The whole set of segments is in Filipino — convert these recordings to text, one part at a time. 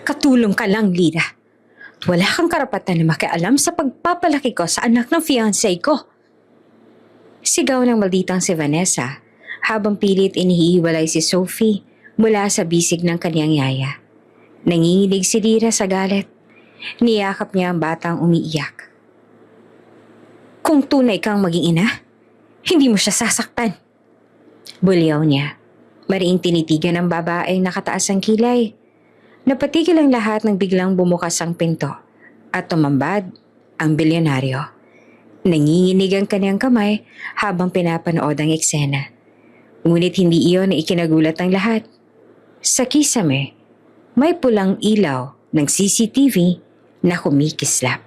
Katulong ka lang, Lira. Wala kang karapatan na makialam sa pagpapalaki ko sa anak ng fiancé ko. Sigaw ng malditang si Vanessa habang pilit inihiwalay si Sophie mula sa bisig ng kanyang yaya. Nanginginig si Lira sa galit. Niyakap niya ang batang umiiyak. Kung tunay kang maging ina, hindi mo siya sasaktan. Bulyaw niya. Mariing tinitigan ng babaeng nakataas ang kilay. Napatigil ang lahat nang biglang bumukas ang pinto at tumambad ang bilyonaryo. Nanginginig ang kanyang kamay habang pinapanood ang eksena. Ngunit hindi iyon na ikinagulat ng lahat. Sa kisame, may pulang ilaw ng CCTV na kumikislap.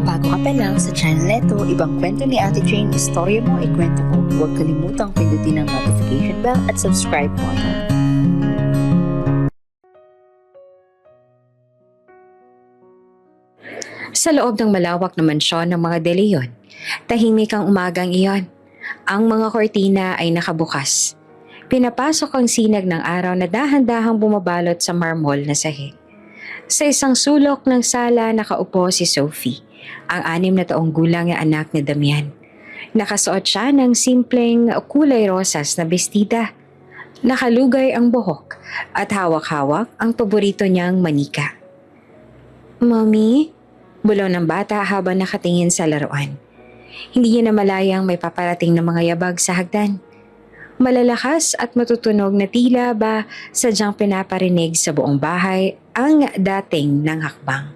Bago ka pa lang sa channel neto, ibang kwento ni Ate Jane, istorya mo, ikwento ko. Huwag kalimutang pindutin ang notification bell at subscribe button. Sa loob ng malawak na mansyon ng mga De Leon, tahimik ang umagang iyon. Ang mga kortina ay nakabukas. Pinapasok ang sinag ng araw na dahan-dahang bumabalot sa marmol na sahig. Sa isang sulok ng sala nakaupo si Sophie, ang 6 na taong gulang na anak ni Damian. Nakasuot siya ng simpleng kulay rosas na bestida. Nakalugay ang buhok at hawak-hawak ang paborito niyang manika. Mommy? Bulong ng bata habang nakatingin sa laruan. Hindi niya namalayang may paparating na mga yabag sa hagdan. Malalakas at matutunog na tila ba sadyang pinaparinig sa buong bahay ang dating ng hakbang.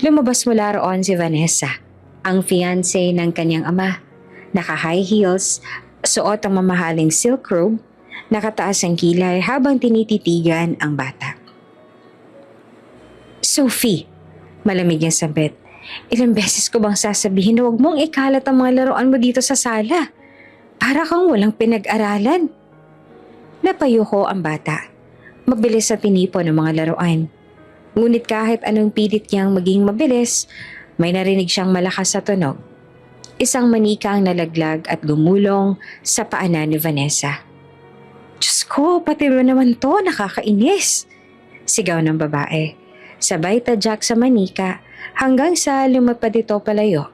Lumabas mula roon si Vanessa, ang fiancé ng kanyang ama. Naka-high heels, suot ang mamahaling silk robe, nakataas ang kilay habang tinititigan ang bata. Sophie, malamig ang sabit. Ilang beses ko bang sasabihin na huwag mong ikalat ang mga laruan mo dito sa sala? Para kang walang pinag-aralan. Napayuko ang bata. Mabilis sa tinipon ng mga laruan. Ngunit kahit anong pilit niyang maging mabilis, may narinig siyang malakas sa tunog. Isang manika ang nalaglag at gumulong sa paanan ni Vanessa. Diyos ko, pati ba naman to? Nakakainis! Sigaw ng babae. Sabay tadyak sa manika hanggang sa lumapad ito palayo.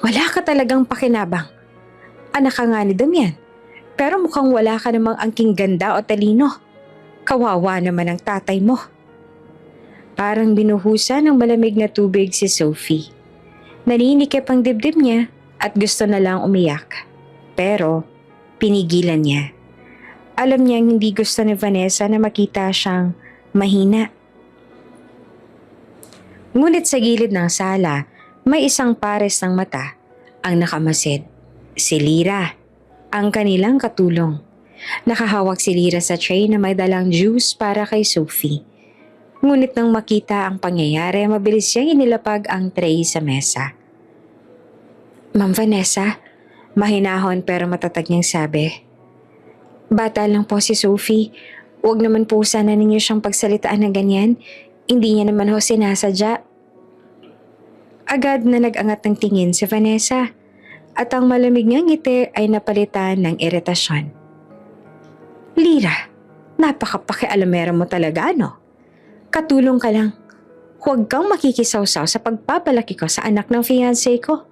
Wala ka talagang pakinabang. Anak ka nga ni Damian, pero mukhang wala ka namang angking ganda o talino. Kawawa naman ang tatay mo. Parang binuhusan ng malamig na tubig si Sophie. Naninikip ang dibdib niya at gusto na lang umiyak. Pero pinigilan niya. Alam niyang hindi gusto ni Vanessa na makita siyang mahina. Ngunit sa gilid ng sala, may isang pares ng mata ang nakamasid. Si Lira, ang kanilang katulong. Nakahawak si Lira sa tray na may dalang juice para kay Sophie. Ngunit nang makita ang pangyayari, mabilis siyang inilapag ang tray sa mesa. Ma'am Vanessa, mahinahon pero matatag niyang sabi. Bata lang po si Sophie. Huwag naman po sana ninyo siyang pagsalitaan ng ganyan. Hindi niya naman ho sinasadya. Agad na nag-angat ng tingin si Vanessa at ang malamig niyang ngiti ay napalitan ng iritasyon. Lira, napakapakialamera mo talaga, no? Katulong ka lang. Huwag kang makikisawsaw sa pagpapalaki ko sa anak ng fiancé ko.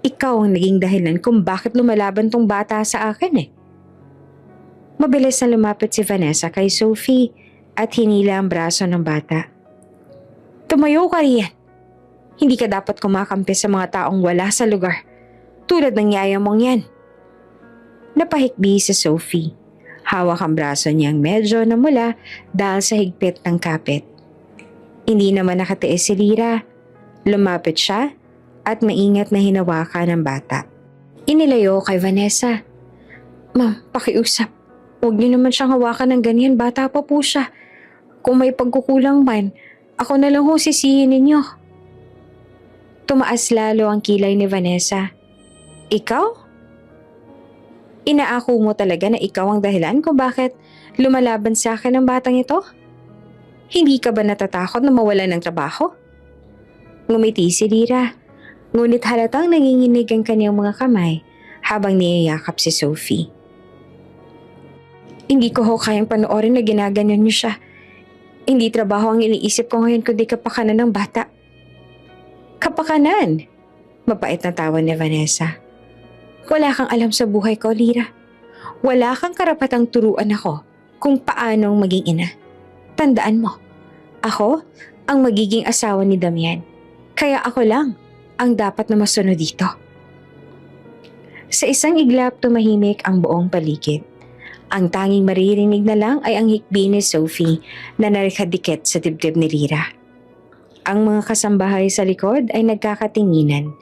Ikaw ang naging dahilan kung bakit lumalaban tong bata sa akin eh. Mabilis na lumapit si Vanessa kay Sophie at hinila ang braso ng bata. Tumayo ka riyan. Hindi ka dapat kumakampi sa mga taong wala sa lugar. Tulad ng yaya mong yan. Napahikbi si Sophie. Hawak ang braso niyang medyo namula dahil sa higpit ng kapit. Hindi naman nakatiis si Lira. Lumapit siya at maingat na hinawakan ng bata. Inilayo kay Vanessa. Ma'am, pakiusap. Huwag niyo naman siyang hawakan ng ganyan. Bata pa po siya. Kung may pagkukulang man, ako na lang ho sisihin ninyo. Tumaas lalo ang kilay ni Vanessa. Ikaw? Inaako mo talaga na ikaw ang dahilan kung bakit lumalaban sa akin ang batang ito? Hindi ka ba natatakot na mawalan ng trabaho? Ngumiti si Lira, ngunit halatang nanginginig ang kanyang mga kamay habang niyayakap si Sophie. Hindi ko ho kayang panoorin na ginaganyan niyo siya. Hindi trabaho ang iniisip ko ngayon kundi kapakanan ng bata. Kapakanan? Mapait na tawa ni Vanessa. Wala kang alam sa buhay ko, Lyra. Wala kang karapatang turuan ako kung paanong maging ina. Tandaan mo, ako ang magiging asawa ni Damian. Kaya ako lang ang dapat na masunod dito. Sa isang iglap, tumahimik ang buong paligid. Ang tanging maririnig na lang ay ang hikbi ni Sophie na narikadikit sa dibdib ni Lyra. Ang mga kasambahay sa likod ay nagkakatinginan,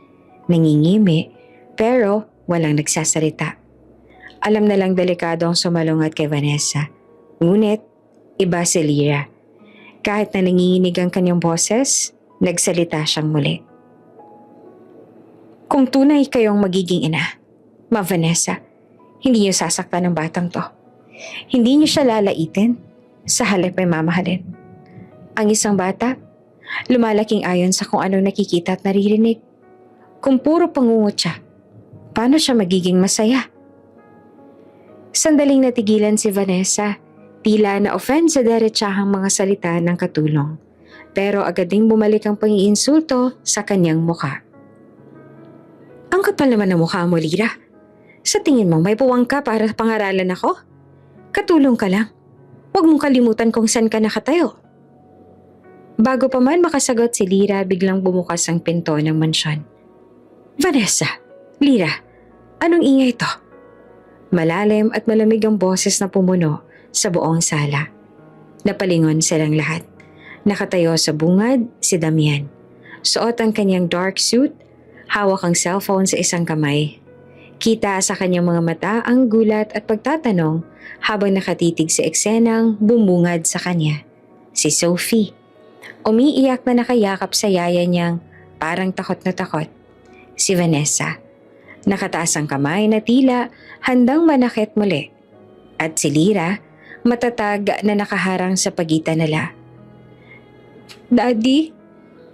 nangingimi, pero walang nagsasalita. Alam na lang delikado ang sumalungat kay Vanessa. Ngunit, iba si Lyra. Kahit na nanginginig ang kanyang boses, nagsalita siyang muli. Kung tunay kayong magiging ina, Ma Vanessa, hindi niyo sasaktan ng batang to. Hindi niyo siya lalaitin, sa halip ay mamahalin. Ang isang bata, lumalaking ayon sa kung anong nakikita at naririnig. Kung puro pangungot siya, paano siya magiging masaya? Sandaling natigilan si Vanessa, tila na-offend sa diretsahang mga salita ng katulong. Pero agad ding bumalik ang pangiinsulto sa kanyang muka. Ang kapal naman ng mukha mo, Lyra. Sa tingin mo may puwang ka para pangaralan ako? Katulong ka lang. Huwag mong kalimutan kung saan ka nakatayo. Bago pa man makasagot si Lyra, biglang bumukas ang pinto ng mansyon. Vanessa, Lyra, anong ingay ito? Malalim at malamig ang boses na pumuno sa buong sala. Napalingon silang lahat. Nakatayo sa bungad si Damian. Suot ang kanyang dark suit, hawak ang cellphone sa isang kamay. Kita sa kanyang mga mata ang gulat at pagtatanong habang nakatitig sa eksenang bumungad sa kanya. Si Sophie. Umiiyak na nakayakap sa yaya niyang parang takot na takot. Si Vanessa. Nakataas ang kamay na tila handang manakit muli. At si Lyra, matatag na nakaharang sa pagitan nila. Daddy?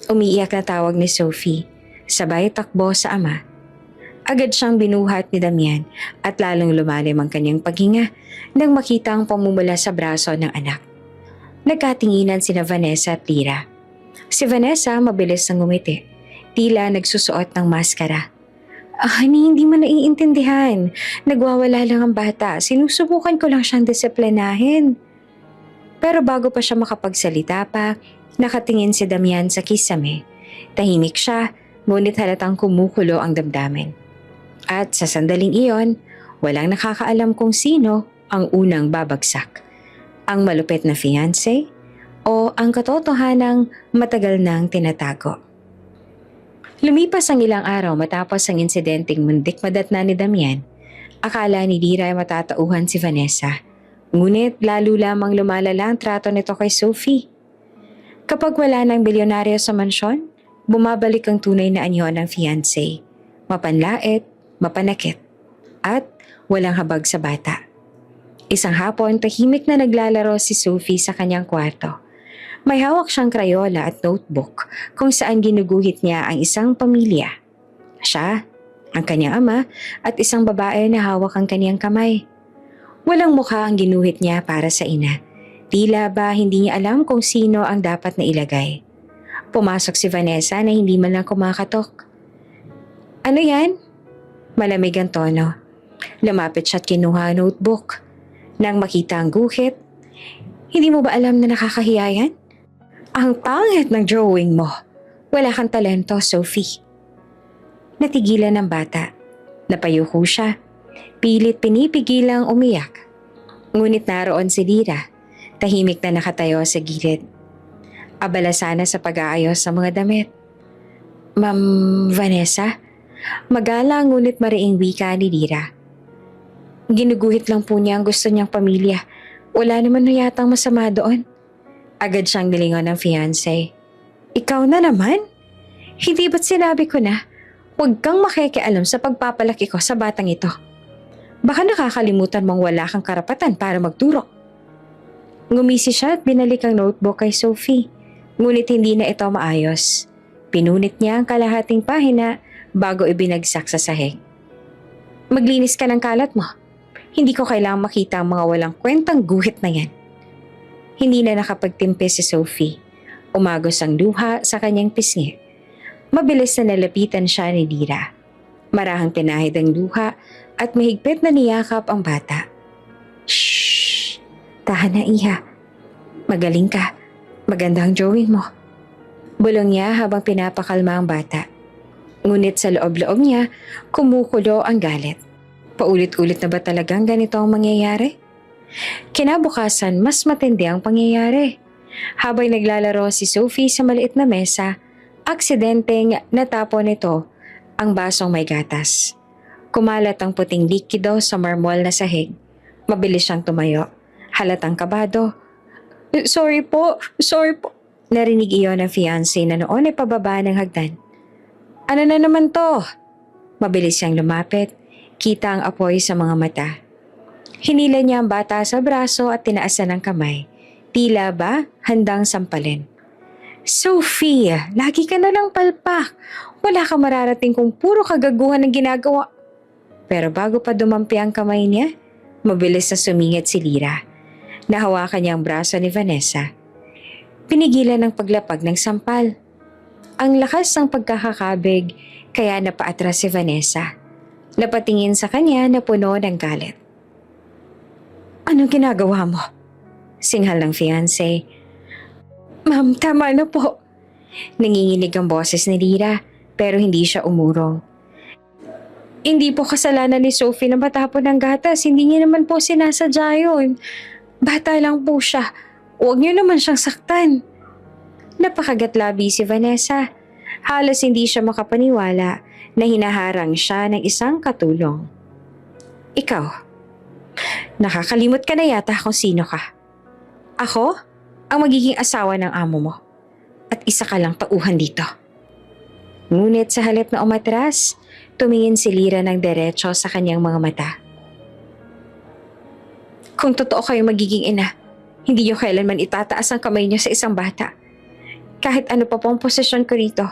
Umiiyak na tawag ni Sophie. Sabay takbo sa ama. Agad siyang binuhat ni Damian at lalong lumalim ang kanyang paghinga nang makita ang pamumula sa braso ng anak. Nagkatinginan sina Vanessa at Lyra. Si Vanessa mabilis nang ngumiti, tila nagsusuot ng maskara. Honey, hindi mo naiintindihan. Nagwawala lang ang bata. Sinusubukan ko lang siyang disiplinahin. Pero bago pa siya makapagsalita pa, nakatingin si Damian sa kisame. Tahimik siya, ngunit halatang kumukulo ang damdamin. At sa sandaling iyon, walang nakakaalam kung sino ang unang babagsak. Ang malupit na fiancé o ang katotohanang matagal nang tinatago. Lumipas ang ilang araw matapos ang insidenteng mundik madatna ni Damian. Akala ni Lyra ay matatauhan si Vanessa. Ngunit lalo lamang lumalala ang trato nito kay Sophie. Kapag wala ng bilyonaryo sa mansyon, bumabalik ang tunay na anyo ng fiancé. Mapanlait, mapanakit, at walang habag sa bata. Isang hapon, tahimik na naglalaro si Sophie sa kanyang kwarto. May hawak siyang krayola at notebook kung saan ginuguhit niya ang isang pamilya. Siya, ang kanyang ama, at isang babae na hawak ang kanyang kamay. Walang mukha ang ginuhit niya para sa ina. Tila ba hindi niya alam kung sino ang dapat na ilagay. Pumasok si Vanessa na hindi man lang kumakatok. Ano yan? Malamig ang tono. Lumapit siya at kinuha ang notebook. Nang makita ang guhit, hindi mo ba alam na nakakahiya yan? Ang pangit ng drawing mo. Wala kang talento, Sophie. Natigilan ng bata. Napayuko siya. Pilit pinipigilang umiyak. Ngunit naroon si Lyra. Tahimik na nakatayo sa gilid. Abala sana sa pag-aayos sa mga damit. Ma'am Vanessa? Magalang ngunit mariing wika ni Lyra. Ginuguhit lang po niya ang gusto niyang pamilya. Wala naman na yatang masama doon. Agad siyang nilingon ng fiancé. Ikaw na naman? Hindi ba't sinabi ko na, huwag kang makikialam sa pagpapalaki ko sa batang ito. Baka nakakalimutan mong wala kang karapatan para magturo. Ngumisi siya at binalik ang notebook kay Sophie. Ngunit hindi na ito maayos. Pinunit niya ang kalahating pahina bago ibinagsak sa sahig. Maglinis ka ng kalat mo. Hindi ko kailangang makita ang mga walang kwentang guhit na yan. Hindi na nakapagtimpi si Sophie. Umagos ang luha sa kanyang pisngi. Mabilis na nalapitan siya ni Lira. Marahang pinahid ang luha at mahigpit na niyakap ang bata. Shhh! Tahan na, Iha. Magaling ka. Maganda ang drawing mo. Bulong niya habang pinapakalma ang bata. Ngunit sa loob-loob niya, kumukulo ang galit. Paulit-ulit na ba talagang ganito ang mangyayari? Kinabukasan, mas matindi ang pangyayari. Habang naglalaro si Sophie sa maliit na mesa, aksidenteng natapon nito ang basong may gatas. Kumalat ang puting likido sa marmol na sahig. Mabilis siyang tumayo. Halatang kabado. Sorry po. Narinig iyon ng fiancé na noon ay pababa ng hagdan. Ano na naman to? Mabilis siyang lumapit. Kita ang apoy sa mga mata. Hinila niya ang bata sa braso at tinaasan ng kamay. Tila ba handang sampalin. Sophie, lagi ka na lang palpak. Wala ka mararating kung puro kagaguhan ang ginagawa. Pero bago pa dumampi ang kamay niya, mabilis na sumingit si Lira. Nahawakan niya ang braso ni Vanessa. Pinigilan ng paglapag ng sampal. Ang lakas ng pagkakakabig kaya napaatras si Vanessa. Napatingin sa kanya na puno ng galit. Anong ginagawa mo? Singhal ng fiancé. Ma'am, tama na po. Nanginginig ang boses ni Lira pero hindi siya umurong. Hindi po kasalanan ni Sophie na matapon ng gatas. Hindi niya naman po sinasadya yun. Bata lang po siya. Huwag niyo naman siyang saktan. Napakagatlabi si Vanessa. Halos hindi siya makapaniwala na hinaharang siya ng isang katulong. Ikaw, nakakalimot ka na yata kung sino ka. Ako, ang magiging asawa ng amo mo. At isa ka lang tauhan dito. Ngunit sa halip na umatras, tumingin si Lira ng diretso sa kanyang mga mata. Kung totoo kayo magiging ina, hindi niyo kailanman itataas ang kamay niyo sa isang bata. Kahit ano pa pong posisyon ko rito,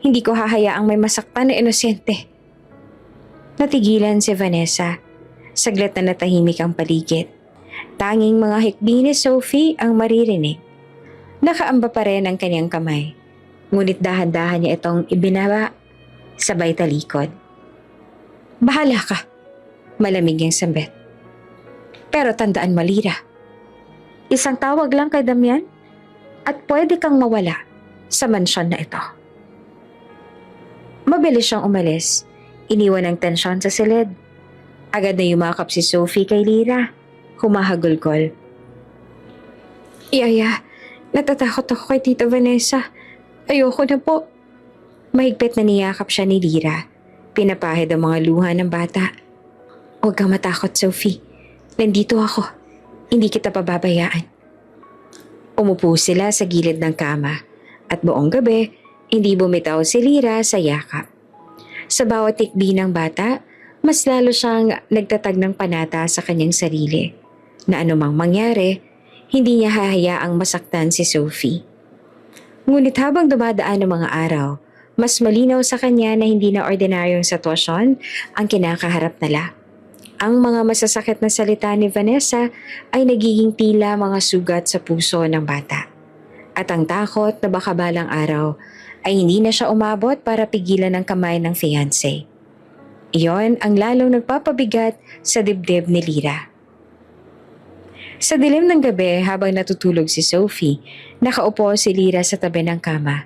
hindi ko hahayaang may masaktan na inosente. Natigilan si Vanessa. Saglit na natahimik ang paligid. Tanging mga hikbi ni Sophie ang maririnig. Nakaamba pa rin ang kanyang kamay. Ngunit dahan-dahan niya itong ibinaba, sabay talikod. Bahala ka, malamig yung sambit. Pero tandaan mo, Lira, isang tawag lang kay Damian at pwede kang mawala sa mansyon na ito. Mabilis siyang umalis, iniwan ang tensyon sa silid. Agad na yumakap si Sophie kay Lira, humahagulgol. Iyaya, natatakot ako kay Tita Vanessa. Ayoko na po. Mahigpit na niyakap siya ni Lira. Pinapahid ang mga luha ng bata. Huwag kang matakot, Sophie. Nandito ako. Hindi kita pababayaan. Umupo sila sa gilid ng kama at buong gabi, hindi bumitaw si Lira sa yakap. Sa bawat tikbi ng bata, mas lalo siyang nagtatag ng panata sa kanyang sarili na anumang mangyari, hindi niya hahayaang masaktan si Sophie. Ngunit habang dumadaan ang mga araw, mas malinaw sa kanya na hindi na ordinaryong sitwasyon ang kinakaharap nila. Ang mga masasakit na salita ni Vanessa ay nagiging tila mga sugat sa puso ng bata. At ang takot na baka balang araw ay hindi na siya umabot para pigilan ang kamay ng fiancé. Iyon ang lalong nagpapabigat sa dibdib ni Lira. Sa dilim ng gabi habang natutulog si Sophie, nakaupo si Lira sa tabi ng kama.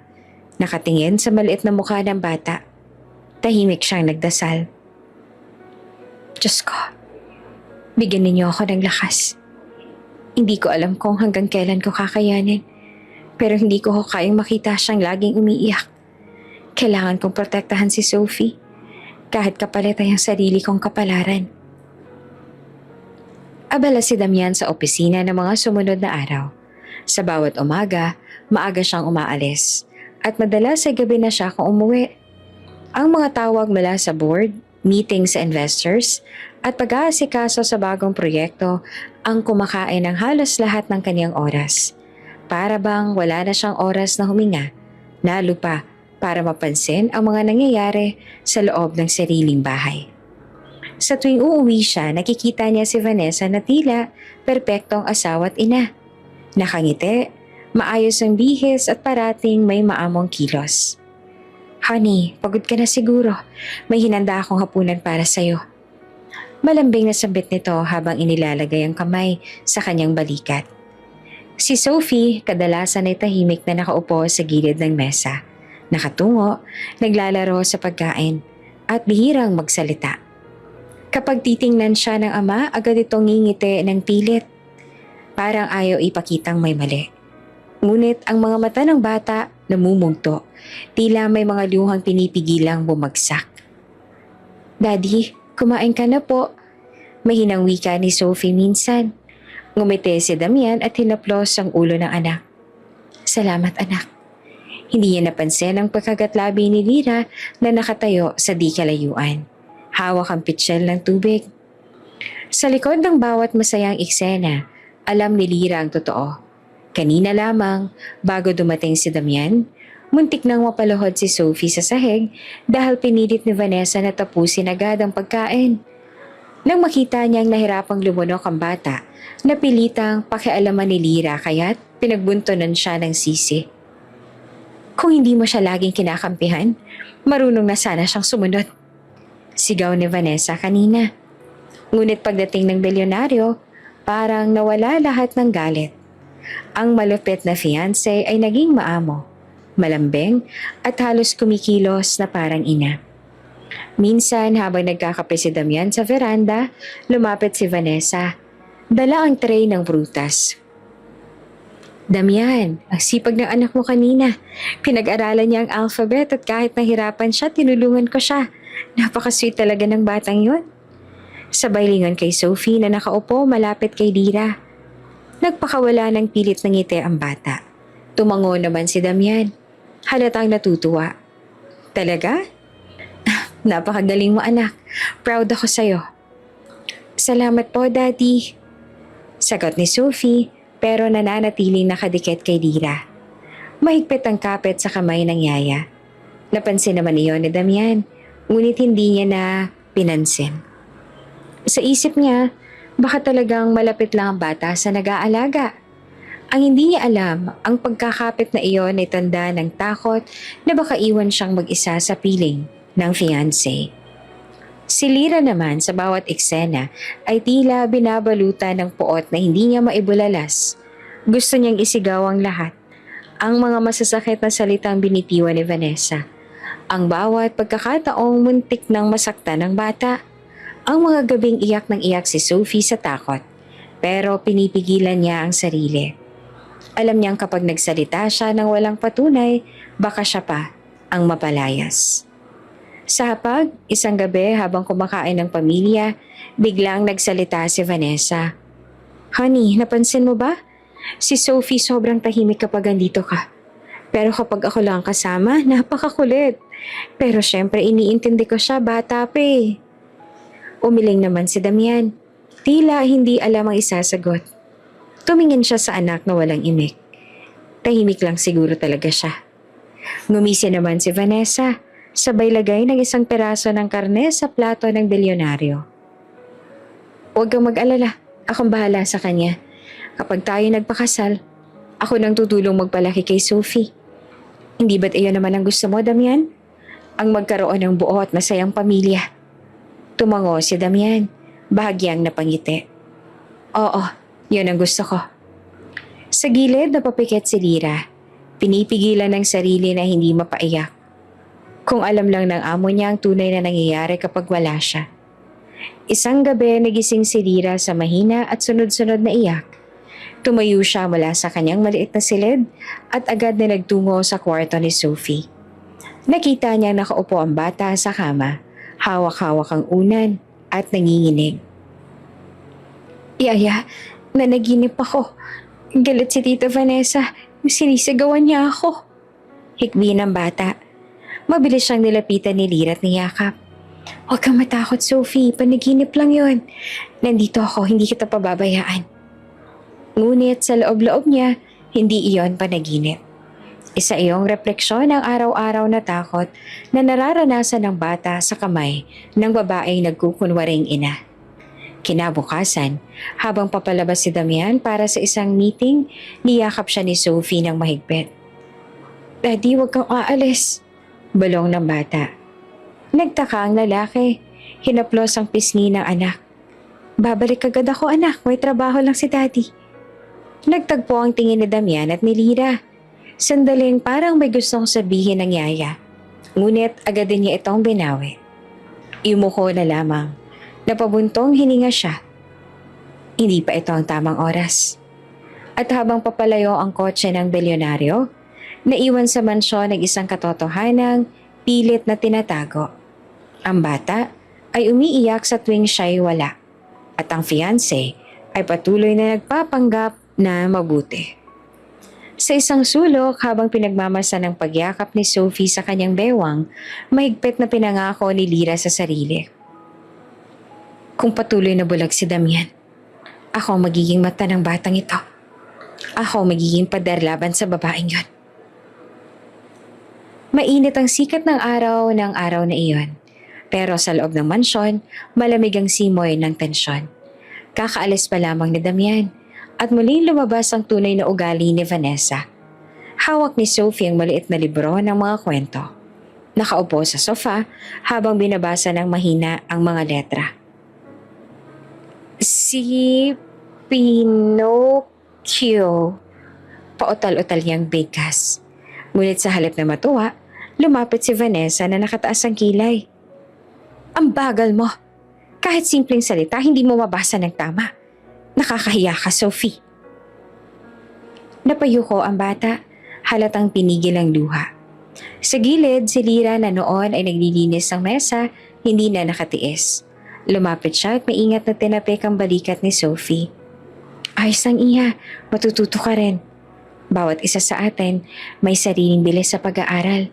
Nakatingin sa maliit na mukha ng bata. Tahimik siyang nagdasal. Diyos ko, bigyan ninyo ako ng lakas. Hindi ko alam kung hanggang kailan ko kakayanin, pero hindi ko kayang makita siyang laging umiiyak. Kailangan kong protektahan si Sophie, kahit kapalit ay ang sarili kong kapalaran. Abala si Damian sa opisina ng mga sumunod na araw. Sa bawat umaga, maaga siyang umaalis, at madalas ay gabi na siya kung umuwi. Ang mga tawag mula sa board, meeting sa investors, at pag-aasikaso sa bagong proyekto ang kumakain ng halos lahat ng kanyang oras. Para bang wala na siyang oras na huminga, lalo pa para mapansin ang mga nangyayari sa loob ng sariling bahay. Sa tuwing uuwi siya, nakikita niya si Vanessa na tila perpektong asawa at ina. Nakangiti, maayos ang bihis at parating may maamong kilos. Honey, pagod ka na siguro. May hinanda akong hapunan para sa'yo. Malambing na sabit nito habang inilalagay ang kamay sa kanyang balikat. Si Sophie, kadalasan ay tahimik na nakaupo sa gilid ng mesa. Nakatungo, naglalaro sa pagkain, at bihirang magsalita. Kapag titingnan siya ng ama, agad itong ngingiti ng pilit. Parang ayaw ipakitang may mali. Ngunit ang mga mata ng bata namumugto, tila may mga luhang pinipigilang bumagsak. Daddy, kumain ka na po. Mahinang wika ni Sophie minsan. Ngumiti si Damian at hinaplos ang ulo ng anak. Salamat anak. Hindi niya napansin ang pagkagatlabi ni Lira na nakatayo sa di kalayuan. Hawak ang pitsyel ng tubig. Sa likod ng bawat masayang eksena, alam ni Lira ang totoo. Kanina lamang, bago dumating si Damian, muntik nang mapaluhod si Sophie sa sahig dahil pinilit ni Vanessa na tapusin agad ang pagkain. Nang makita niyang nahirapang lumunok ang bata, napilitang pakialaman ni Lira kaya't pinagbuntonan siya ng sisi. Kung hindi mo siya laging kinakampihan, marunong na sana siyang sumunod. Sigaw ni Vanessa kanina. Ngunit pagdating ng bilyonaryo, parang nawala lahat ng galit. Ang malupit na fiancé ay naging maamo, malambing at halos kumikilos na parang ina. Minsan habang nagkakape si Damian sa veranda, lumapit si Vanessa. Dala ang tray ng prutas. Damian, ang sipag ng anak mo kanina. Pinag-aralan niya ang alphabet at kahit nahirapan siya, tinulungan ko siya. Napaka-sweet talaga ng batang yon. Sabay lingon kay Sophie na nakaupo malapit kay Lira. Nagpakawala ng pilit ng ngiti ang bata. Tumango naman si Damian. Halatang natutuwa. Talaga? Napakagaling mo anak. Proud ako sa'yo. Salamat po, Daddy. Sagot ni Sophie, pero nananatiling nakadikit kay Lira. Mahigpit ang kapit sa kamay ng yaya. Napansin naman iyon ni Damian, ngunit hindi niya na pinansin. Sa isip niya, baka talagang malapit lang ang bata sa nag-aalaga. Ang hindi niya alam, ang pagkakapit na iyon ay tanda ng takot na baka iwan siyang mag-isa sa piling ng fiancé. Si Lira naman sa bawat eksena ay tila binabalutan ng puot na hindi niya maibulalas. Gusto niyang isigaw ang lahat. Ang mga masasakit na salitang binitiwan ni Vanessa. Ang bawat pagkakataong muntik ng masaktan ng bata. Ang mga gabing iyak ng iyak si Sophie sa takot. Pero pinipigilan niya ang sarili. Alam niyang kapag nagsalita siya ng walang patunay, baka siya pa ang mapalayas. Sa hapag, isang gabi habang kumakain ng pamilya, biglang nagsalita si Vanessa. Honey, napansin mo ba? Si Sophie sobrang tahimik kapag andito ka. Pero kapag ako lang kasama, napakakulit. Pero syempre iniintindi ko siya, bata pa eh. Umiling naman si Damian. Tila hindi alam ang isasagot. Tumingin siya sa anak na walang imik. Tahimik lang siguro talaga siya. Ngumisi naman si Vanessa. Sabay lagay ng isang peraso ng karne sa plato ng bilyonaryo. Huwag kang mag-alala, akong bahala sa kanya. Kapag tayo nagpakasal, ako nang tutulong magpalaki kay Sophie. Hindi ba't iyon naman ang gusto mo, Damian? Ang magkaroon ng buo at masayang pamilya. Tumango si Damian, bahagyang napangiti. Oo, yun ang gusto ko. Sa gilid napapikit si Lira. Pinipigilan ng sarili na hindi mapaiyak. Kung alam lang ng amo niya ang tunay na nangyayari kapag wala siya. Isang gabi nagising si Lira sa mahina at sunod-sunod na iyak. Tumayo siya mula sa kanyang maliit na silid at agad na nagtungo sa kwarto ni Sophie. Nakita niya nakaupo ang bata sa kama, hawak-hawak ang unan at nanginginig. Yaya, nanaginip ako. Galit si Tita Vanessa, sinisigawan niya ako. Hikbi ng bata. Mabilis siyang nilapitan ni Lira at niyakap. Huwag kang matakot, Sophie. Panaginip lang yon. Nandito ako, hindi kita pababayaan. Ngunit sa loob-loob niya, hindi iyon panaginip. Isa iyong refleksyon ng araw-araw na takot na nararanasan ng bata sa kamay ng babaeng nagkukunwaring ina. Kinabukasan, habang papalabas si Damian para sa isang meeting, niyakap siya ni Sophie ng mahigpit. "Daddy, huwag kang aalis," bulong ng bata. Nagtaka ang lalaki. Hinaplos ang pisngi ng anak. "Babalik agad ako, anak. May trabaho lang si Daddy." Nagtagpo ang tingin ni Damian at ni Lyra. Sandaling parang may gustong sabihin ng yaya. Ngunit agad din niya itong binawi. Yumuko na lamang. Napabuntong hininga siya. Hindi pa ito ang tamang oras. At habang papalayo ang kotse ng bilyonaryo, naiwan sa mansyon ng isang katotohanang pilit na tinatago. Ang bata ay umiiyak sa tuwing siya'y wala. At ang fiancé ay patuloy na nagpapanggap na mabuti. Sa isang sulok, habang pinagmamasa ng pagyakap ni Sophie sa kanyang bewang, mahigpit na pinangako ni Lyra sa sarili. Kung patuloy na bulag si Damian, ako ang magiging mata ng batang ito. Ako ang magiging pader laban sa babaeng yon. Mainit ang sikat ng araw na iyon. Pero sa loob ng mansyon, malamig ang simoy ng tensyon. Kakaalis pa lamang ni Damian at muling lumabas ang tunay na ugali ni Vanessa. Hawak ni Sophie ang maliit na libro ng mga kwento. Nakaupo sa sofa habang binabasa ng mahina ang mga letra. Si Pinocchio. Pautal-utal niyang bigkas. Ngunit sa halip na matuwa, lumapit si Vanessa na nakataas ang kilay. "Ang bagal mo. Kahit simpleng salita, hindi mo mabasa ng tama. Nakakahiya ka, Sophie." Napayuko ang bata, halatang pinigil ang luha. Sa gilid, si Lyra na noon ay naglilinis ng mesa, hindi na nakatiis. Lumapit siya at maingat na tinapik ang balikat ni Sophie. "Ayos lang, Iha. Matututo ka rin. Bawat isa sa atin may sariling bilis sa pag-aaral."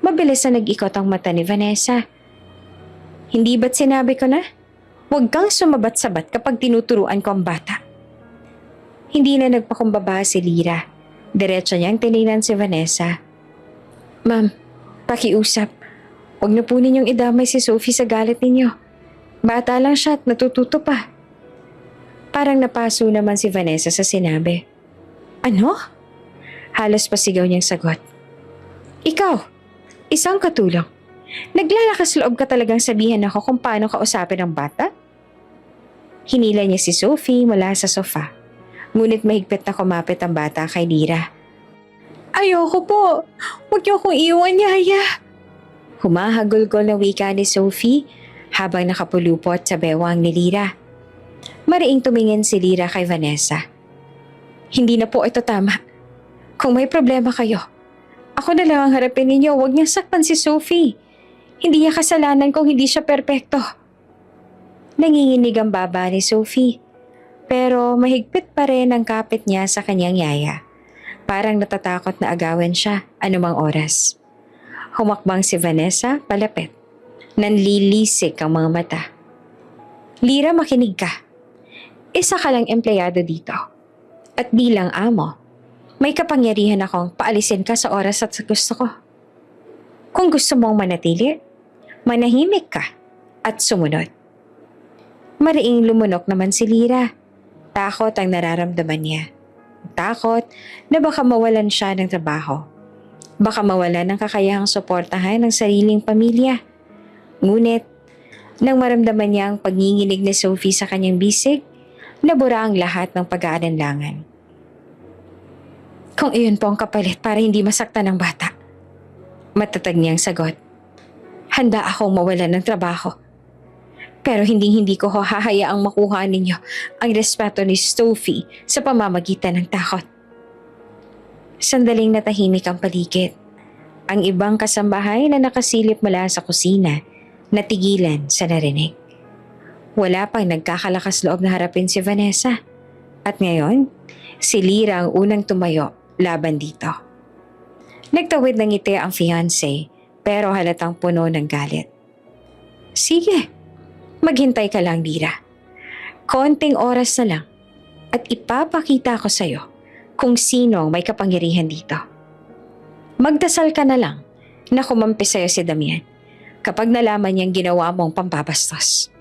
Mabilis na nag-ikot ang mata ni Vanessa. "Hindi ba't sinabi ko na? Huwag kang sumabat-sabat kapag tinuturuan ko ang bata." Hindi na nagpakumbaba si Lyra. Diretso niyang tinignan si Vanessa. "Ma'am, pakiusap. Huwag na po ninyong idamay si Sophie sa galit ninyo. Bata lang siya at natututo pa." Parang napaso naman si Vanessa sa sinabi. "Ano?" Halos pasigaw niyang sagot. "Ikaw, isang katulong. Naglalakas loob ka talagang sabihan ako kung paano kausapin ang bata?" Hinila niya si Sophie mula sa sofa. Ngunit mahigpit na kumapit ang bata kay Lyra. "Ayoko po. Huwag niyo akong iwan, yaya." Humahagulgol na wika ni Sophie habang nakapulupot sa bewang ni Lyra. Mariing tumingin si Lyra kay Vanessa. "Hindi na po ito tama. Kung may problema kayo, ako na lang ang harapin ninyo. Huwag niyang saktan si Sophie. Hindi niya kasalanan kung hindi siya perpekto." Nanginginig ang baba ni Sophie. Pero mahigpit pa rin ang kapit niya sa kanyang yaya. Parang natatakot na agawin siya anumang oras. Humakbang si Vanessa palapit. Nanlilisik ang mga mata. "Lyra, makinig ka. Isa ka lang empleyado dito. At bilang amo, may kapangyarihan akong paalisin ka sa oras at sa gusto ko. Kung gusto mong manatili, manahimik ka at sumunod." Mariing lumunok naman si Lyra. Takot ang nararamdaman niya. Takot na baka mawalan siya ng trabaho. Baka mawalan ng kakayahang suportahan ng sariling pamilya. Ngunit, nang maramdaman niya ang pagninginig ni Sophie sa kanyang bisig, nabura ang lahat ng pag-aalinlangan. "Kung iyon po ang kapalit para hindi masaktan ng bata," matatag niyang sagot, "handa akong mawalan ng trabaho. Pero hindi ko hahayaang makuha ninyo ang respeto ni Sophie sa pamamagitan ng takot." Sandaling natahimik ang paligid. Ang ibang kasambahay na nakasilip mula sa kusina, natigilan sa narinig. Wala pang nagkakalakas loob na harapin si Vanessa. At ngayon, si Lyra ang unang tumayo laban dito. Nagtawid ng ngiti ang fiancé, pero halatang puno ng galit. "Sige, maghintay ka lang, Lyra. Konting oras na lang at ipapakita ko sa'yo kung sino ang may kapangyarihan dito." Magdasal ka na lang na kumampi sa'yo si Damian kapag nalaman niyang ginawa mong pampabastos.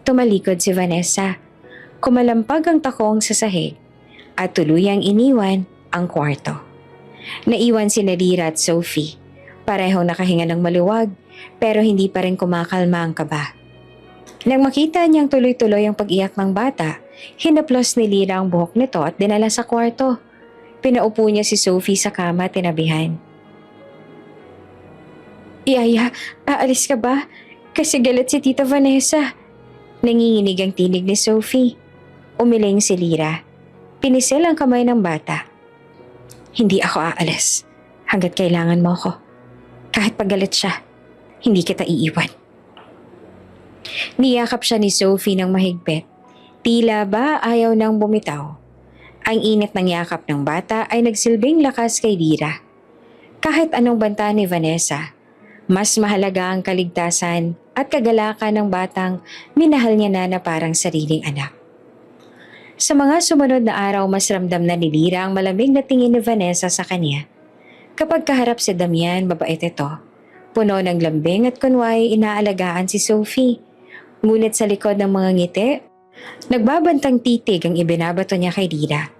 Tumalikod si Vanessa, kumalampag ang takong sa sahig at tuluyang iniwan ang kwarto. Naiwan si Nadira at Sophie, parehong nakahinga ng maluwag pero hindi pa rin kumakalma ang kaba. Nang makita niyang tuloy-tuloy ang pag-iyak ng bata, hinaplos ni Lira ang buhok nito at dinala sa kwarto. Pinaupo niya si Sophie sa kama at tinabihan. Yaya, aalis ka ba? Kasi galit si Tita Vanessa. Nanginginig ang tinig ni Sophie. Umiling si Lira. Pinisil ang kamay ng bata. Hindi ako aalis hanggat kailangan mo ako. Kahit pagalit siya, hindi kita iiwan. Niyakap siya ni Sophie ng mahigpit. Tila ba ayaw nang bumitaw. Ang init ng yakap ng bata ay nagsilbing lakas kay Lira. Kahit anong banta ni Vanessa, mas mahalaga ang kaligtasan at kagalakan ng batang minahal niya na parang sariling anak. Sa mga sumunod na araw, mas ramdam na ni Lira ang malamig na tingin ni Vanessa sa kanya. Kapag kaharap si Damian, mabait ito. Puno ng lambing at kunway inaalagaan si Sophie. Ngunit sa likod ng mga ngiti, nagbabantang titig ang ibinabato niya kay Lira.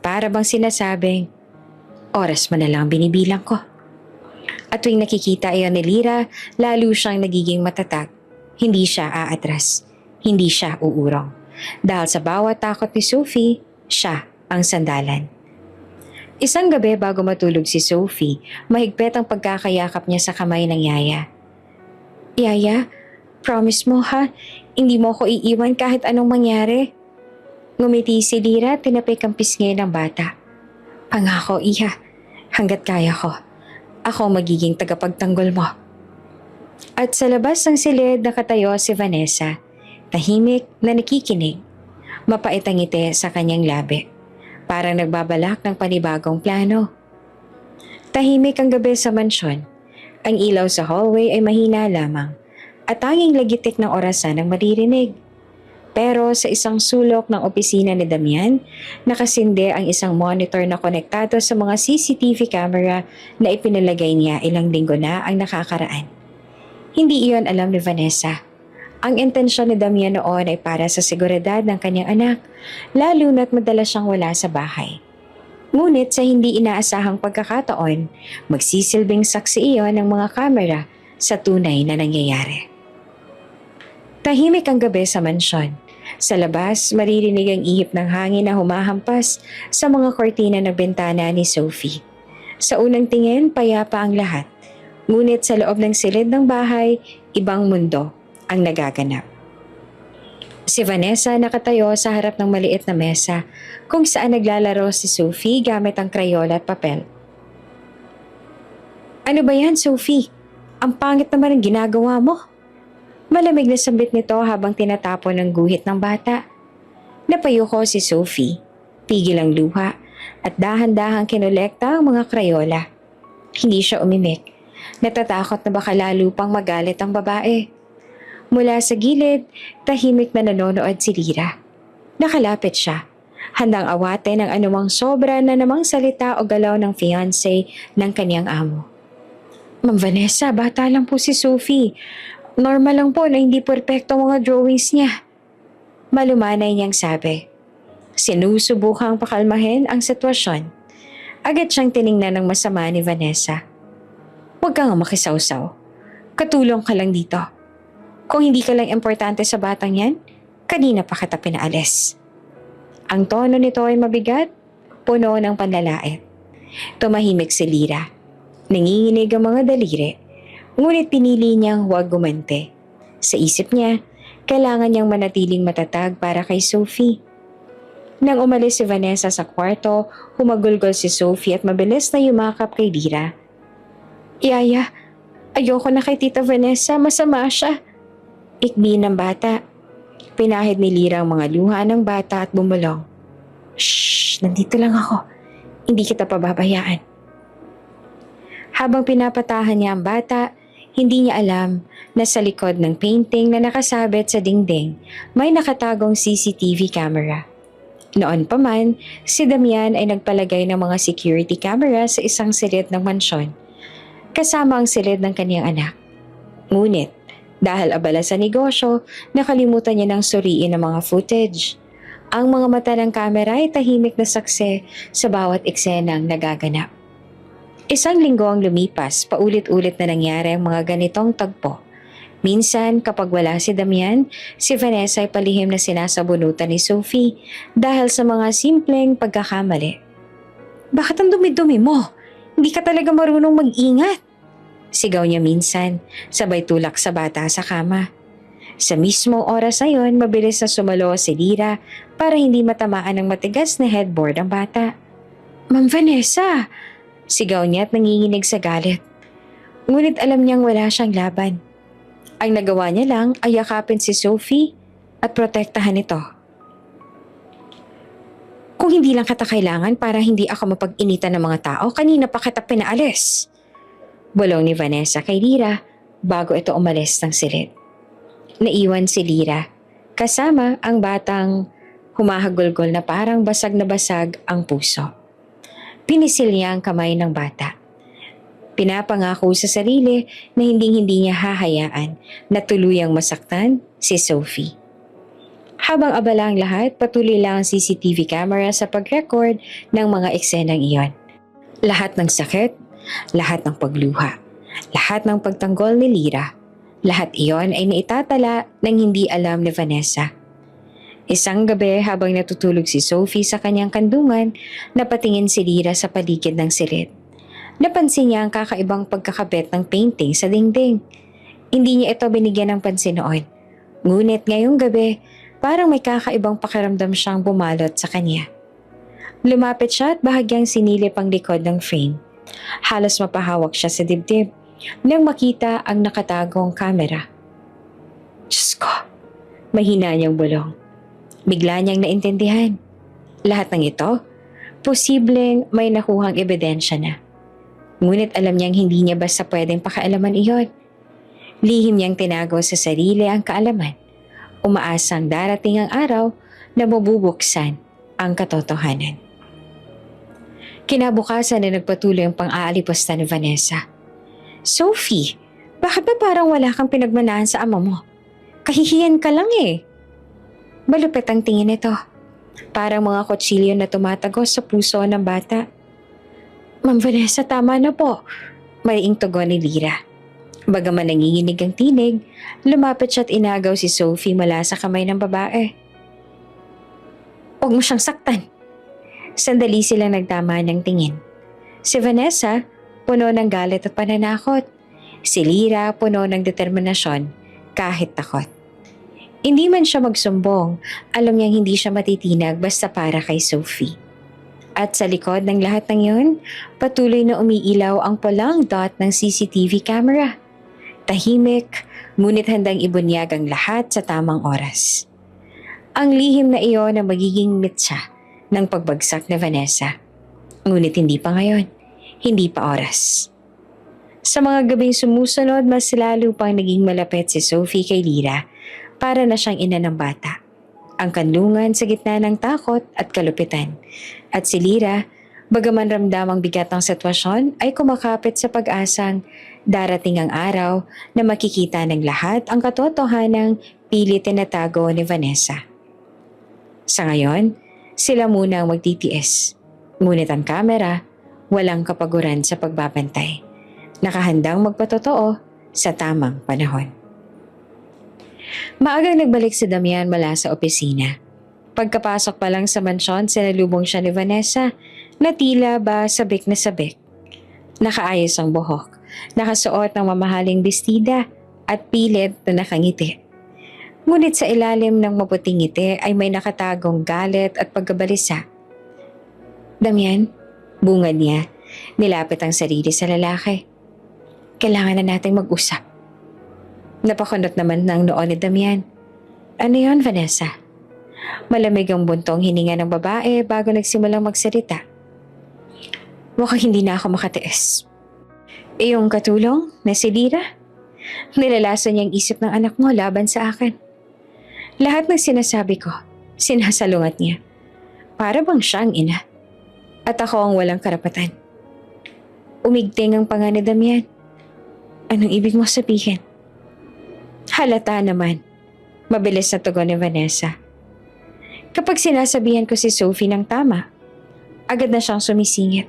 Para bang sinasabing, oras mo na lang binibilang ko. At tuwing nakikita iyon ni Lira, lalo siyang nagiging matatag. Hindi siya aatras. Hindi siya uurong. Dahil sa bawat takot ni Sophie, siya ang sandalan. Isang gabi bago matulog si Sophie, mahigpit ang pagkakayakap niya sa kamay ng Yaya. Yaya, promise mo ha, hindi mo ko iiwan kahit anong mangyari. Ngumiti si Lira at tinapik ang pisngi ng bata. Pangako, Iha, hanggat kaya ko. Ako magiging tagapagtanggol mo. At sa labas ng silid nakatayo si Vanessa, tahimik na nakikinig. Mapait ang ngiti sa kanyang labi. Parang nagbabalak ng panibagong plano. Tahimik ang gabi sa mansyon. Ang ilaw sa hallway ay mahina lamang at tanging lagitik ng orasan ang maririnig. Pero sa isang sulok ng opisina ni Damian, nakasinde ang isang monitor na konektado sa mga CCTV camera na ipinalagay niya ilang linggo na ang nakakaraan. Hindi iyon alam ni Vanessa. Ang intensyon ni Damian noon ay para sa seguridad ng kanyang anak, lalo na't madalas siyang wala sa bahay. Ngunit sa hindi inaasahang pagkakataon, magsisilbing saksi iyon ng mga kamera sa tunay na nangyayari. Tahimik ang gabi sa mansyon. Sa labas, maririnig ang ihip ng hangin na humahampas sa mga kortina ng bintana ni Sophie. Sa unang tingin, payapa ang lahat. Ngunit sa loob ng silid ng bahay, ibang mundo ang nagaganap. Si Vanessa nakatayo sa harap ng maliit na mesa kung saan naglalaro si Sophie gamit ang krayola at papel. Ano ba yan, Sophie? Ang pangit naman ang ginagawa mo. Malamig na sambit nito habang tinatapon ang guhit ng bata. Napayuko si Sophie, pigil ang luha at dahan-dahang kinolekta ang mga krayola. Hindi siya umimik. Natatakot na baka lalo pang magalit ang babae. Mula sa gilid, tahimik na nanonood si Lira. Nakalapit siya, handang awatin ang anumang sobra na namang salita o galaw ng fiancé ng kanyang amo. Ma'am Vanessa, bata lang po si Sophie. Normal lang po na hindi perpekto ang mga drawings niya. Malumanay niyang sabi. Sinusubukang pakalmahin ang sitwasyon. Agad siyang tiningnan ng masama ni Vanessa. Huwag ka nga makisawsaw. Katulong ka lang dito. Kung hindi ka lang importante sa batang yan, kanina pa kita pinaalis. Ang tono nito ay mabigat, puno ng panlalait. Tumahimik si Lira. Nanginginig ang mga daliri, ngunit pinili niyang huwag gumante. Sa isip niya, kailangan niyang manatiling matatag para kay Sophie. Nang umalis si Vanessa sa kwarto, humagulgol si Sophie at mabilis na yumakap kay Lira. Yaya, ayoko na kay Tita Vanessa, masama siya. Ikbi ng bata. Pinahid ni Lira ang mga luha ng bata at bumulong. Shhh, nandito lang ako. Hindi kita pababayaan. Habang pinapatahan niya ang bata, hindi niya alam na sa likod ng painting na nakasabit sa dingding, may nakatagong CCTV camera. Noon pa man, si Damian ay nagpalagay ng mga security camera sa isang silid ng mansyon, kasama ang silid ng kaniyang anak. Ngunit, dahil abala sa negosyo, nakalimutan niya ng suriin ang mga footage. Ang mga mata ng kamera ay tahimik na saksi sa bawat eksenang nagaganap. Isang linggo ang lumipas, paulit-ulit na nangyari ang mga ganitong tagpo. Minsan, kapag wala si Damian, si Vanessa ay palihim na sinasabunutan ni Sophie dahil sa mga simpleng pagkakamali. "Bakit ang dumi-dumi mo? Hindi ka talaga marunong mag-ingat." Sigaw niya minsan, sabay tulak sa bata sa kama. Sa mismong oras na yon, mabilis na sumalo si Lira para hindi matamaan ng matigas na headboard ang bata. "Ma'am Vanessa!" Sigaw niya at nanginginig sa galit. Ngunit alam niyang wala siyang laban. Ang nagawa niya lang ay yakapin si Sophie at protektahan ito. "Kung hindi lang kita kailangan para hindi ako mapag-initan ng mga tao, kanina pa kita pinaalis." Bulong ni Vanessa kay Lira bago ito umalis ng silid. Naiwan si Lira, kasama ang batang humahagulgol na parang basag na basag ang puso. Pinisil niya ang kamay ng bata. Pinapangako sa sarili na hindi niya hahayaan na tuluyang masaktan si Sophie. Habang abala ang lahat, patuloy lang ang CCTV camera sa pag-record ng mga eksenang iyon. Lahat ng sakit, lahat ng pagluha, lahat ng pagtanggol ni Lira, lahat iyon ay naitatala ng hindi alam ni Vanessa. Isang gabi habang natutulog si Sophie sa kanyang kandungan, napatingin si Lira sa paligid ng silid. Napansin niya ang kakaibang pagkakabit ng painting sa dingding. Hindi niya ito binigyan ng pansin noon. Ngunit ngayong gabi, parang may kakaibang pakiramdam siyang bumalot sa kanya. Lumapit siya at bahagyang sinilip ang likod ng frame. Halos mapahawak siya sa dibdib nang makita ang nakatagong kamera. "Diyos ko!" Mahina niyang bulong. Bigla niyang naintindihan. Lahat ng ito, posibleng may nakuhang ebidensya na. Ngunit alam niyang hindi niya basta pwedeng pakialaman iyon. Lihim niyang tinago sa sarili ang kaalaman. Umaasang darating ang araw na mabubuksan ang katotohanan. Kinabukasan na nagpatuloy ang pang-aalipusta ni Vanessa. "Sophie, bakit ba parang wala kang pinagmanahan sa ama mo? Kahihiyan ka lang eh." Malupit ang tingin nito. Parang mga kutsilyo na tumatagos sa puso ng bata. "Ma'am Vanessa, tama na po." Maiing tugon ni Lira. Bagaman nanginginig ang tinig, lumapit siya at inagaw si Sophie mula sa kamay ng babae. "Huwag mo siyang saktan." Sandali silang nagtama ng tingin. Si Vanessa, puno ng galit at pananakot. Si Lira, puno ng determinasyon, kahit takot. Hindi man siya magsumbong, alam niyang hindi siya matitinag basta para kay Sophie. At sa likod ng lahat ng yun, patuloy na umiilaw ang pulang dot ng CCTV camera. Tahimik, ngunit handang ibunyag ang lahat sa tamang oras. Ang lihim na iyon na magiging mitsa ng pagbagsak ni Vanessa. Ngunit hindi pa ngayon, hindi pa oras. Sa mga gabing sumusunod, mas lalo pang naging malapit si Sophie kay Lira para na siyang ina ng bata. Ang kanlungan sa gitna ng takot at kalupitan. At si Lira, bagaman ramdam ang bigat ng sitwasyon, ay kumakapit sa pag-asang darating ang araw na makikita ng lahat ang katotohanang pilit tinatago ni Vanessa. Sa ngayon, sila muna ang magtitiis. Ngunit ang kamera, walang kapaguran sa pagbabantay. Nakahandang magpatotoo sa tamang panahon. Maagang nagbalik si Damian mula sa opisina. Pagkapasok pa lang sa mansyon, sinalubong siya ni Vanessa na tila ba sabik na sabik. Nakaayos ang buhok, nakasuot ng mamahaling bestida at pilit na nakangiti. Ngunit sa ilalim ng maputing ngiti ay may nakatagong galit at pagkabalisa. "Damian," bungad niya, nilapit ang sarili sa lalaki. "Kailangan na nating mag-usap." Napakunot naman ng noon ni Damian. "Ano yon, Vanessa?" Malamig ang buntong hininga ng babae bago nagsimulang magsalita. "Mukhang hindi na ako makatiis. Iyong katulong na si Lira, nilalason niya ang isip ng anak mo laban sa akin. Lahat ng sinasabi ko, sinasalungat niya. Para bang siya ang ina. At ako ang walang karapatan. Umigting ang panga ni Damian. Anong ibig mo sabihin? Halata naman. Mabilis na tugon ni Vanessa. Kapag sinasabihan ko si Sophie ng tama, agad na siyang sumisingit.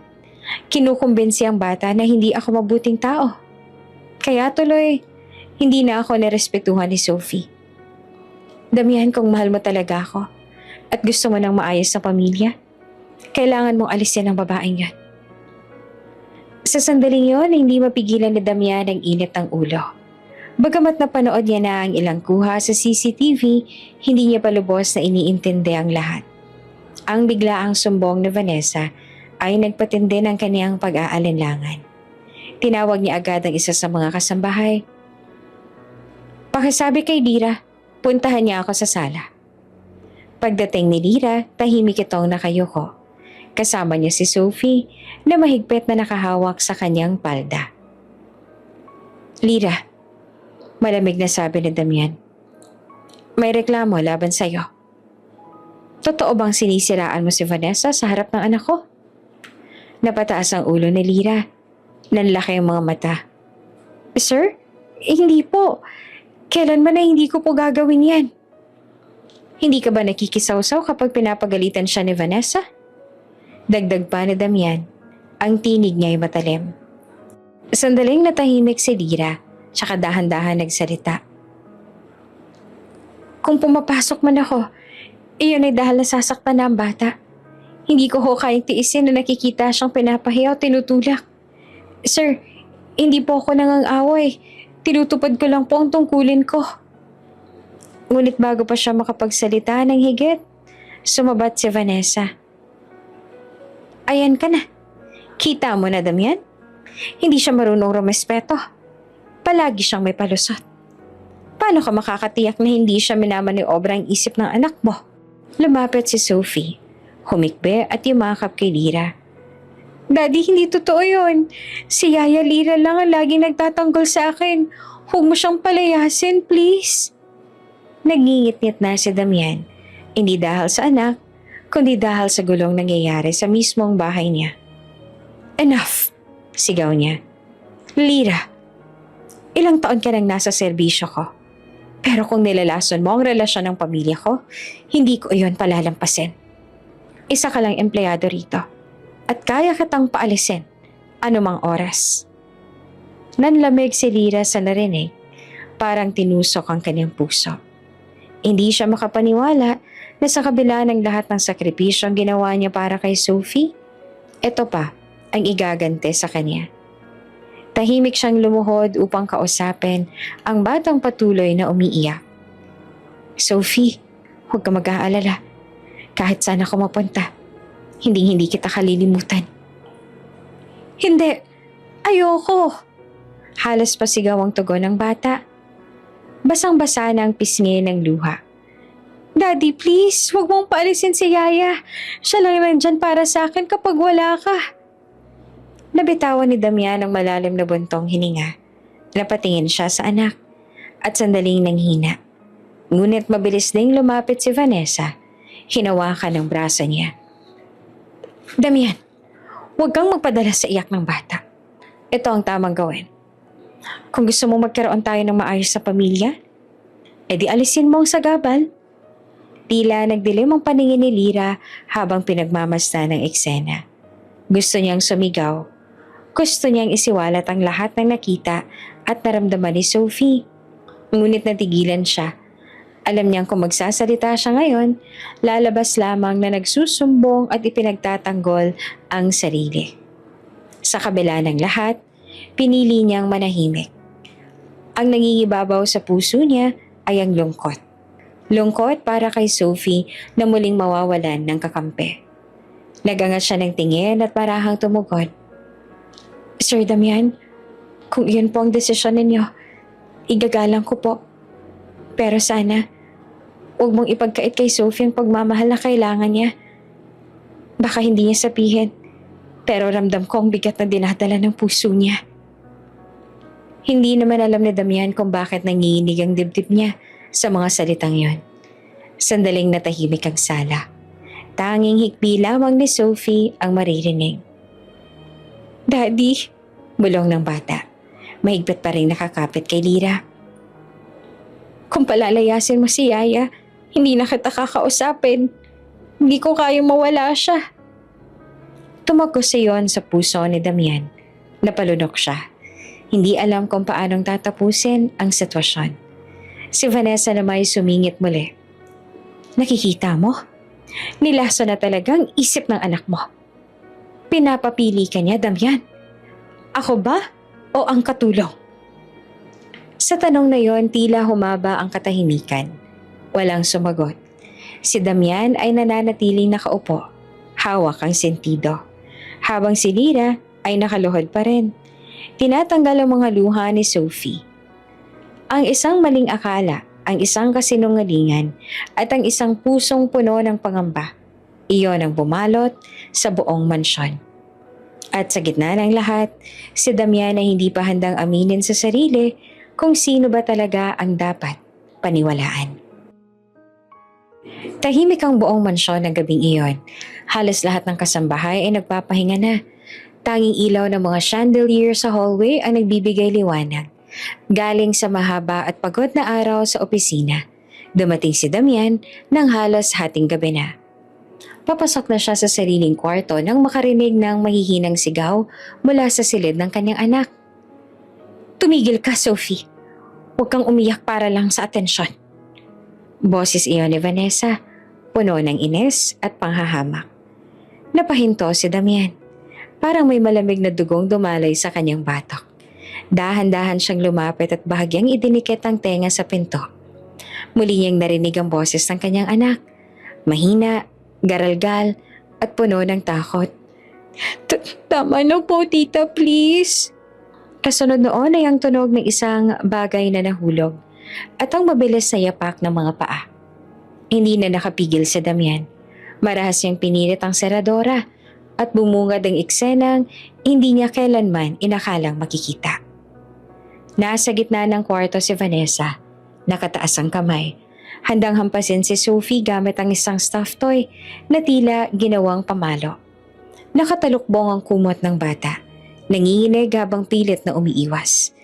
Kinukumbinsi ang bata na hindi ako mabuting tao. Kaya tuloy, hindi na ako nirespetuhan ni Sophie. Damihan kung mahal mo talaga ako at gusto mo ng maayos na pamilya, kailangan mong alisin ang babaeng yan. Sa sandaling yon, hindi mapigilan ni Damian ang init ng ulo. Bagamat napanood niya na ang ilang kuha sa CCTV, hindi niya palubos na iniintindi ang lahat. Ang biglaang sumbong ni Vanessa ay nagpatindi ng kaniyang pag-aalinlangan. Tinawag niya agad ang isa sa mga kasambahay. Pakisabi kay Lira, puntahan niya ako sa sala. Pagdating ni Lira, tahimik itong nakayuko. Kasama niya si Sophie na mahigpit na nakahawak sa kanyang palda. Lira, malamig na sabi ni Damian. May reklamo laban sa'yo. Totoo bang sinisiraan mo si Vanessa sa harap ng anak ko? Napataas ang ulo ni Lira. Nanlaki ang mga mata. Sir, hindi po. Kailanman na hindi ko po gagawin yan. Hindi ka ba nakikisawsaw kapag pinapagalitan siya ni Vanessa? Dagdag pa ni Damian. Ang tinig niya ay matalim. Sandaling natahimik si Lira, tsaka dahan-dahan nagsalita. Kung pumapasok man ako, iyon ay dahil nasasaktan na ang bata. Hindi ko ho kayang tiisin na nakikita siyang pinapahiya o tinutulak. Sir, hindi po ako nangang-away. Tinutupad ko lang po ang tungkulin ko. Ngunit bago pa siya makapagsalita ng higit, sumabat si Vanessa. Ayan ka na. Kita mo na, Damian? Hindi siya marunong rumespeto. Palagi siyang may palusot. Paano ka makakatiyak na hindi siya minamaniobra ang isip ng anak mo? Lumapit si Sophie. Humikbe at yumakap kay Lira. Daddy, hindi totoo yun. Si Yaya Lira lang ang laging nagtatanggol sa akin. Huwag mo siyang palayasin, please. Nagngingit-ngit na si Damian. Hindi dahil sa anak, kundi dahil sa gulong nangyayari sa mismong bahay niya. Enough! Sigaw niya. Lira, ilang taon ka nang nasa serbisyo ko. Pero kung nilalason mo ang relasyon ng pamilya ko, hindi ko iyon palalampasin. Isa ka lang empleyado rito. At kaya kitang paalisin anumang oras. Nanlamig si Lira sa narinig, parang tinusok ang kanyang puso. Hindi siya makapaniwala na sa kabila ng lahat ng sakripisyong ginawa niya para kay Sophie, ito pa ang igagante sa kanya. Tahimik siyang lumuhod upang kausapin ang batang patuloy na umiiyak. Sophie, huwag ka mag-aalala. Kahit saan ako mapunta, hindi kita kalilimutan. Hindi, ayoko. Halos pasigaw ang tugon ng bata. Basang-basa na ang pisngi ng luha. Daddy, please, huwag mong paalisin si Yaya. Siya lang nandyan para sa akin kapag wala ka. Nabitawan ni Damian ang malalim na buntong hininga. Napatingin siya sa anak at sandaling nanghina. Ngunit mabilis ding lumapit si Vanessa. Hinawakan ang braso niya. Damian, huwag kang magpadala sa iyak ng bata. Ito ang tamang gawin. Kung gusto mo magkaroon tayo ng maayos sa pamilya, edi alisin mo ang sagabal. Tila nagdilim ang paningin ni Lira habang pinagmamasdan ng eksena. Gusto niyang sumigaw. Gusto niyang isiwalat ang lahat ng nakita at naramdaman ni Sophie. Ngunit natigilan siya. Alam niyang kung magsasalita siya ngayon, lalabas lamang na nagsusumbong at ipinagtatanggol ang sarili. Sa kabila ng lahat, pinili niyang manahimik. Ang nangingibabaw sa puso niya ay ang lungkot. Lungkot para kay Sophie na muling mawawalan ng kakampi. Nagangat siya ng tingin at parahang tumugon. Sir Damian, kung iyon po ang desisyon ninyo, igagalang ko po. Pero sana, huwag mong ipagkait kay Sophie ang pagmamahal na kailangan niya. Baka hindi niya sabihin, pero ramdam ko ang bigat na dinadala ng puso niya. Hindi naman alam ni Damian kung bakit nanginginig ang dibdib niya sa mga salitang yon. Sandaling natahimik ang sala. Tanging hikbi lamang ni Sophie ang maririnig. Daddy, bulong ng bata. Mahigpit pa rin nakakapit kay Lyra. Kung palalayasin mo si Yaya, hindi na kita kakausapin. Hindi ko kayang mawala siya. Tumagos iyon sa puso ni Damian. Napalunok siya. Hindi alam kung paanong tatapusin ang sitwasyon. Si Vanessa naman ay sumingit muli. Nakikita mo? Nilaso na talagang isip ng anak mo. Pinapapili ka niya, Damian. Ako ba o ang katulong? Sa tanong na yon, tila humaba ang katahimikan. Walang sumagot. Si Damian ay nananatiling nakaupo. Hawak ang sentido. Habang si Lyra ay nakaluhod pa rin. Tinatanggal ang mga luha ni Sophie. Ang isang maling akala, ang isang kasinungalingan, at ang isang pusong puno ng pangamba. Iyon ang bumalot sa buong mansyon. At sa gitna ng lahat, si Damian ay hindi pa handang aminin sa sarili kung sino ba talaga ang dapat paniwalaan. Tahimik ang buong mansyon ng gabing iyon. Halos lahat ng kasambahay ay nagpapahinga na. Tanging ilaw ng mga chandelier sa hallway ang nagbibigay liwanag. Galing sa mahaba at pagod na araw sa opisina, dumating si Damian nang halos hating gabi na. Papasok na siya sa sariling kwarto nang makarinig ng mahihinang sigaw mula sa silid ng kanyang anak. Tumigil ka, Sophie. Huwag kang umiyak para lang sa atensyon. Boses iyon ni Vanessa, puno ng inis at panghahamak. Napahinto si Damian. Parang may malamig na dugong dumalay sa kanyang batok. Dahan-dahan siyang lumapit at bahagyang idinikit ang tenga sa pinto. Muli niyang narinig ang boses ng kanyang anak. Mahina, garalgal, at puno ng takot. Tama na po, tita, please. Kasunod noon ay ang tunog ng isang bagay na nahulog at ang mabilis na yapak ng mga paa. Hindi na nakapigil si Damian. Marahas niyang pinilit ang seradora at bumungad ang eksenang hindi niya kailanman inakalang makikita. Nasa gitna ng kwarto si Vanessa, nakataas ang kamay. Handang hampasin si Sophie gamit ang isang stuffed toy na tila ginawang pamalo. Nakatalukbong ang kumot ng bata, nanginginig habang pilit na umiiwas.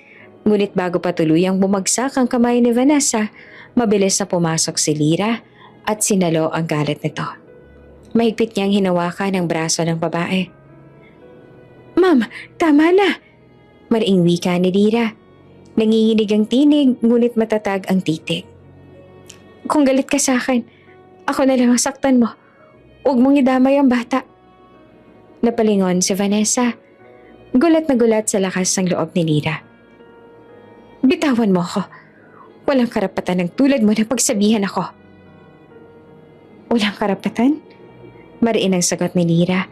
Ngunit bago pa tuluyang bumagsak ang kamay ni Vanessa, mabilis na pumasok si Lyra at sinalo ang galit nito. Mahigpit niyang hinawakan ang braso ng babae. Ma'am, tama na! Mariing wika ni Lyra. Nanginginig ang tinig ngunit matatag ang titig. Kung galit ka sa akin, ako na lang ang saktan mo. Huwag mong idamay ang bata. Napalingon si Vanessa. Gulat na gulat sa lakas ng loob ni Lyra. Bitawan mo ako. Walang karapatan ng tulad mo na pagsabihan ako. Walang karapatan? Mariin ang sagot ni Lyra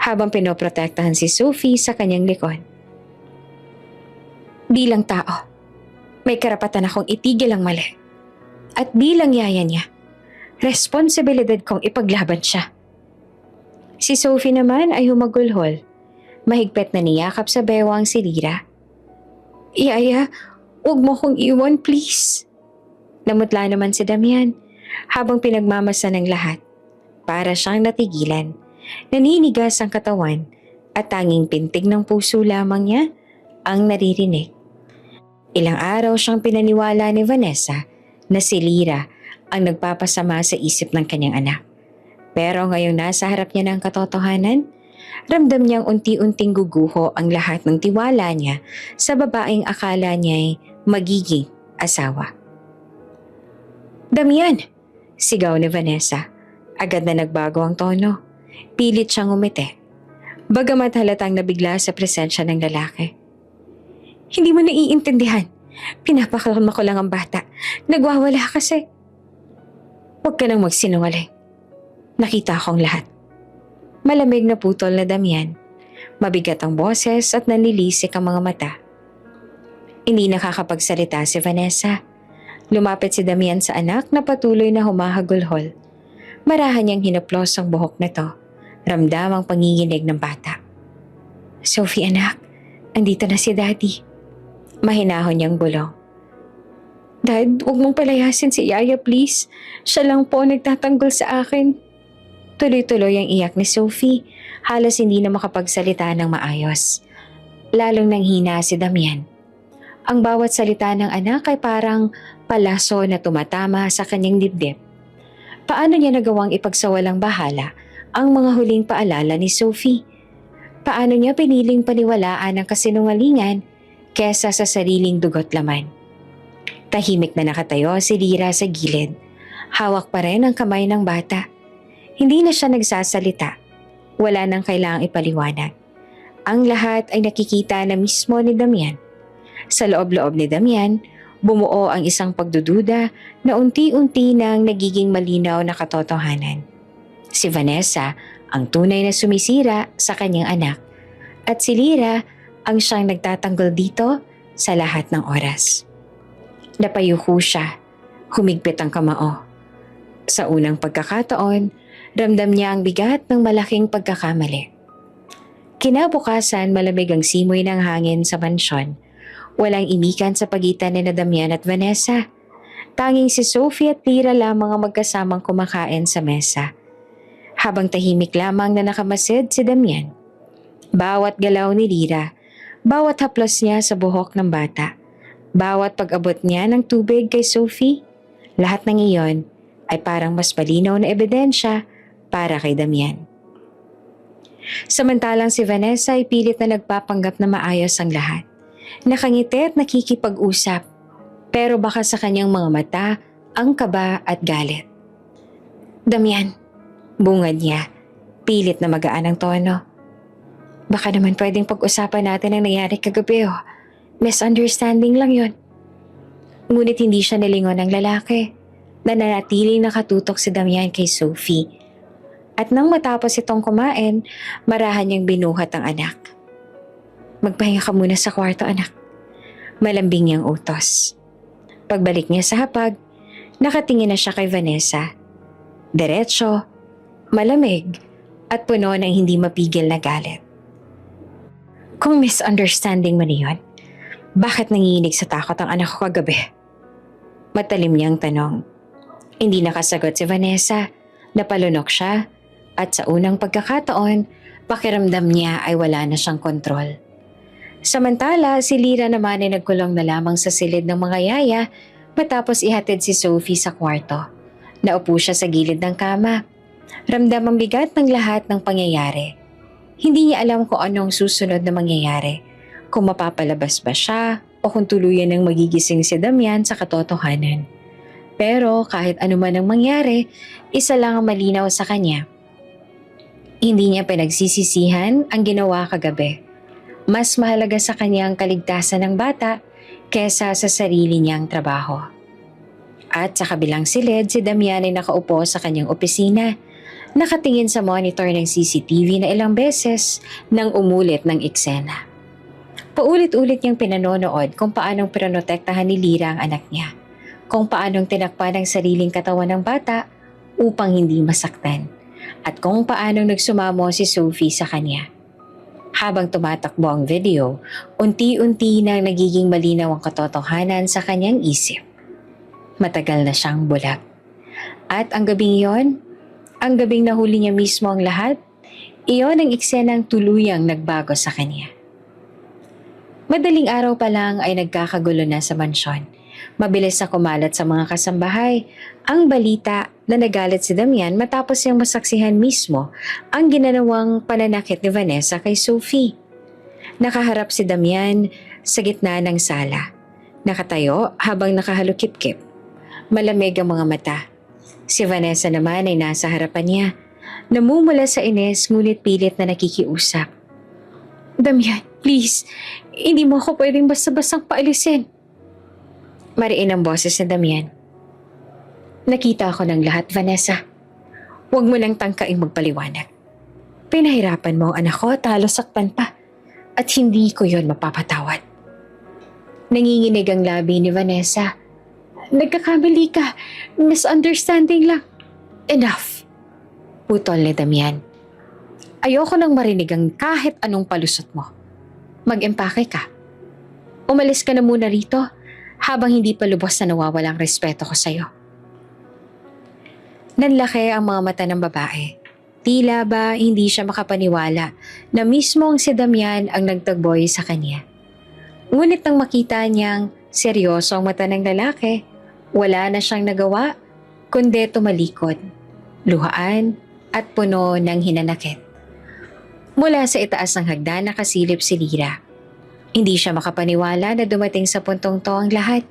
habang pinoprotektahan si Sophie sa kanyang likod. Bilang tao, may karapatan akong itigil ang mali. At bilang yaya niya, responsibilidad kong ipaglaban siya. Si Sophie naman ay humagulhol. Mahigpit na niyakap sa bewang si Lyra. Yaya, huwag mo kong iwan please. Namutla naman si Damian habang pinagmamasa ng lahat. Para siyang natigilan, naninigas ang katawan at tanging pintig ng puso lamang niya ang naririnig. Ilang araw siyang pinaniwala ni Vanessa na si Lyra ang nagpapasama sa isip ng kanyang anak. Pero ngayong nasa harap niya ng katotohanan, ramdam niyang unti-unting guguho ang lahat ng tiwala niya sa babaeng akala niya'y magiging asawa. Damian! Sigaw ni Vanessa. Agad na nagbago ang tono. Pilit siyang umiti. Bagamat halatang nabigla sa presensya ng lalaki. Hindi mo naiintindihan. Pinapakalma ko lang ang bata. Nagwawala kasi. Huwag ka nang magsinungaling. Nakita akong lahat. Malamig na putol na Damian. Mabigat ang boses at nanilisik ang mga mata. Hindi nakakapagsalita si Vanessa. Lumapit si Damian sa anak na patuloy na humahagulhol. Marahan niyang hinaplos ang buhok nito. Ramdam ang panginginig ng bata. Sophie anak, andito na si Daddy. Mahinahon niyang bulong. Dad, huwag mong palayasin si Yaya please. Siya lang po nagtatanggol sa akin. Tuloy-tuloy ang iyak ni Sophie, halos hindi na makapagsalita ng maayos. Lalong nanghina si Damian. Ang bawat salita ng anak ay parang palaso na tumatama sa kanyang dibdib. Paano niya nagawang ipagsawalang bahala ang mga huling paalala ni Sophie? Paano niya piniling paniwalaan ang kasinungalingan kesa sa sariling dugot laman? Tahimik na nakatayo si Lyra sa gilid. Hawak pa rin ang kamay ng bata. Hindi na siya nagsasalita. Wala nang kailangang ipaliwanag. Ang lahat ay nakikita na mismo ni Damian. Sa loob-loob ni Damian, bumuo ang isang pagdududa na unti-unti nang nagiging malinaw na katotohanan. Si Vanessa ang tunay na sumisira sa kanyang anak at si Lyra ang siyang nagtatanggol dito sa lahat ng oras. Napayuko siya, humigpit ang kamao. Sa unang pagkakataon, ramdam niya ang bigat ng malaking pagkakamali. Kinabukasan, malamig ang simoy ng hangin sa mansyon. Walang imikan sa pagitan ni Damian at Vanessa. Tanging si Sophie at Lyra lamang ang magkasamang kumakain sa mesa. Habang tahimik lamang na nakamasid si Damian. Bawat galaw ni Lyra, bawat haplos niya sa buhok ng bata, bawat pag-abot niya ng tubig kay Sophie, lahat ng iyon ay parang mas malinaw na ebidensya para kay Damian. Samantalang si Vanessa ay pilit na nagpapanggap na maayos ang lahat. Nakangiti at nakikipag-usap, pero baka sa kanyang mga mata ang kaba at galit. Damian, bungad niya, pilit na magaan ang tono. Baka naman pwedeng pag-usapan natin ang nangyari kagabi oh. Misunderstanding lang yon. Ngunit hindi siya nilingon ng lalaki. Nananatiling nakatutok si Damian kay Sophie. At nang matapos itong kumain, marahan niyang binuhat ang anak. Magpahinga ka muna sa kwarto, anak. Malambing niyang utos. Pagbalik niya sa hapag, nakatingin na siya kay Vanessa. Diretso, malamig, at puno ng hindi mapigil na galit. Kung misunderstanding mo niyon, bakit nanginginig sa takot ang anak ko kagabi? Matalim niyang tanong. Hindi nakasagot si Vanessa. Napalunok siya at sa unang pagkakataon, pakiramdam niya ay wala na siyang kontrol. Samantala, si Lyra naman ay nagkulong na lamang sa silid ng mga yaya matapos ihatid si Sophie sa kwarto. Naupo siya sa gilid ng kama. Ramdam ang bigat ng lahat ng pangyayari. Hindi niya alam kung anong susunod na mangyayari. Kung mapapalabas ba siya o kung tuluyan ng magigising si Damian sa katotohanan. Pero kahit anuman ang mangyari, isa lang ang malinaw sa kanya. Hindi niya pinagsisisihan ang ginawa kagabi. Mas mahalaga sa kanya ang kaligtasan ng bata kesa sa sarili niyang trabaho. At sa kabilang silid, si Damian ay nakaupo sa kanyang opisina, nakatingin sa monitor ng CCTV na ilang beses nang umulit ng eksena. Paulit-ulit niyang pinanonood kung paanong pinoprotektahan ni Lyra ang anak niya, kung paanong tinakpan ang sariling katawan ng bata upang hindi masaktan, at kung paanong nagsumamo si Sophie sa kanya. Habang tumatakbo ang video, unti-unti nang nagiging malinaw ang katotohanan sa kanyang isip. Matagal na siyang bulag. At ang gabing iyon, ang gabing nahuli niya mismo ang lahat, iyon ang eksenang tuluyang nagbago sa kanya. Madaling araw pa lang ay nagkakagulo na sa mansyon. Mabilis na kumalat sa mga kasambahay ang balita na nagalit si Damian matapos niyang masaksihan mismo ang ginanawang pananakit ni Vanessa kay Sophie. Nakaharap si Damian sa gitna ng sala. Nakatayo habang nakahalukip-kip. Malamig ang mga mata. Si Vanessa naman ay nasa harapan niya. Namumula sa inis ngunit pilit na nakikiusap. Damian, please, hindi mo ako pwedeng basta-bastang paalisin. Mariin ang boses ni Damian. Nakita ko ng lahat, Vanessa. Huwag mo nang tangkaing magpaliwanag. Pinahirapan mo ang anak ko at halos saktan pa. At hindi ko yon mapapatawad. Nanginginig ang labi ni Vanessa. Nagkakamali ka. Misunderstanding lang. Enough. Putol ni Damian. Ayoko nang marinig ang kahit anong palusot mo. Mag-empake ka. Umalis ka na muna rito habang hindi pa lubos na nawawalang respeto ko sa'yo. Nanlaki ang mga mata ng babae. Tila ba hindi siya makapaniwala na mismong si Damian ang nagtagboy sa kanya. Ngunit nang makita niyang seryoso ang mata ng lalaki, wala na siyang nagawa kundi tumalikod, luhaan at puno ng hinanakit. Mula sa itaas ng hagdan nakasilip si Lira. Hindi siya makapaniwala na dumating sa puntong to ang lahat.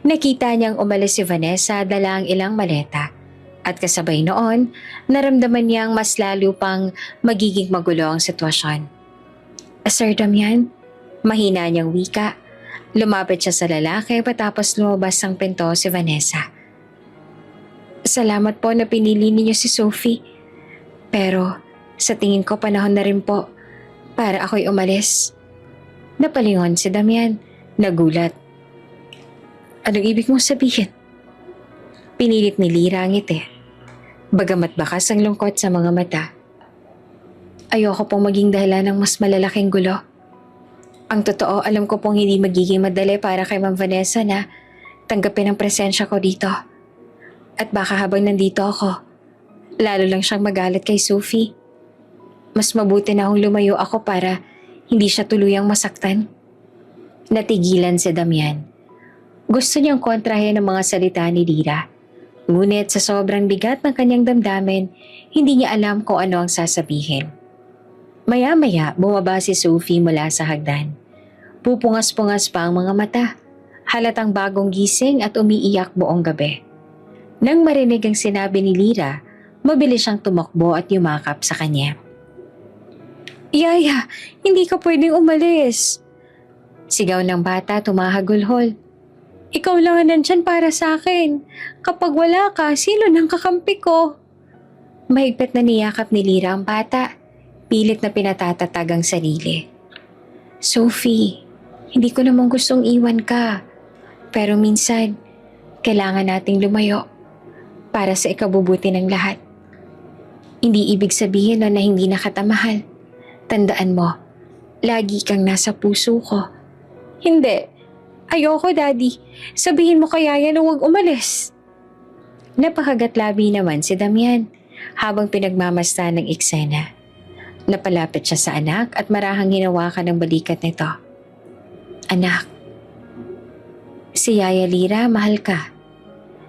Nakita niyang umalis si Vanessa dala ang ilang maleta. At kasabay noon, naramdaman niyang mas lalo pang magiging magulo ang sitwasyon. Sir Damian, mahina niyang wika. Lumapit siya sa lalaki patapos lumabas ang pinto si Vanessa. Salamat po na pinili niyo si Sophie. Pero sa tingin ko panahon na rin po para ako'y umalis. Napalingon si Damian, nagulat. Anong ibig mong sabihin? Pinilit ni Lira ang ngiti. Bagamat bakas ang lungkot sa mga mata. Ayoko pong maging dahilan ng mas malalaking gulo. Ang totoo, alam ko pong hindi magiging madali para kay Ma'am Vanessa na tanggapin ang presensya ko dito. At baka habang nandito ako, lalo lang siyang magalit kay Sophie. Mas mabuti na akong lumayo ako para hindi siya tuluyang masaktan. Natigilan si Damian. Gusto niyang kontrahin ang mga salita ni Lira. Ngunit sa sobrang bigat ng kanyang damdamin, hindi niya alam kung ano ang sasabihin. Maya-maya, bumaba si Sophie mula sa hagdan. Pupungas-pungas pa ang mga mata. Halatang bagong gising at umiiyak buong gabi. Nang marinig ang sinabi ni Lira, mabilis siyang tumakbo at yumakap sa kanya. Yaya, hindi ka pwedeng umalis. Sigaw ng bata tumahagulhol. Ikaw lang ang nandyan para sa akin. Kapag wala ka, sino nang kakampi ko? Mahigpit na niyakap ni Lira ang bata. Pilit na pinatatatag ang sarili. Sophie, hindi ko namang gustong iwan ka. Pero minsan, kailangan nating lumayo para sa ikabubuti ng lahat. Hindi ibig sabihin na hindi na kita mahal. Tandaan mo, lagi kang nasa puso ko. Hindi. Ayoko, Daddy. Sabihin mo kaya yan na huwag umalis. Napakagatlabi naman si Damian habang pinagmamasdan ng eksena. Napalapit siya sa anak at marahang hinawakan ng balikat nito. Anak, si Yaya Lira mahal ka.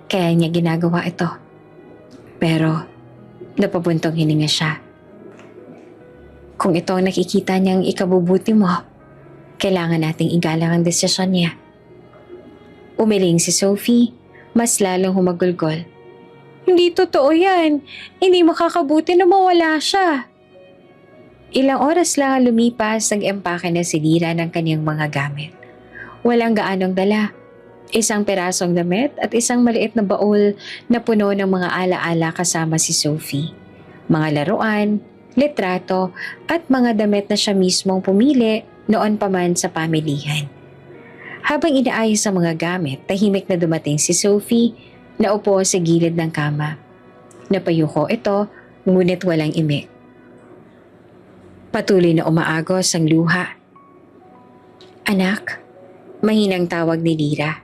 Kaya niya ginagawa ito. Pero napabuntong hininga siya. Kung ito ang nakikita niyang ikabubuti mo, kailangan nating igalang ang desisyon niya. Umiling si Sophie, mas lalong humagulgol. Hindi totoo yan. Hindi makakabuti na mawala siya. Ilang oras lang ang lumipas, nag-empake na si Lira ng kanyang mga gamit. Walang gaanong dala. Isang perasong damit at isang maliit na baul na puno ng mga alaala kasama si Sophie. Mga laruan, litrato at mga damit na siya mismong pumili noon pa man sa pamilihan. Habang inaayos ang mga gamit, tahimik na dumating si Sophie na upo sa gilid ng kama. Napayuko ito, ngunit walang imik. Patuloy na umaagos ang luha. Anak, mahinang tawag ni Lira.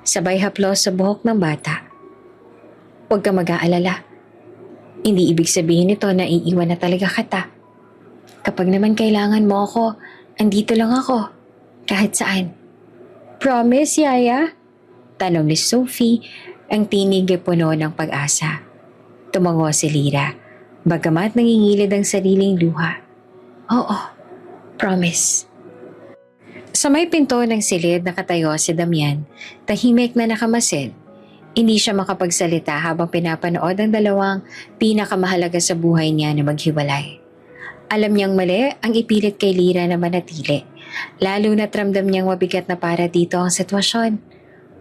Sabay haplos sa buhok ng bata. Huwag ka mag-aalala. Hindi ibig sabihin nito na iiwan na talaga kita. Kapag naman kailangan mo ako, andito lang ako. Kahit saan. Promise, Yaya? Tanong ni Sophie, ang tinig ay puno ng pag-asa. Tumango si Lira, bagamat nangingilid ang sariling luha. Oo, promise. Sa may pinto ng silid nakatayo si Damian, tahimik na nakamasid. Hindi siya makapagsalita habang pinapanood ang dalawang pinakamahalaga sa buhay niya na maghiwalay. Alam niyang mali ang ipilit kay Lira na manatili, lalo na't ramdam niyang mabigat na para dito ang sitwasyon.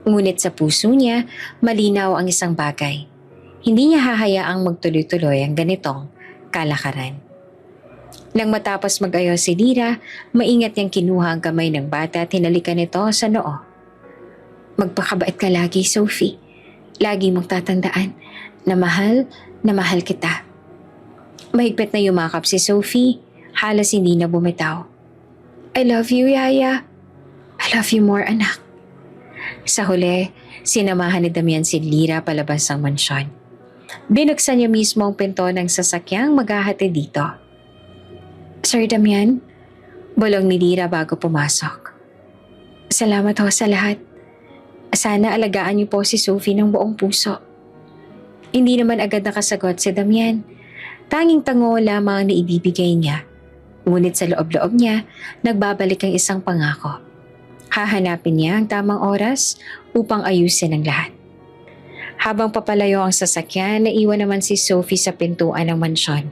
Ngunit sa puso niya, malinaw ang isang bagay. Hindi niya hahayaang magtuloy-tuloy ang ganitong kalakaran. Nang matapos mag-ayos si Lira, maingat niyang kinuha ang kamay ng bata at hinalikan ito sa noo. Magpakabait ka lagi, Sophie. Lagi mong tatandaan na mahal kita. Mahigpit na yumakap si Sophie, halos hindi na bumitaw. I love you, Yaya. I love you more, anak. Sa huli, sinamahan ni Damian si Lira palabas ng mansyon. Binuksan niya mismo ang pinto ng sasakyang maghahati dito. Sir Damian, bulong ni Lira bago pumasok. Salamat ho sa lahat. Sana alagaan niyo po si Sophie ng buong puso. Hindi naman agad nakasagot si Damian. Tanging tango lamang na ibibigay niya. Ngunit sa loob-loob niya, nagbabalik ang isang pangako. Hahanapin niya ang tamang oras upang ayusin ang lahat. Habang papalayo ang sasakyan, naiwan naman si Sophie sa pintuan ng mansyon.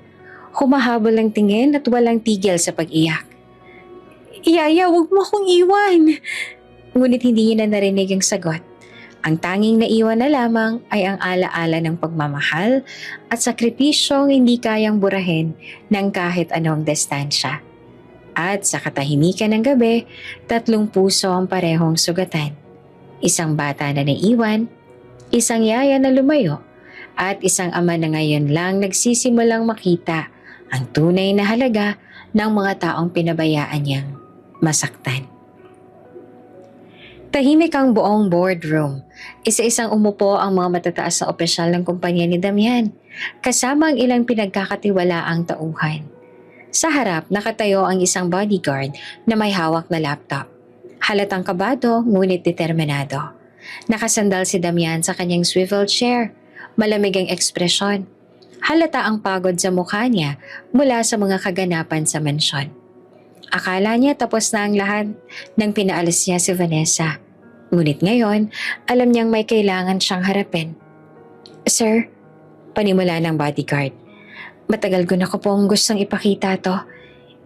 Humahabol ang tingin at walang tigil sa pag-iyak. Yaya, huwag mo akong iwan! Ngunit hindi niya na narinig ang sagot. Ang tanging naiwan na lamang ay ang alaala ng pagmamahal at sakripisyong hindi kayang burahin ng kahit anong distansya. At sa katahimikan ng gabi, 3 puso ang parehong sugatan. Isang bata na naiwan, isang yaya na lumayo, at isang ama na ngayon lang nagsisimulang makita ang tunay na halaga ng mga taong pinabayaan niyang masaktan. Tahimik ang buong boardroom. Isa-isang umupo ang mga matataas na opisyal ng kumpanya ni Damian, kasama ang ilang pinagkakatiwalaang tauhan. Sa harap, nakatayo ang isang bodyguard na may hawak na laptop. Halatang kabado, ngunit determinado. Nakasandal si Damian sa kanyang swivel chair. Malamig ang ekspresyon. Halata ang pagod sa mukha niya mula sa mga kaganapan sa mansyon. Akala niya tapos na ang lahat nang pinaalis niya si Vanessa. Ngunit ngayon, alam niyang may kailangan siyang harapin. Sir, panimula ng bodyguard. Matagal ko na ko pong gustong ipakita to.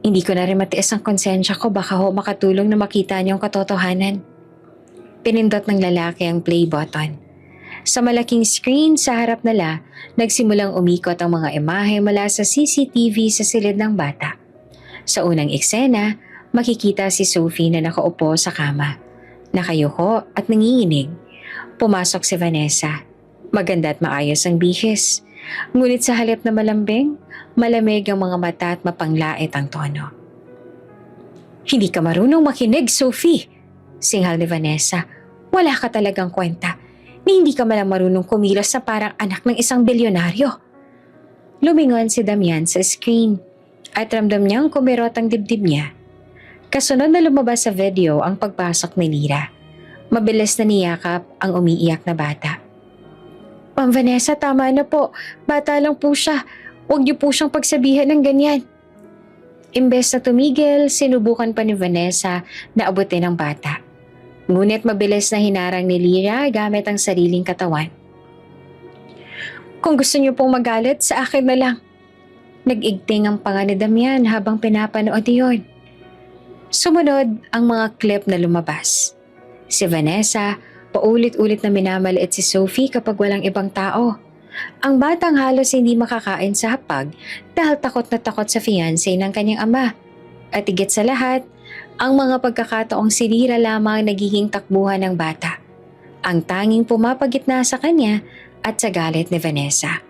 Hindi ko na rin matiis ang konsensya ko, baka ho makatulong na makita niyong katotohanan. Pinindot ng lalaki ang play button. Sa malaking screen sa harap nila, nagsimulang umikot ang mga imahe mula sa CCTV sa silid ng bata. Sa unang eksena, makikita si Sophie na nakaupo sa kama. Nakayuko at nanginginig. Pumasok si Vanessa. Maganda at maayos ang bihis. Ngunit sa halip na malambing, malamig ang mga mata at mapanglait ang tono. Hindi ka marunong makinig, Sophie! Singhal ni Vanessa. Wala ka talagang kwenta. Ni hindi ka malang marunong kumilos sa parang anak ng isang bilyonaryo. Lumingon si Damian sa screen at ramdam niyang kumirot ang dibdib niya. Kasunod na lumabas sa video ang pagpasok ni Lira. Mabilis na niyakap ang umiiyak na bata. Ma'am Vanessa, tama na po. Bata lang po siya. Huwag niyo po siyang pagsabihan ng ganyan. Imbes na tumigil, sinubukan pa ni Vanessa na abutin ang bata. Ngunit mabilis na hinarang ni Lira gamit ang sariling katawan. Kung gusto niyo pong magalit, sa akin na lang. Nag-igting ang panga ni Damian habang pinapanood iyon. Sumunod ang mga clip na lumabas. Si Vanessa, paulit-ulit na minamaliit si Sophie kapag walang ibang tao. Ang batang halos hindi makakain sa hapag dahil takot na takot sa fiancé ng kanyang ama. At higit sa lahat, ang mga pagkakataong sinira lamang nagiging takbuhan ng bata. Ang tanging pumapagitna sa kanya at sa galit ni Vanessa.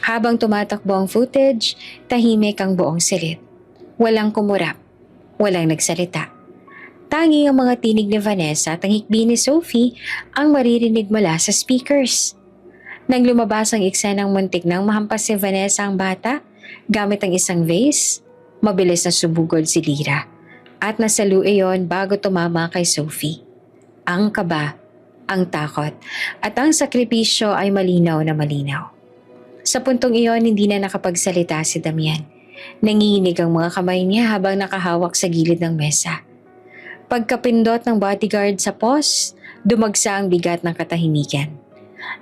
Habang tumatakbo ang footage, tahimik ang buong silid. Walang kumurap, walang nagsalita. Tanging ang mga tinig ni Vanessa at ang hikbi ni Sophie ang maririnig mula sa speakers. Nang lumabas ang eksenang muntik nang mahampas si Vanessa ang bata, gamit ang isang vase, mabilis na subugod si Lira. At nasalu iyon bago tumama kay Sophie. Ang kaba, ang takot, at ang sakripisyo ay malinaw na malinaw. Sa puntong iyon, hindi na nakapagsalita si Damian. Nanginginig ang mga kamay niya habang nakahawak sa gilid ng mesa. Pagkapindot ng bodyguard sa pos, dumagsa ang bigat ng katahimikan.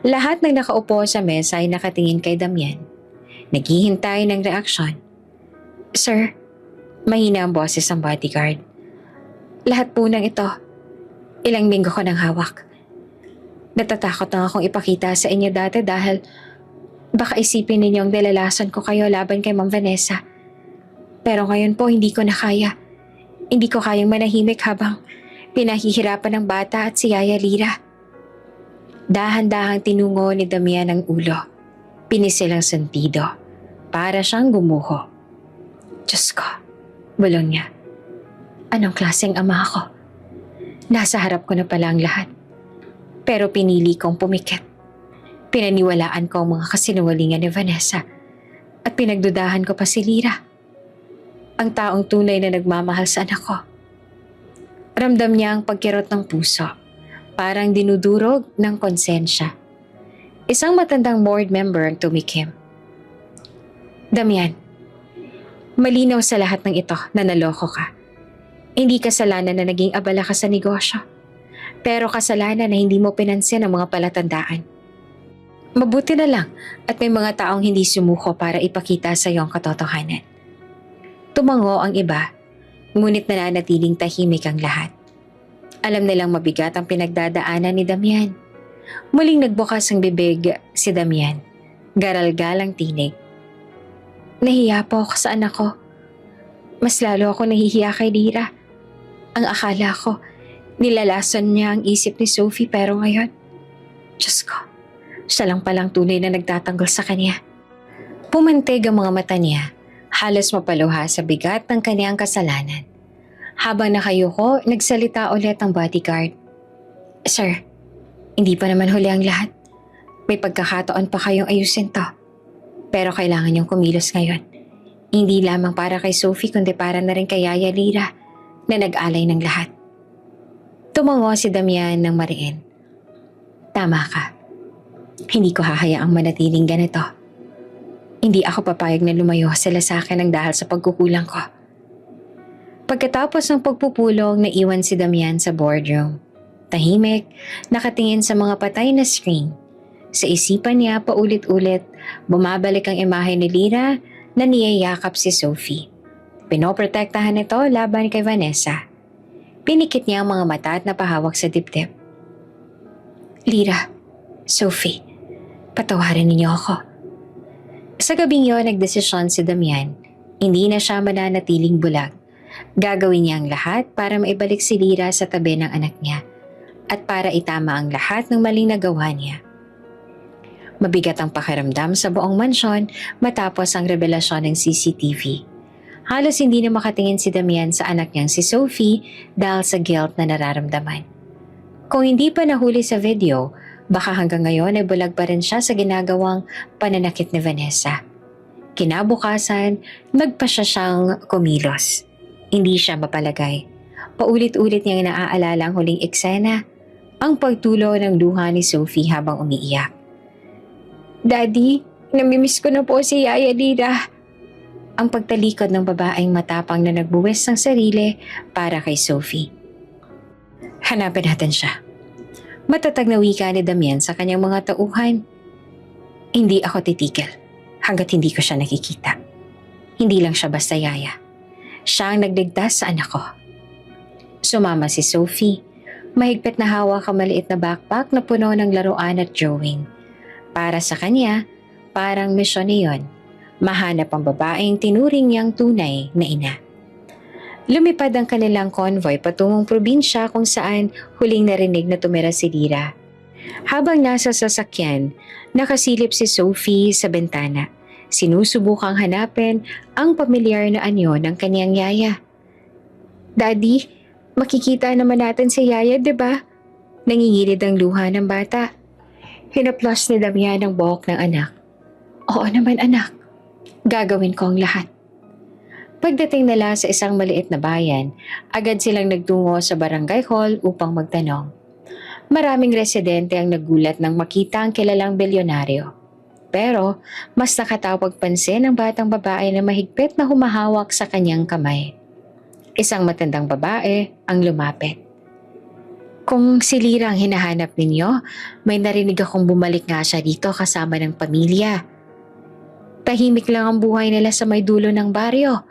Lahat ng nakaupo sa mesa ay nakatingin kay Damian. Naghihintay ng reaksyon. Sir, mahina ang boses ng bodyguard. Lahat po ng ito, ilang linggo ko nang hawak. Natatakot na akong ipakita sa inyo dati dahil baka isipin ninyong dalalasan ko kayo laban kay Ma'am Vanessa. Pero ngayon po hindi ko na kaya. Hindi ko kayang manahimik habang pinahihirapan ng bata at si Yaya Lira. Dahan-dahang tinungo ni Damian ang ulo. Pinisil ang sentido. Para siyang gumuho. Diyos ko, bulong niya. Anong klaseng ama ako? Nasa harap ko na pala ang lahat. Pero pinili kong pumikit. Pinaniwalaan ko ang mga kasinungalingan ni Vanessa at pinagdudahan ko pa si Lyra, ang taong tunay na nagmamahal sa anak ko. Ramdam niya ang pagkirot ng puso, parang dinudurog ng konsensya. Isang matandang board member ang tumikim. Damian, malinaw sa lahat ng ito na naloko ka. Hindi kasalanan na naging abala ka sa negosyo, pero kasalanan na hindi mo pinansin ang mga palatandaan. Mabuti na lang at may mga taong hindi sumuko para ipakita sa iyo ang katotohanan. Tumango ang iba, ngunit nananatiling tahimik ang lahat. Alam nilang mabigat ang pinagdadaanan ni Damian. Muling nagbukas ang bibig si Damian. Garal-gal ang tinig. Nahiya po ako sa anak ko. Mas lalo ako nahihiya kay Lyra. Ang akala ko, nilalason niya ang isip ni Sophie pero ngayon, Diyos ko, siya lang palang tunay na nagtatanggol sa kanya. Pumantig ang mga mata niya, halos mapaluha sa bigat ng kanyang kasalanan. Habang nakayuko, nagsalita ulit ang bodyguard. Sir, hindi pa naman huli ang lahat. May pagkakataon pa kayong ayusin to. Pero kailangan niyong kumilos ngayon. Hindi lamang para kay Sophie kundi para na rin kay Yaya Lyra na nag-alay ng lahat. Tumango si Damian ng mariin. Tama ka. Hindi ko hahayaang manatiling ganito. Hindi ako papayag na lumayo sila sa akin ng dahil sa pagkukulang ko. Pagkatapos ng pagpupulong, naiwan si Damian sa boardroom. Tahimik, nakatingin sa mga patay na screen. Sa isipan niya paulit-ulit, bumabalik ang imahe ni Lyra na niyayakap si Sophie. Pinoprotektahan ito laban kay Vanessa. Pinikit niya ang mga mata at napahawak sa dibdib. Lyra, Sophie, patawarin ninyo ako. Sa gabing yun, nagdesisyon si Damian. Hindi na siya mananatiling bulag. Gagawin niya ang lahat para maibalik si Lyra sa tabi ng anak niya at para itama ang lahat ng maling nagawa niya. Mabigat ang pakiramdam sa buong mansyon matapos ang revelasyon ng CCTV. Halos hindi na makatingin si Damian sa anak niyang si Sophie dahil sa guilt na nararamdaman. Kung hindi pa nahuli sa video, baka hanggang ngayon ay bulag pa rin siya sa ginagawang pananakit ni Vanessa. Kinabukasan, nagpa siya siyang kumilos. Hindi siya mapalagay. Paulit-ulit niyang naaalala ang huling eksena, ang pagtulo ng luha ni Sophie habang umiiyak. Daddy, namimiss ko na po si Yaya Lyra. Ang pagtalikod ng babaeng matapang na nagbuwis ng sarili para kay Sophie. Hanapin natin siya. Matatag na wika ni Damian sa kanyang mga tauhan. Hindi ako titigil hanggat hindi ko siya nakikita. Hindi lang siya basta yaya. Siya ang nagligtas sa anak ko. Sumama si Sophie. Mahigpit na hawak ang maliit na backpack na puno ng laruan at drawing. Para sa kanya, parang misyon niyon. Mahanap ang babaeng tinuring niyang tunay na ina. Lumipad ang kanilang convoy patungong probinsya kung saan huling narinig na tumira si Lyra. Habang nasa sasakyan, nakasilip si Sophie sa bintana. Sinusubukang hanapin ang pamilyar na anyo ng kanyang yaya. Daddy, makikita naman natin si Yaya, di ba? Nangingilid ang luha ng bata. Hinaplos ni Damian ang buhok ng anak. Oo naman anak, gagawin ko ang lahat. Pagdating nila sa isang maliit na bayan, agad silang nagtungo sa barangay hall upang magtanong. Maraming residente ang nagulat nang makita ang kilalang bilyonaryo. Pero mas nakatawag pansin ang batang babae na mahigpit na humahawak sa kanyang kamay. Isang matandang babae ang lumapit. Kung si Lyra ang hinahanap ninyo, may narinig akong bumalik nga siya dito kasama ng pamilya. Tahimik lang ang buhay nila sa may dulo ng baryo,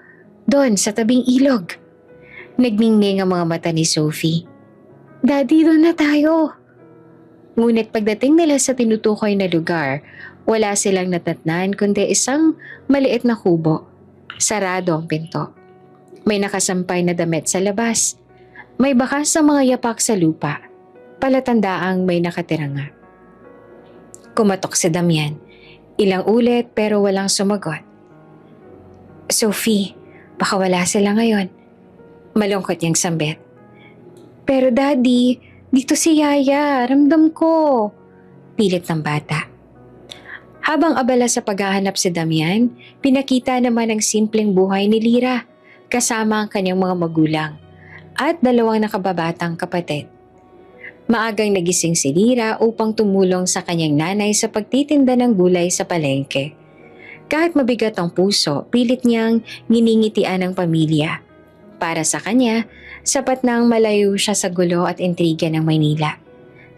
doon sa tabing ilog. Nagningning ang mga mata ni Sophie. Daddy, doon na tayo. Ngunit pagdating nila sa tinutukoy na lugar, wala silang natatnan kundi isang maliit na kubo. Sarado ang pinto. May nakasampay na damit sa labas. May bakas sa mga yapak sa lupa. Palatandaang may nakatira nga. Kumatok si Damian. Ilang ulit pero walang sumagot. Sophie, baka wala sila ngayon. Malungkot niyang sambit. Pero Daddy, dito si Yaya, ramdam ko. Pilit ng bata. Habang abala sa paghahanap si Damian, pinakita naman ang simpleng buhay ni Lira kasama ang kanyang mga magulang at dalawang nakababatang kapatid. Maagang nagising si Lira upang tumulong sa kanyang nanay sa pagtitinda ng gulay sa palengke. Kahit mabigat ang puso, pilit niyang nginingitian ang pamilya. Para sa kanya, sapat nang malayo siya sa gulo at intriga ng Maynila.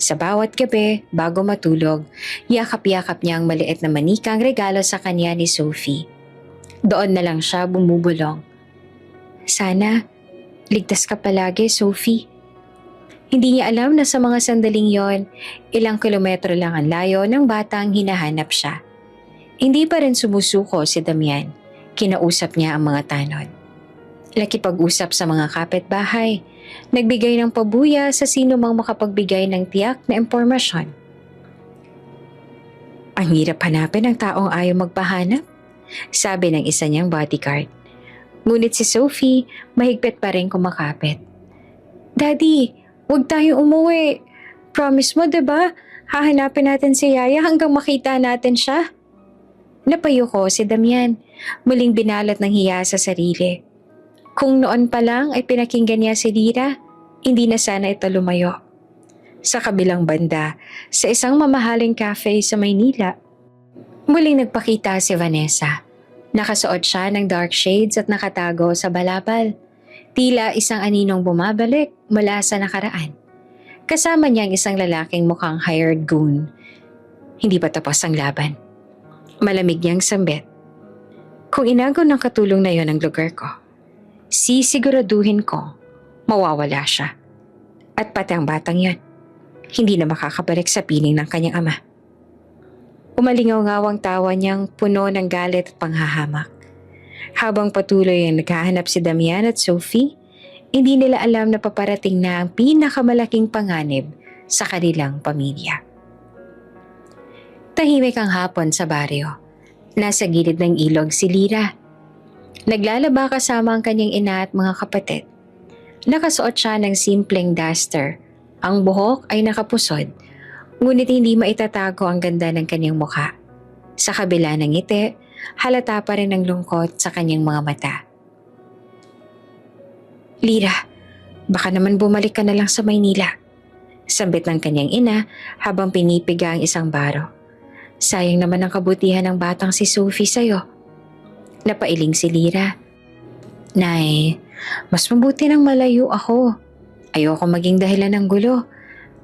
Sa bawat gabi, bago matulog, yakap-yakap niya ang maliit na manikang regalo sa kanya ni Sophie. Doon na lang siya bumubulong. Sana, ligtas ka palagi, Sophie. Hindi niya alam na sa mga sandaling yon, ilang kilometro lang ang layo ng batang hinahanap siya. Hindi pa rin sumusuko si Damian. Kinausap niya ang mga tanod. Nakipag-usap sa mga kapitbahay. Nagbigay ng pabuya sa sino mang makapagbigay ng tiyak na impormasyon. Ang hirap hanapin ang taong ayaw magpahanap, sabi ng isa niyang bodyguard. Ngunit si Sophie, mahigpit pa rin kumakapit. Daddy, huwag tayong umuwi. Promise mo, diba? Hahanapin natin si Yaya hanggang makita natin siya. Napayuko si Damian, muling binalot ng hiya sa sarili. Kung noon pa lang ay pinakinggan niya si Lira, hindi na sana ito lumayo. Sa kabilang banda, sa isang mamahaling cafe sa Maynila, muling nagpakita si Vanessa. Nakasuot siya ng dark shades at nakatago sa balabal. Tila isang aninong bumabalik mula sa nakaraan. Kasama niya ang isang lalaking mukhang hired goon. Hindi pa tapos ang laban. Malamig niyang sambit. Kung inagaw ng katulong na yon ang lugar ko, sisiguraduhin ko mawawala siya. At pati ang batang yon, hindi na makakabalik sa piling ng kanyang ama. Umalingaw-ngawang tawa niyang puno ng galit at panghahamak. Habang patuloy ang naghahanap si Damian at Sophie, hindi nila alam na paparating na ang pinakamalaking panganib sa kanilang pamilya. Tahimik ang hapon sa baryo. Nasa gilid ng ilog si Lira. Naglalaba kasama ang kanyang ina at mga kapatid. Nakasuot siya ng simpleng duster. Ang buhok ay nakapusod, ngunit hindi maitatago ang ganda ng kanyang mukha. Sa kabila ng ngiti, halata pa rin ang lungkot sa kanyang mga mata. Lira, baka naman bumalik ka na lang sa Maynila. Sambit ng kanyang ina habang pinipiga ang isang baro. Sayang naman ang kabutihan ng batang si Sophie sa'yo. Napailing si Lira. Nay, mas mabuti nang malayo ako. Ayoko maging dahilan ng gulo,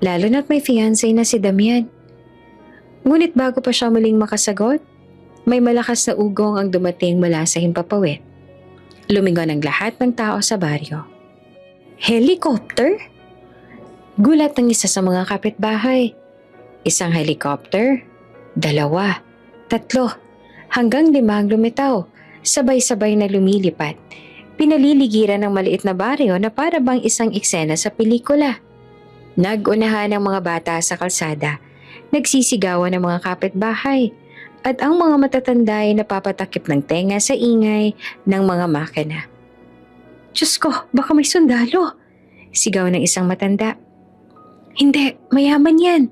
lalo na't may fiancé na si Damian. Ngunit bago pa siya muling makasagot, may malakas na ugong ang dumating mula sa himpapawid. Lumingon ang lahat ng tao sa baryo. Helicopter? Gulat ng isa sa mga kapitbahay. Isang helicopter, 2, 3, hanggang 5 ang lumitaw, sabay-sabay na lumilipat. Pinaliligiran ng maliit na baryo na para bang isang eksena sa pelikula. Nag-unahan ang mga bata sa kalsada, nagsisigawan ng mga kapitbahay, at ang mga matatanda ay napapatakip ng tenga sa ingay ng mga makina. Diyos ko, baka may sundalo! Sigaw ng isang matanda. Hindi, mayaman yan.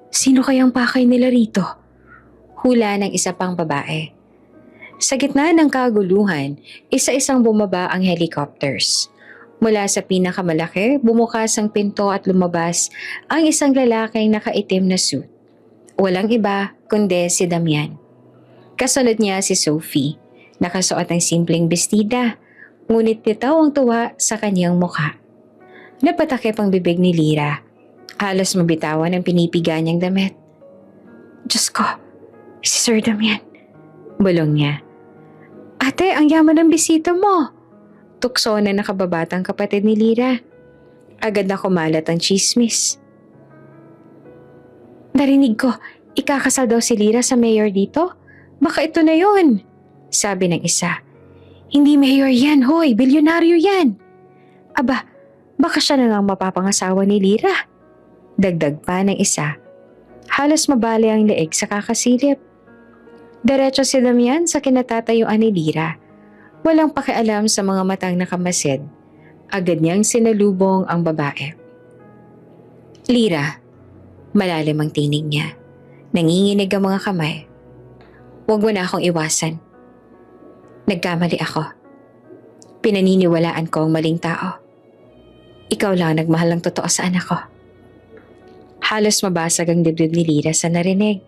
Sino kayang pakay nila rito? Hula ng isa pang babae. Sa gitna ng kaguluhan, isa-isang bumaba ang helicopters. Mula sa pinakamalaki, bumukas ang pinto at lumabas ang isang lalaking nakaitim na suit. Walang iba kundi si Damian. Kasunod niya si Sophie, nakasuot ng simpleng bestida, ngunit titaw ang tuwa sa kanyang mukha. Napatakip ang bibig ni Lira. Halos mabitawan ang pinipiga niyang damit. Diyos ko, si Sir Damian. Bulong niya. Ate, ang yaman ng bisita mo. Tukso na nakababatang kapatid ni Lira. Agad na kumalat ang chismis. Narinig ko, ikakasal daw si Lira sa mayor dito? Baka ito na yon, sabi ng isa. Hindi mayor yan, hoy, bilyonaryo yan. Aba, baka siya na lang mapapangasawa ni Lira. Dagdag pa ng isa. Halos mabali ang leeg sa kakasilip. Diretso si Damian sa kinatatayuan ni Lira. Walang pakialam sa mga matang nakamasid. Agad niyang sinalubong ang babae. Lira, malalim ang tinig niya. Nanginginig ang mga kamay. Huwag mo na akong iwasan. Nagkamali ako. Pinaniniwalaan ko ang maling tao. Ikaw lang nagmahal ng totoo sa anak ko. Halos mabasag ang dibdib ni Lira sa narinig.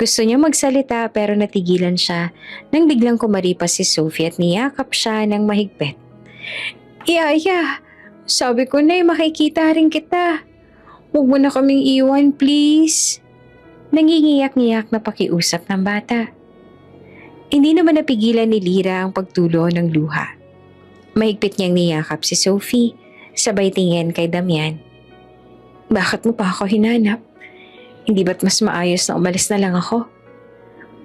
Gusto niya magsalita pero natigilan siya nang biglang kumaripas si Sophie at niyakap siya ng mahigpit. Yaya, sabi ko na makikita rin kita. Huwag mo na kaming iwan, please. Nangingiyak-ngiyak na pakiusap ng bata. Hindi naman napigilan ni Lira ang pagtulo ng luha. Mahigpit niyang niyakap si Sophie, sabay tingin kay Damian. Bakit mo pa ako hinanap? Hindi ba't mas maayos na umalis na lang ako?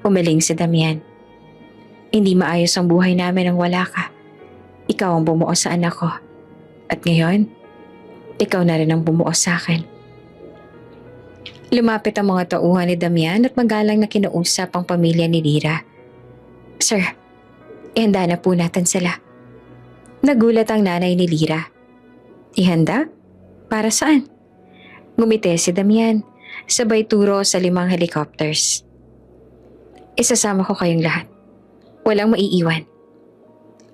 Umaling si Damian. Hindi maayos ang buhay namin nang wala ka. Ikaw ang bumuo sa anak ko. At ngayon, ikaw na rin ang bumuo sa akin. Lumapit ang mga tauhan ni Damian at magalang na kinausap ang pamilya ni Lira. Sir, ihanda na po natin sila. Nagulat ang nanay ni Lira. Ihanda? Para saan? Ngumiti si Damian. Sabay turo sa 5 helicopters. Isasama ko kayong lahat. Walang maiiwan.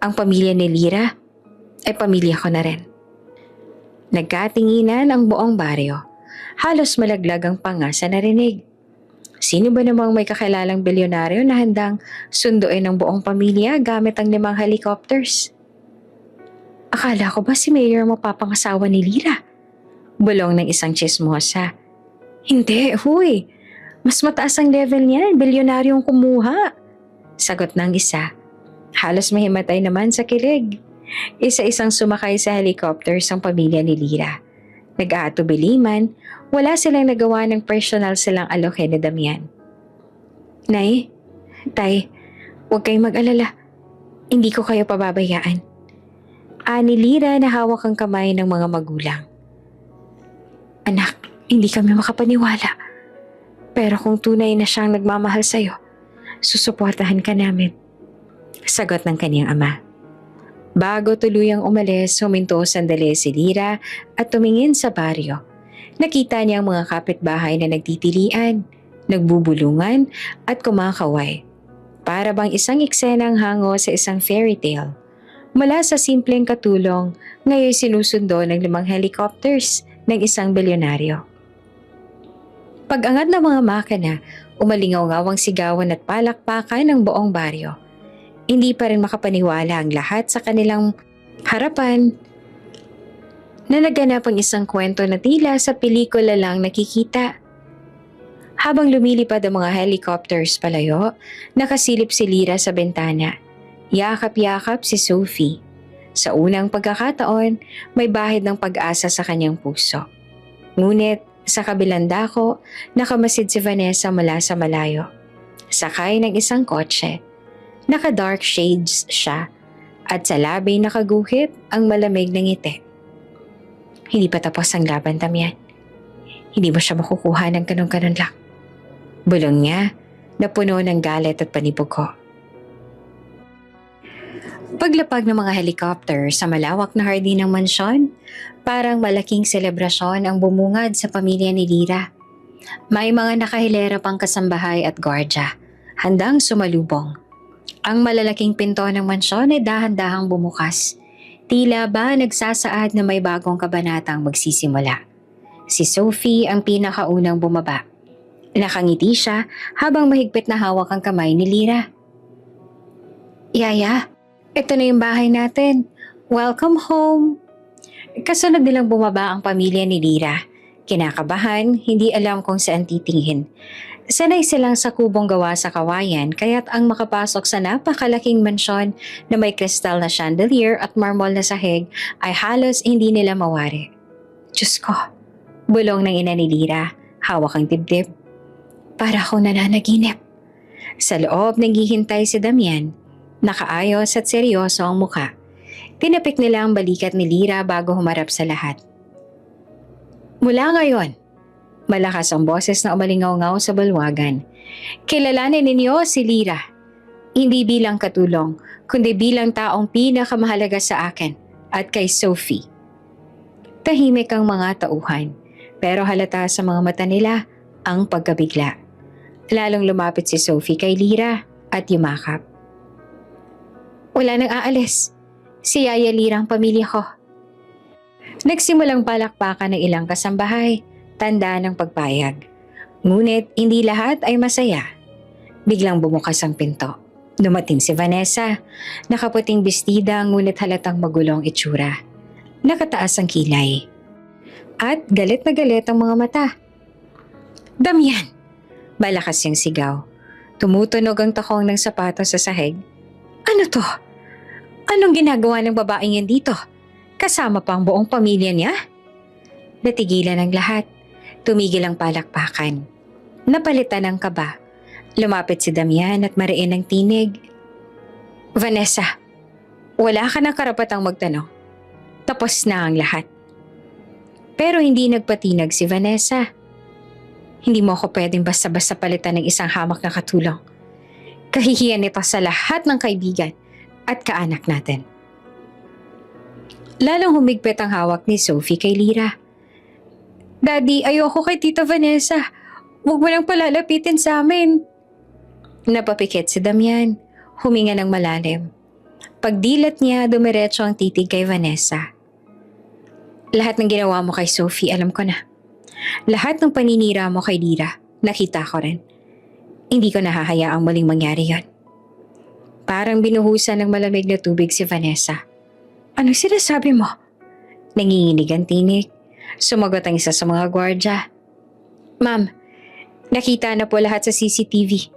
Ang pamilya ni Lira ay pamilya ko na rin. Nagkatinginan ang buong baryo. Halos malaglag ang panga sa narinig. Sino ba namang may kakilalang bilyonaryo na handang sunduin ang buong pamilya gamit ang 5 helicopters? Akala ko ba si Mayor mapapangasawa ni Lira? Bulong ng isang chismosa. Hindi, huy. Mas mataas ang level niyan, bilyonaryong kumuha. Sagot ng isa. Halos mahimatay naman sa kilig. Isa-isang sumakay sa helicopters ang pamilya ni Lira. Nag-aatubiliman, wala silang nagawa ng personal silang aloke ni Damian. Nay, Tay, huwag kayong mag-alala. Hindi ko kayo pababayaan. Ani Lira na hawak ang kamay ng mga magulang. Anak, hindi kami makapaniwala. Pero kung tunay na siyang nagmamahal sa'yo, susuportahan ka namin. Sagot ng kaniyang ama. Bago tuluyang umalis, huminto sandali si Lira at tumingin sa baryo. Nakita niya ang mga kapitbahay na nagtitilian, nagbubulungan at kumakaway. Para bang isang eksenang hango sa isang fairy tale. Mula sa simpleng katulong, ngayon sinusundo ng 5 helicopters ng isang bilyonaryo. Pag-angat ng mga makina, umalingaw-ngaw ang sigawan at palakpakan ng buong baryo. Hindi pa rin makapaniwala ang lahat sa kanilang harapan na naganap ang isang kwento na tila sa pelikula lang nakikita. Habang lumilipad ang mga helicopters palayo, nakasilip si Lira sa bintana. Yakap-yakap si Sophie. Sa unang pagkakataon, may bahid ng pag-asa sa kanyang puso. Ngunit sa kabilang dako, nakamasid si Vanessa mula sa malayo. Sakay ng isang kotse. Naka-dark shades siya at sa labi nakaguhit ang malamig na ngiti. Hindi pa tapos ang laban, Damian. Hindi mo siya makukuha ng ganun-ganun lang. Bulong niya na puno ng galit at panibog. Paglapag ng mga helicopter sa malawak na hardin ng mansyon, parang malaking selebrasyon ang bumungad sa pamilya ni Lira. May mga nakahilera pang kasambahay at gwardya, handang sumalubong. Ang malalaking pinto ng mansyon ay dahan-dahang bumukas. Tila ba nagsasaad na may bagong kabanatang magsisimula. Si Sophie ang pinakaunang bumaba. Nakangiti siya habang mahigpit na hawak ang kamay ni Lira. Yaya, ito na yung bahay natin. Welcome home. Kasunod nilang bumaba ang pamilya ni Lira. Kinakabahan, hindi alam kung saan titingin. Sanay silang sa kubong gawa sa kawayan kaya't ang makapasok sa napakalaking mansyon na may kristal na chandelier at marmol na sahig ay halos hindi nila mawari. Diyos ko, bulong ng ina ni Lira, hawak ang dibdib. Para akong nananaginip. Sa loob naghihintay si Damian. Nakaayos at seryoso ang mukha. Tinapik nila ang balikat ni Lira bago humarap sa lahat. Mula ngayon, malakas ang boses na umalingaw-ngaw sa bulwagan. Kilalanin ninyo si Lira. Hindi bilang katulong, kundi bilang taong pinakamahalaga sa akin at kay Sophie. Tahimik ang mga tauhan, pero halata sa mga mata nila ang pagkabigla. Lalong lumapit si Sophie kay Lira at yumakap. Wala nang aalis. Si Yaya Lira ang pamilya ko. Nagsimulang palakpakan ng ilang kasambahay, tanda ng pagpayag. Ngunit hindi lahat ay masaya. Biglang bumukas ang pinto. Dumating si Vanessa, nakaputing bestida ngunit halatang magulong itsura. Nakataas ang kilay. At galit na galit ang mga mata. Damian! Malakas yung sigaw. Tumutunog ang takong ng sapatos sa sahig. Ano to? Anong ginagawa ng babaeng yan dito? Kasama pa ang buong pamilya niya? Natigilan ang lahat. Tumigil ang palakpakan. Napalitan ang kaba. Lumapit si Damian at mariin ang tinig. Vanessa, wala ka ng karapatang magtanong. Tapos na ang lahat. Pero hindi nagpatinag si Vanessa. Hindi mo ako pwedeng basta-basta palitan ng isang hamak na katulong. Kahihiyan nito sa lahat ng kaibigan at kaanak natin. Lalong humigpit ang hawak ni Sophie kay Lira. Daddy, ayoko kay Tita Vanessa. Huwag mo lang palalapitin sa amin. Napapikit si Damian. Huminga ng malalim. Pagdilat niya, dumiretso ang titig kay Vanessa. Lahat ng ginawa mo kay Sophie, alam ko na. Lahat ng paninira mo kay Lira, nakita ko rin. Hindi ko nahahayaang muling mangyari yon. Parang binuhusan ng malamig na tubig si Vanessa. Ano sinasabi mo? Nanginginig ang tinig. Sumagot ang isa sa mga gwardya. Ma'am, nakita na po lahat sa CCTV.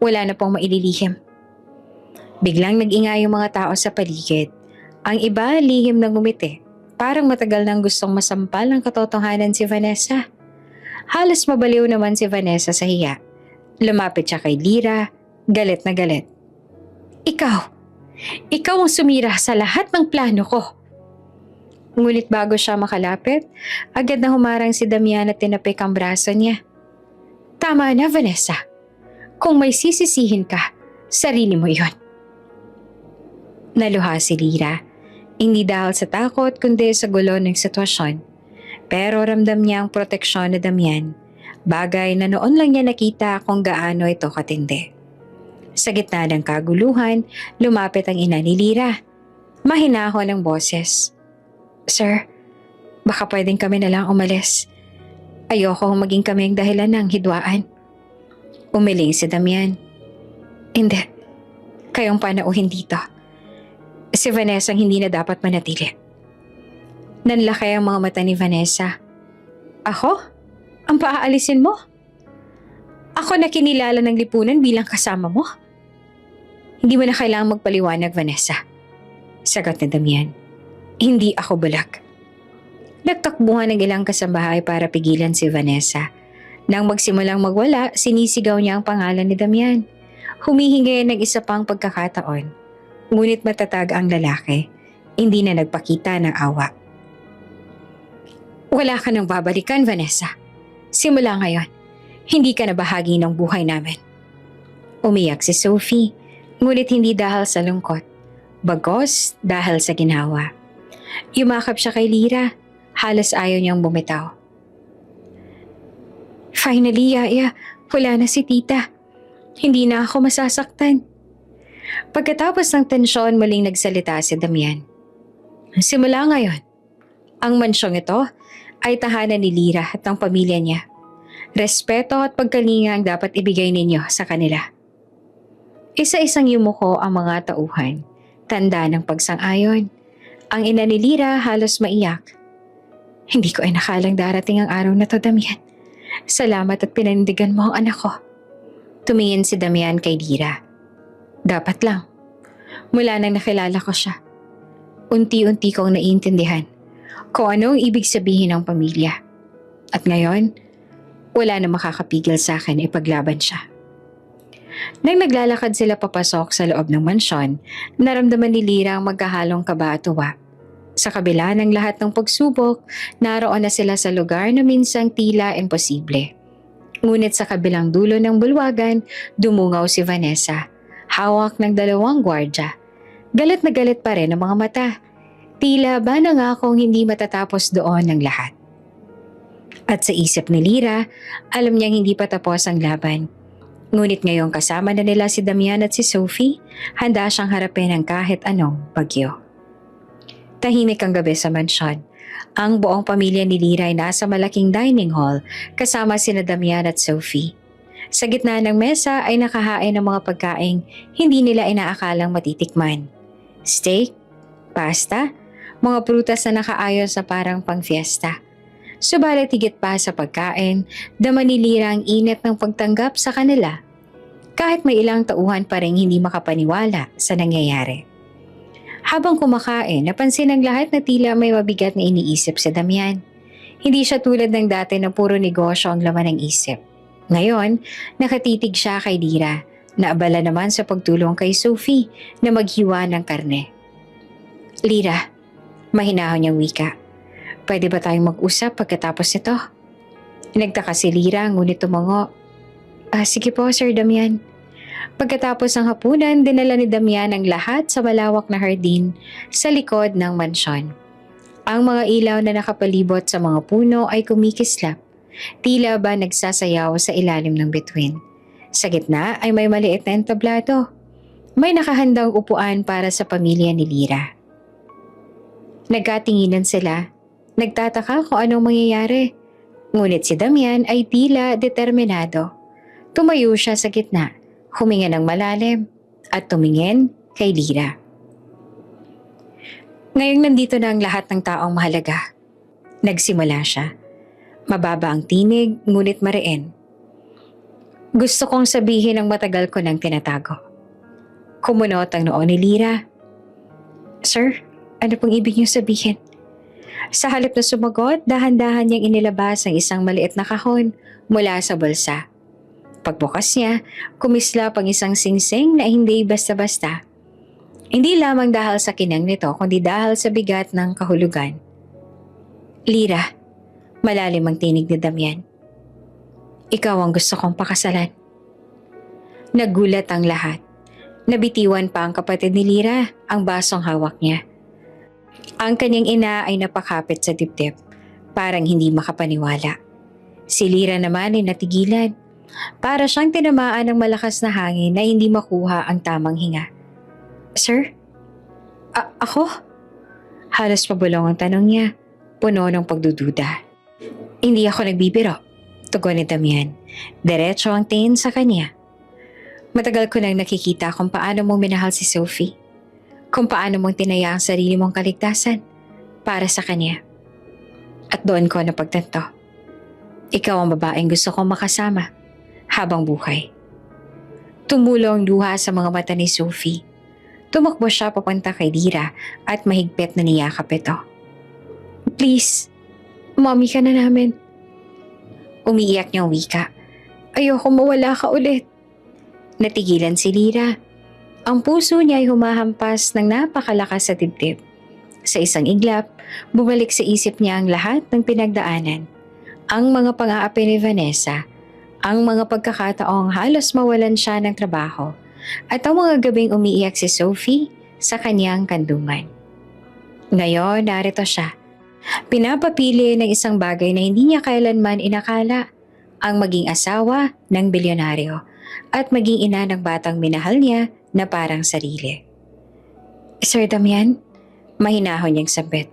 Wala na pong maililihim. Biglang nag-ingay yung mga tao sa paligid. Ang iba lihim ng ngumiti. Parang matagal nang gustong masampal ng katotohanan si Vanessa. Halos mabaliw naman si Vanessa sa hiya. Lumapit siya kay Lira, galit na galit. Ikaw ang sumira sa lahat ng plano ko. Ngunit bago siya makalapit, agad na humarang si Damian at tinapik ang braso niya. Tama na, Vanessa. Kung may sisisihin ka, sarili mo yon. Naluha si Lira. Hindi dahil sa takot kundi sa gulo ng sitwasyon. Pero ramdam niya ang proteksyon ni Damian. Bagay na noon lang niya nakita kung gaano ito katindi. Sa gitna ng kaguluhan, lumapit ang ina ni Lira. Mahinahon ang boses. Sir, baka pwedeng kami na lang umalis. Ayoko maging kami ang dahilan ng hidwaan. Umiling si Damian. Hindi. Kayong panauhin dito. Si Vanessa ang hindi na dapat manatili. Nanlaki ang mga mata ni Vanessa. Ako? Ang paaalisin mo? Ako na kinilala ng lipunan bilang kasama mo? Hindi mo na kailangang magpaliwanag, Vanessa. Sagot ni Damian. Hindi ako bulag. Nagtakbuhan ng ilang kasambahay para pigilan si Vanessa. Nang magsimulang magwala, sinisigaw niya ang pangalan ni Damian. Humihingi ng isa pang pagkakataon. Ngunit matatag ang lalaki. Hindi na nagpakita ng awa. Wala ka nang babalikan, Vanessa. Simula ngayon, hindi ka na bahagi ng buhay namin. Umiyak si Sophie, ngunit hindi dahil sa lungkot. Bagos dahil sa ginawa. Yumakap siya kay Lira, halos ayaw niyang bumitaw. Finally, Yaya, wala na si Tita. Hindi na ako masasaktan. Pagkatapos ng tensyon, muling nagsalita si Damian. Simula ngayon, ang mansyong ito ay tahanan ni Lira at ng pamilya niya. Respeto at pagkalinga ang dapat ibigay ninyo sa kanila. Isa-isang yumuko ang mga tauhan. Tanda ng pagsang-ayon. Ang ina ni Lira halos maiyak. Hindi ko ay nakalang darating ang araw na to, Damian. Salamat at pinanindigan mo ang anak ko. Tumingin si Damian kay Lira. Dapat lang. Mula nang nakilala ko siya, unti-unti kong naiintindihan kung ano ang ibig sabihin ng pamilya. At ngayon, wala na makakapigil sa akin ipaglaban siya. Nang naglalakad sila papasok sa loob ng mansyon, naramdaman ni Lira ang magkahalong kaba at tuwa. Sa kabila ng lahat ng pagsubok, naroon na sila sa lugar na minsang tila imposible. Ngunit sa kabilang dulo ng bulwagan, dumungaw si Vanessa. Hawak ng 2 gwardya. Galit na galit pa rin ang mga mata. Tila ba nangakong hindi matatapos doon ang lahat. At sa isip ni Lira, alam niyang hindi pa tapos ang laban. Ngunit ngayong kasama na nila si Damian at si Sophie, handa siyang harapin ang kahit anong bagyo. Tahimik ang gabi sa mansyon. Ang buong pamilya ni Lira ay nasa malaking dining hall kasama sina Damian at Sophie. Sa gitna ng mesa ay nakahain ng mga pagkaing hindi nila inaakalang matitikman. Steak, pasta, mga prutas na nakaayos sa parang pang-fiesta. Subalit higit pa sa pagkain, dama ni Lira ang init ng pagtanggap sa kanila. Kahit may ilang tauhan pa rin hindi makapaniwala sa nangyayari. Habang kumakain, napansin ng lahat na tila may mabigat na iniisip si Damian. Hindi siya tulad ng dati na puro negosyo ang laman ng isip. Ngayon, nakatitig siya kay Lira, na abala naman sa pagtulong kay Sophie na maghiwa ng karne. Lira, mahinahon niyang wika. Pwede ba tayong mag-usap pagkatapos nito? Nagtaka si Lira ngunit tumango. Sige po, Sir Damian. Pagkatapos ng hapunan, dinala ni Damian ang lahat sa malawak na hardin sa likod ng mansyon. Ang mga ilaw na nakapalibot sa mga puno ay kumikislap. Tila ba nagsasayaw sa ilalim ng bituin. Sa gitna ay may maliit na entablado. May nakahandang upuan para sa pamilya ni Lira. Nagkatinginan sila. Nagtataka kung anong mangyayari. Ngunit si Damian ay tila determinado. Tumayo siya sa gitna, huminga ng malalim, at tumingin kay Lira. Ngayong nandito na ang lahat ng taong mahalaga. Nagsimula siya. Mababa ang tinig, ngunit mariin. Gusto kong sabihin ang matagal ko nang tinatago. Kumunot ang noo ni Lira. Sir, ano pong ibig niyo sabihin? Sa halip na sumagot, dahan-dahan niyang inilabas ang isang maliit na kahon mula sa bulsa. Pagbukas niya, kumislap ang isang singsing na hindi basta-basta. Hindi lamang dahil sa kinang nito, kundi dahil sa bigat ng kahulugan. Lira, malalim ang tinig ni Damian. Ikaw ang gusto kong pakasalan. Nagulat ang lahat. Nabitiwan pa ang kapatid ni Lira, ang basong hawak niya. Ang kanyang ina ay napakapit sa dibdib, parang hindi makapaniwala. Si Lira naman ay natigilan. Para siyang tinamaan ng malakas na hangin na hindi makuha ang tamang hinga. Sir? Ako? Halos pabulong ang tanong niya, puno ng pagdududa. Hindi ako nagbibiro, tugon ni Damian. Diretso ang tingin sa kanya. Matagal ko nang nakikita kung paano mong minahal si Sophie. Kung paano mong tinaya ang sarili mong kaligtasan para sa kanya. At doon ko napagtanto. Ikaw ang babaeng gusto kong makasama habang buhay. Tumulo ang luha sa mga mata ni Sophie. Tumakbo siya papunta kay Lira at mahigpit na niyakap ito. Please, mommy ka na namin. Umiiyak niyang wika. Ayoko mawala ka ulit. Natigilan si Lira. Ang puso niya ay humahampas ng napakalakas sa dibdib. Sa isang iglap, bumalik sa isip niya ang lahat ng pinagdaanan. Ang mga pang-aapi ni Vanessa, ang mga pagkakataong halos mawalan siya ng trabaho, at ang mga gabing umiiyak si Sophie sa kanyang kanduman. Ngayon, narito siya. Pinapapili ng isang bagay na hindi niya kailanman inakala, ang maging asawa ng bilyonaryo at maging ina ng batang minahal niya na parang sarili. Sir Damian, mahinahon niyang sabit.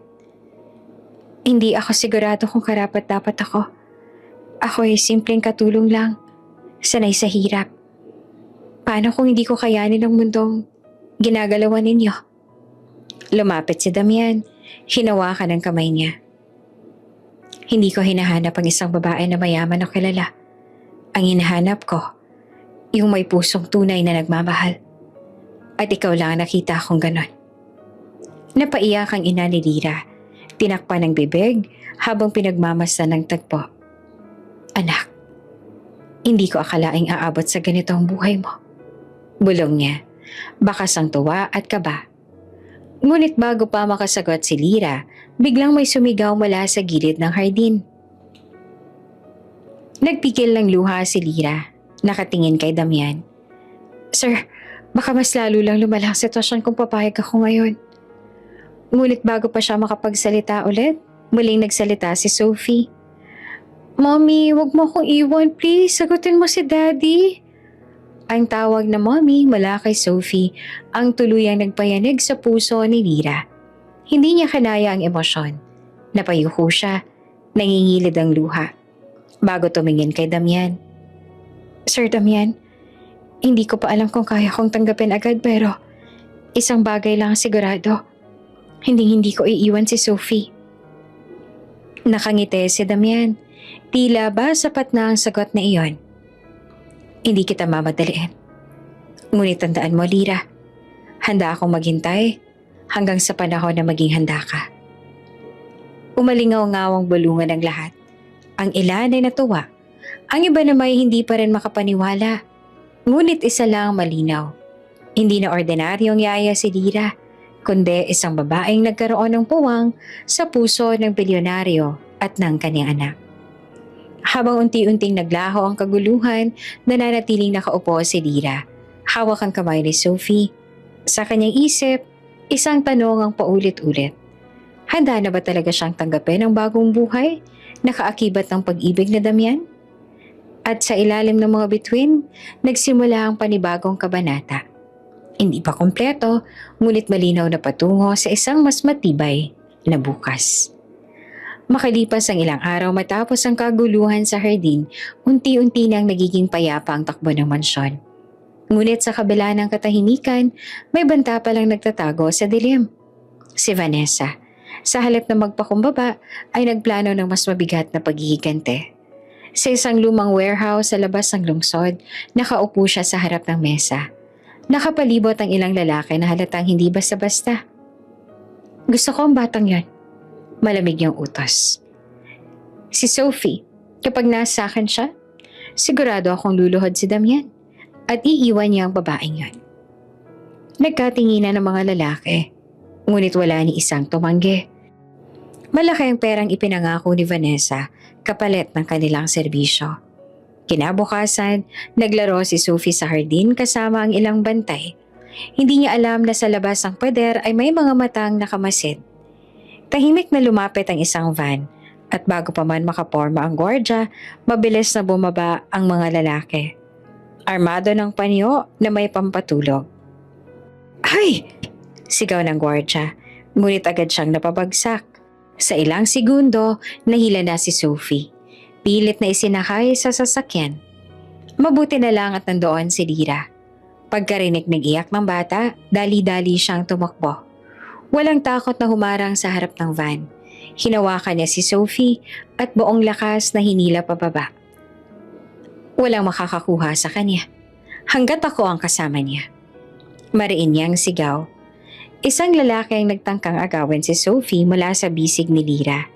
Hindi ako sigurado kung karapat-dapat ako. Ako ay simpleng katulong lang, sanay sa hirap. Paano kung hindi ko kayanin ang mundong ginagalawan ninyo? Lumapit si Damian, hinawakan ang kamay niya. Hindi ko hinahanap ang isang babae na mayaman o kilala. Ang hinahanap ko, yung may pusong tunay na nagmamahal. At ikaw lang ang nakita akong ganon. Napaiyak ang ina ni Lira. Tinakpan ng bibig habang pinagmamasdan ng tagpo. Anak, hindi ko akalaing aabot sa ganito ang buhay mo. Bulong niya, bakas ang tuwa at kaba. Ngunit bago pa makasagot si Lira, biglang may sumigaw mula sa gilid ng hardin. Nagpikil ng luha si Lira, nakatingin kay Damian. Sir, baka mas lalo lang lumala ang sitwasyon kung papayag ako ngayon. Ngunit bago pa siya makapagsalita ulit, muling nagsalita si Sophie. Mommy, wag mo akong iwan, please. Sagutin mo si Daddy. Ang tawag na mommy mula kay Sophie ang tuluyang nagpayanig sa puso ni Lira. Hindi niya kanaya ang emosyon. Napayuko siya, nangingilid ang luha. Bago tumingin kay Damian. Sir Damian, hindi ko pa alam kung kaya kong tanggapin agad pero isang bagay lang ang sigurado. Hindi ko iiwan si Sophie. Nakangiti si Damian. Tila ba sapat na ang sagot na iyon? Hindi kita mamadaliin. Ngunit tandaan mo, Lira, handa akong maghintay hanggang sa panahon na maging handa ka. Umalingaw-ngawang bulungan ang lahat. Ang ilan ay natuwa. Ang iba naman ay hindi pa rin makapaniwala. Ngunit isa lang malinaw. Hindi na ordinaryong yaya si Lira, kundi isang babaeng nagkaroon ng puwang sa puso ng bilyonaryo at ng kanyang anak. Habang unti-unting naglaho ang kaguluhan, nananatiling nakaupo si Lira. Hawak ang kamay ni Sophie. Sa kanyang isip, isang tanong ang paulit-ulit. Handa na ba talaga siyang tanggapin ang bagong buhay? Nakaakibat ng pag-ibig na Damian? At sa ilalim ng mga bituin, nagsimula ang panibagong kabanata. Hindi pa kompleto, ngunit malinaw na patungo sa isang mas matibay na bukas. Makalipas ang ilang araw matapos ang kaguluhan sa hardin, unti-unti nang nagiging payapa ang takbo ng mansyon. Ngunit sa kabila ng katahimikan, may banta palang nagtatago sa dilim. Si Vanessa, sa halip na magpakumbaba, ay nagplano ng mas mabigat na paghihigante. Sa isang lumang warehouse sa labas ng lungsod, nakaupo siya sa harap ng mesa. Nakapalibot ang ilang lalaki na halatang hindi basta-basta. Gusto ko ang batang yon. Malamig yung utos. Si Sophie, kapag nasa akin siya, sigurado akong luluhod si Damian at iiwan niya ang babaeng yon. Nagkatinginan ng mga lalaki, ngunit wala ni isang tumanggi. Malaki ang perang ipinangako ni Vanessa kapalit ng kanilang serbisyo. Kinabukasan, naglaro si Sophie sa hardin kasama ang ilang bantay. Hindi niya alam na sa labas ng pader ay may mga matang nakamasid. Tahimik na lumapit ang isang van at bago pa man makaporma ang gwardya, mabilis na bumaba ang mga lalaki. Armado ng panyo na may pampatulog. Ay! Sigaw ng gwardya, ngunit agad siyang napabagsak. Sa ilang segundo, nahila na si Sophie. Pilit na isinakay sa sasakyan. Mabuti na lang at nandoon si Lira. Pagkarinig ng iyak ng bata, dali-dali siyang tumakbo. Walang takot na humarang sa harap ng van. Hinawakan niya si Sophie at buong lakas na hinila pababa. Walang makakakuha sa kanya, hanggat ako ang kasama niya. Mariin niyang sigaw. Isang lalaki ang nagtangkang agawin si Sophie mula sa bisig ni Lira.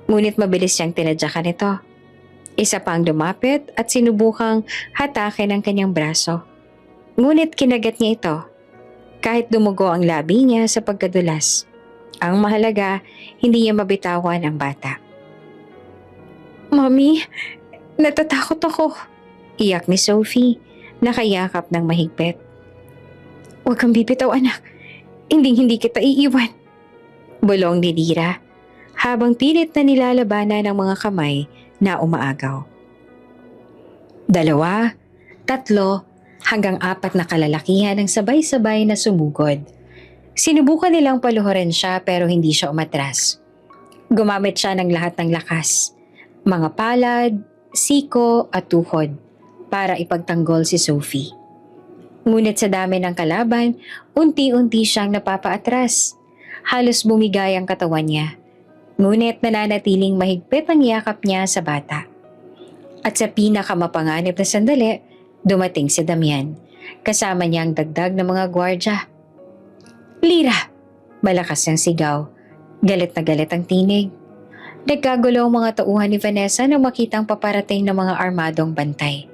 Ngunit mabilis siyang tinadyakan ito. Isa pang lumapit at sinubukang hatakin ang kanyang braso. Ngunit kinagat niya ito. Kahit dumugo ang labi niya sa pagkadulas. Ang mahalaga, hindi niya mabitawan ang bata. Mommy, natatakot ako. Iyak ni Sophie, nakayakap ng mahigpit. Huwag kang bibitaw anak, hindi kita iiwan. Bulong ni Lira, habang pilit na nilalabanan ng mga kamay na umaagaw. 2, 3, hanggang 4 na kalalakihan ang sabay-sabay na sumugod. Sinubukan nilang paluhurin siya pero hindi siya umatras. Gumamit siya ng lahat ng lakas, mga palad, siko at tuhod para ipagtanggol si Sophie. Ngunit sa dami ng kalaban, unti-unti siyang napapaatras. Halos bumigay ang katawan niya. Ngunit nananatiling mahigpit ang yakap niya sa bata. At sa pinakamapanganib na sandali, dumating si Damian. Kasama niya ang dagdag ng mga gwardya. Lira! Malakas ang sigaw. Galit na galit ang tinig. Nagkagulo ang mga tauhan ni Vanessa nang makitang paparating ng mga armadong bantay.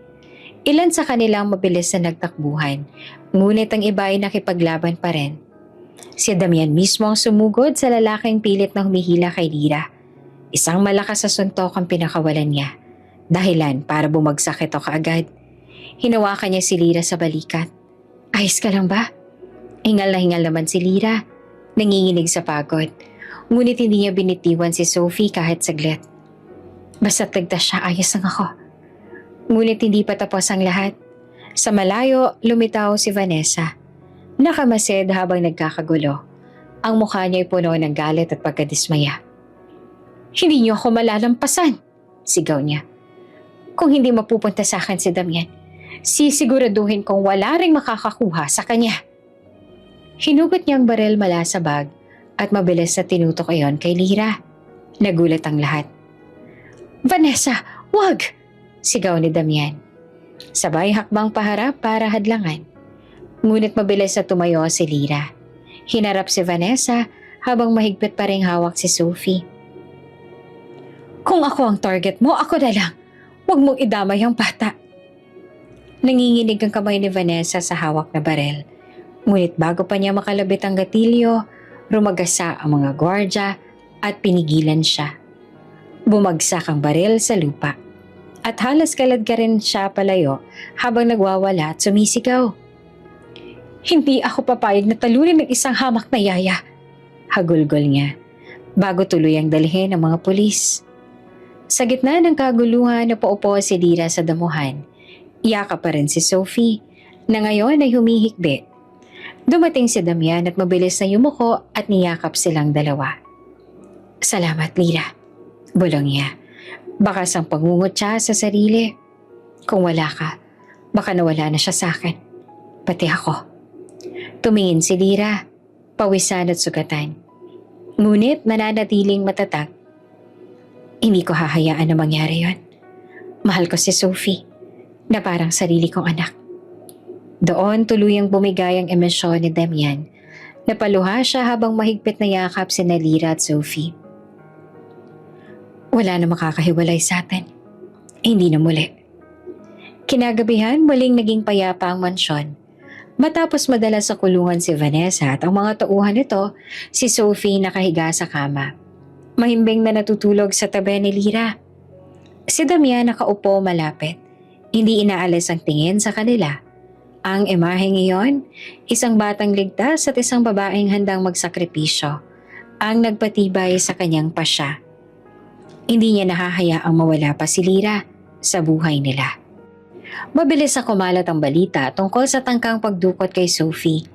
Ilan sa kanilang mabilis na nagtakbuhan, ngunit ang iba ay nakipaglaban pa rin. Si Damian mismo ang sumugod sa lalaking pilit na humihila kay Lira. Isang malakas na suntok ang pinakawalan niya. Dahilan para bumagsak ito kaagad. Hinawakan niya si Lira sa balikat. Ayos ka lang ba? Hingal na hingal naman si Lira. Nanginginig sa pagod. Ngunit hindi niya binitiwan si Sophie kahit saglit. Basta't ligtas siya, ayos lang ako. Ngunit hindi pa tapos ang lahat. Sa malayo, lumitaw si Vanessa. Nakamasid habang nagkakagulo. Ang mukha niya ay puno ng galit at pagkadismaya. "Hindi niyo ako malalampasan!" sigaw niya. "Kung hindi mapupunta sa akin si Damian, sisiguraduhin kong wala ring makakakuha sa kanya." Hinugot niya ang baril mula sa bag at mabilis na tinutok iyon kay Lyra. Nagulat ang lahat. "Vanessa, wag!" sigaw ni Damian. Sabay hakbang paharap para hadlangan. Ngunit mabilis na tumayo si Lyra. Hinarap si Vanessa habang mahigpit pa ring hawak si Sophie. "Kung ako ang target mo, ako na lang. Huwag mong idamay ang bata." Nanginginig ang kamay ni Vanessa sa hawak na barel. Ngunit bago pa niya makalabit ang gatilyo, rumagasa ang mga gwardya at pinigilan siya. Bumagsak ang baril sa lupa. At halos kalad ka rin siya palayo habang nagwawala at sumisigaw. "Hindi ako papayag na talunin ng isang hamak na yaya," hagulgol niya, bago tuluyang dalhin ng mga pulis. Sa gitna ng kaguluhan, napaupo si Lyra sa damuhan. Iyakap pa rin si Sophie, na ngayon ay humihikbi. Dumating si Damian at mabilis na yumuko at niyakap silang dalawa. "Salamat, Lyra," bulong niya. Bakas ang pangungot siya sa sarili. Kung wala ka, baka nawala na siya sa akin. Pati ako. Tumingin si Lyra, pawisan at sugatan. Ngunit nananatiling matatag. "Hindi ko hahayaan na mangyari yon. Mahal ko si Sophie, na parang sarili kong anak." Doon tuluyang bumigay ang emosyon ni Damian. Napaluha siya habang mahigpit na yakap sina Lyra at Sophie. "Wala na makakahiwalay sa atin. Hindi na muli." Kinagabihan, muling naging payapa ang mansyon. Matapos madala sa kulungan si Vanessa at ang mga tauhan nito, si Sophie nakahiga sa kama. Mahimbing na natutulog sa tabi ni Lyra. Si Damian nakaupo malapit. Hindi inaalis ang tingin sa kanila. Ang imaheng iyon, isang batang ligtas at isang babaeng handang magsakripisyo, ang nagpatibay sa kanyang pasya. Hindi niya nahahayaang mawala pa si Lyra sa buhay nila. Mabilis na kumalat ang balita tungkol sa tangkang pagdukot kay Sophie.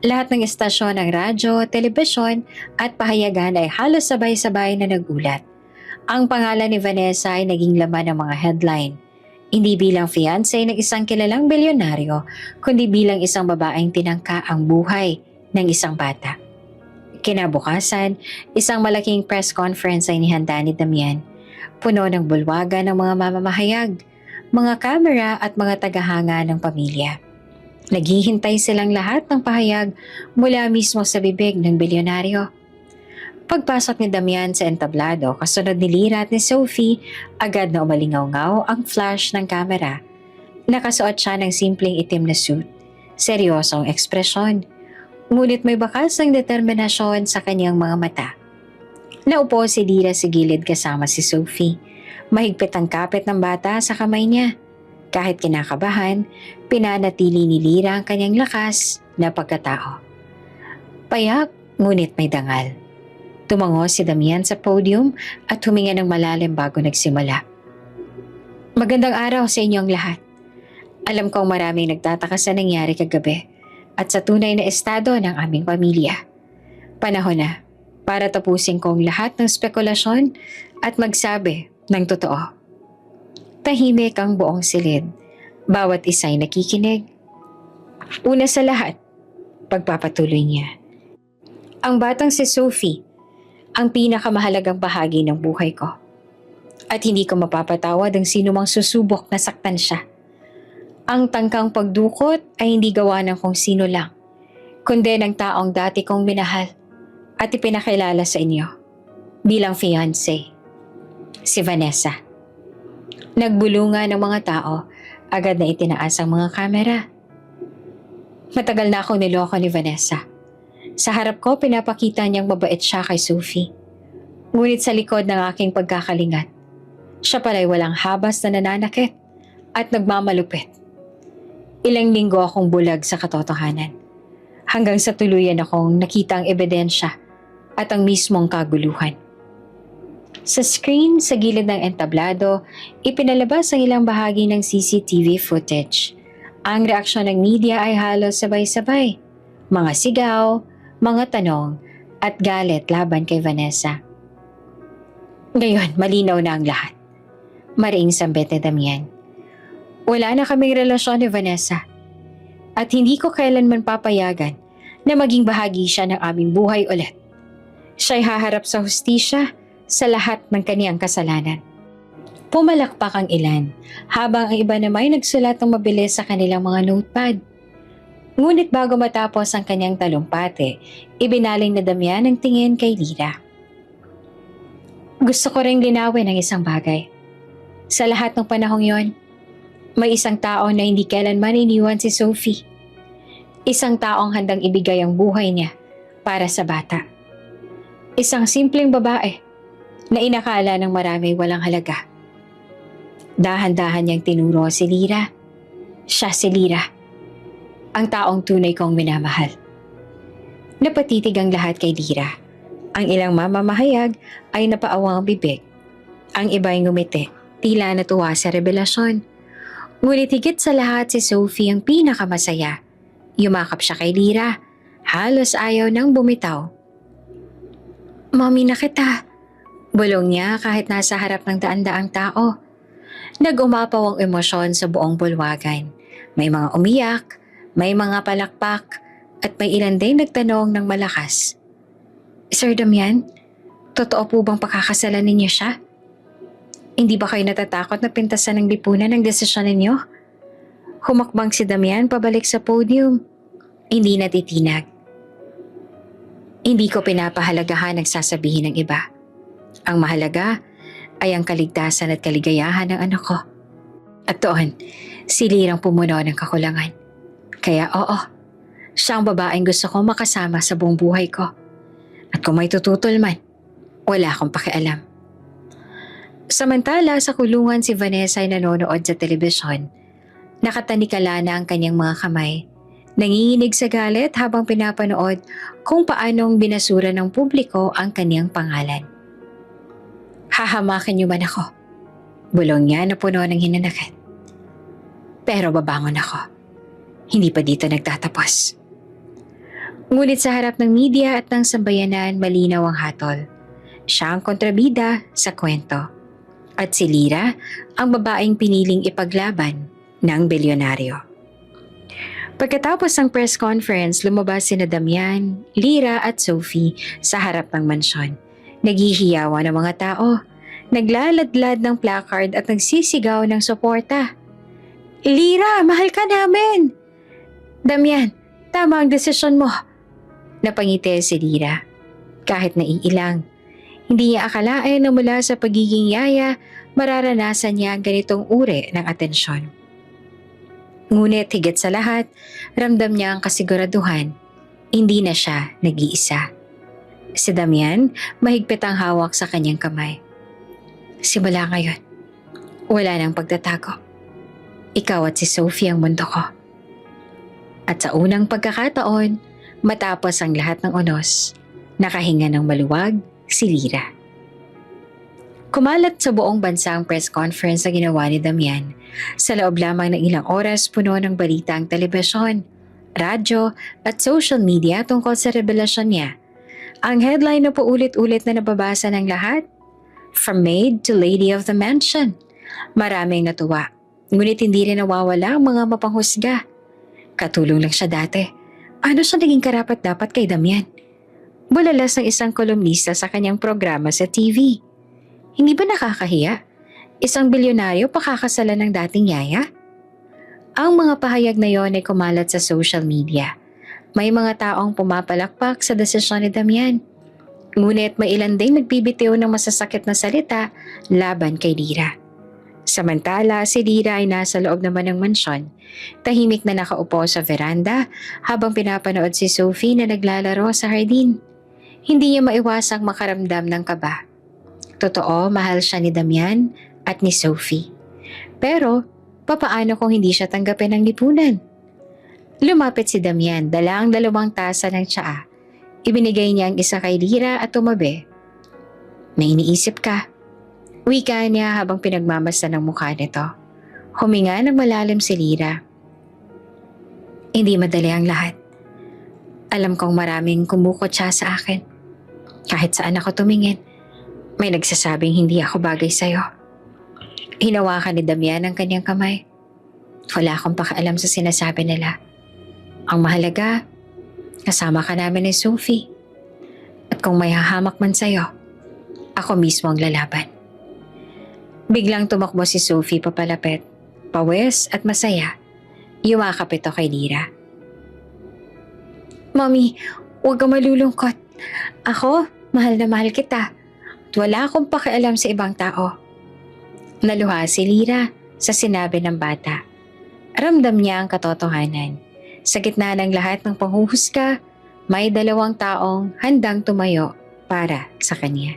Lahat ng istasyon ng radyo, telebisyon at pahayagan ay halos sabay-sabay na nagulat. Ang pangalan ni Vanessa ay naging laman ng mga headline. Hindi bilang fiancé ng isang kilalang bilyonaryo, kundi bilang isang babaeng tinangka ang buhay ng isang bata. Kinabukasan, isang malaking press conference ay nihanda ni Damian. Puno ng bulwagan ng mga mamamahayag, mga kamera at mga tagahanga ng pamilya. Naghihintay silang lahat ng pahayag mula mismo sa bibig ng bilyonaryo. Pagpasok ni Damian sa entablado, kasunod ni Lyra at ni Sophie, agad na umalingaw-ngaw ang flash ng kamera. Nakasuot siya ng simpleng itim na suit. Seryosong ekspresyon. Ngunit may bakas ng determinasyon sa kanyang mga mata. Naupo si Lyra sa gilid kasama si Sophie. Mahigpit ang kapit ng bata sa kamay niya. Kahit kinakabahan, pinanatili ni Lyra ang kanyang lakas na pagkatao. Payak, ngunit may dangal. Tumango si Damian sa podium at huminga ng malalim bago nagsimula. "Magandang araw sa inyong lahat. Alam kong maraming nagtataka sa nangyari kagabi at sa tunay na estado ng aming pamilya. Panahon na para tapusin kong lahat ng spekulasyon at magsabi ng totoo." Tahimik ang buong silid. Bawat isa'y nakikinig. "Una sa lahat," pagpapatuloy niya, "ang batang si Sophie, ang pinakamahalagang bahagi ng buhay ko. At hindi ko mapapatawad ang sino mang susubok na saktan siya. Ang tangkang pagdukot ay hindi gawa ng kung sino lang, kundi ng taong dati kong minahal at ipinakilala sa inyo bilang fiancé, si Vanessa." Nagbulungan ng mga tao, agad na itinaas ang mga kamera. "Matagal na akong niloko ni Vanessa. Sa harap ko, pinapakita niyang mabait siya kay Sophie. Ngunit sa likod ng aking pagkakalingat, siya pala'y walang habas na nananakit at nagmamalupit. Ilang linggo akong bulag sa katotohanan, hanggang sa tuluyan akong nakita ang ebidensya at ang mismong kaguluhan." Sa screen sa gilid ng entablado, ipinalabas ang ilang bahagi ng CCTV footage. Ang reaksyon ng media ay halos sabay-sabay. Mga sigaw, mga tanong, at galit laban kay Vanessa. Ngayon, malinaw na ang lahat. Mariing sambit ni Damian. Wala na kaming relasyon ni Vanessa. At hindi ko kailanman papayagan na maging bahagi siya ng aming buhay ulit. Siya'y haharap sa hustisya sa lahat ng kaniyang kasalanan. Pumalakpak ang ilan, habang ang iba naman ay nagsulat ng mabilis sa kanilang mga notepad. Ngunit bago matapos ang kanyang talumpati, ibinaling na Damian ang tingin kay Lira. Gusto ko ring linawin ang isang bagay. Sa lahat ng panahong yon, may isang tao na hindi kailanman iniwan si Sophie. Isang taong handang ibigay ang buhay niya para sa bata. Isang simpleng babae na inakala ng marami walang halaga. Dahan-dahan niyang tinuro si Lira. Siya si Lira, ang taong tunay kong minamahal. Napatitig ang lahat kay Lira. Ang ilang mamamahayag ay napaawang bibig. Ang iba ay ngumiti, tila natuwa sa revelasyon. Ngunit higit sa lahat si Sophie ang pinakamasaya. Yumakap siya kay Lira. Halos ayaw nang bumitaw. Mami na kita. Bulong niya kahit nasa harap ng daan-daang tao. Nag-umapaw ang emosyon sa buong bulwagan. May mga umiyak, may mga palakpak, at may ilan din nagtanong ng malakas. Sir Damian, totoo po bang pakakasalan ninyo siya? Hindi ba kayo natatakot na pintasan ng lipunan ang desisyon ninyo? Humakbang si Damian pabalik sa podium. Hindi natitinag. Hindi ko pinapahalagahan ang sasabihin ng iba. Ang mahalaga ay ang kaligtasan at kaligayahan ng anak ko. At doon, si Lirang pumuno ng kakulangan. Kaya oo, siya ang babaeng gusto kong makasama sa buong buhay ko. At kung may tututol man, wala akong pakialam. Samantala sa kulungan si Vanessa ay nanonood sa telebisyon. Nakatanikala na ang kanyang mga kamay. Nanginginig sa galit habang pinapanood kung paanong binasura ng publiko ang kanyang pangalan. Hahamakin niyo man ako. Bulong niya na puno ng hinanakit. Pero babangon ako. Hindi pa dito nagtatapos. Ngunit sa harap ng media at ng sambayanan, malinaw ang hatol. Siya ang kontrabida sa kwento. At si Lira, ang babaeng piniling ipaglaban ng bilyonaryo. Pagkatapos ng press conference, lumabas sina Damian, Lira at Sophie sa harap ng mansyon. Naghihiyawan ang mga tao, naglaladlad ng placard at nagsisigaw ng suporta. Lira, mahal ka namin! Damian, tama ang desisyon mo. Napangiti si Lira. Kahit naiilang, hindi niya akalain na mula sa pagiging yaya, mararanasan niya ang ganitong uri ng atensyon. Ngunit higit sa lahat, ramdam niya ang kasiguraduhan, hindi na siya nag-iisa. Si Damian, mahigpit ang hawak sa kanyang kamay. Simula ngayon, wala nang pagtatago. Ikaw at si Sophie ang mundo ko. At sa unang pagkakataon, matapos ang lahat ng unos, nakahinga ng maluwag si Lira. Kumalat sa buong bansa ang press conference na ginawa ni Damian. Sa loob lamang ng ilang oras, puno ng balita ang telebisyon, radyo at social media tungkol sa revelasyon niya. Ang headline na paulit-ulit na nababasa ng lahat, From Maid to Lady of the Mansion. Maraming natuwa, ngunit hindi rin nawawala ang mga mapanghusga. Katulong lang siya dati. Paano siya naging karapat-dapat kay Damian? Bulalas ng isang kolumnista sa kanyang programa sa TV. Hindi ba nakakahiya? Isang bilyonaryo pakakasalan ng dating yaya? Ang mga pahayag na yon ay kumalat sa social media. May mga taong pumapalakpak sa desisyon ni Damian. Ngunit may ilan ding nagbibitiw ng masasakit na salita laban kay Lira. Samantala, si Lira ay nasa loob naman ng mansyon. Tahimik na nakaupo sa veranda habang pinapanood si Sophie na naglalaro sa hardin. Hindi niya maiwasang makaramdam ng kaba. Totoo, mahal siya ni Damian at ni Sophie. Pero, papaano kung hindi siya tanggapin ng lipunan? Lumapit si Damian, dala ang 2 tasa ng tsaa. Ibinigay niya ang isa kay Lira at tumabi. May iniisip ka. Wika niya habang pinagmamasdan ng mukha nito. Huminga ng malalim si Lira. Hindi madali ang lahat. Alam kong maraming kumukot siya sa akin. Kahit saan ako tumingin, may nagsasabing hindi ako bagay sa'yo. Hinawakan ni Damian ang kanyang kamay. Wala akong pakialam sa sinasabi nila. Ang mahalaga, kasama ka namin ni Sophie. At kung may hahamak man sa'yo, ako mismo ang lalaban. Biglang tumakbo si Sophie papalapit. Pawis at masaya, yumakap ito kay Lyra. Mommy, huwag kang malulungkot. Ako, mahal na mahal kita. At wala akong pakialam sa ibang tao. Naluha si Lyra sa sinabi ng bata. Ramdam niya ang katotohanan. Sa gitna ng lahat ng panghuhusga, may dalawang taong handang tumayo para sa kanya.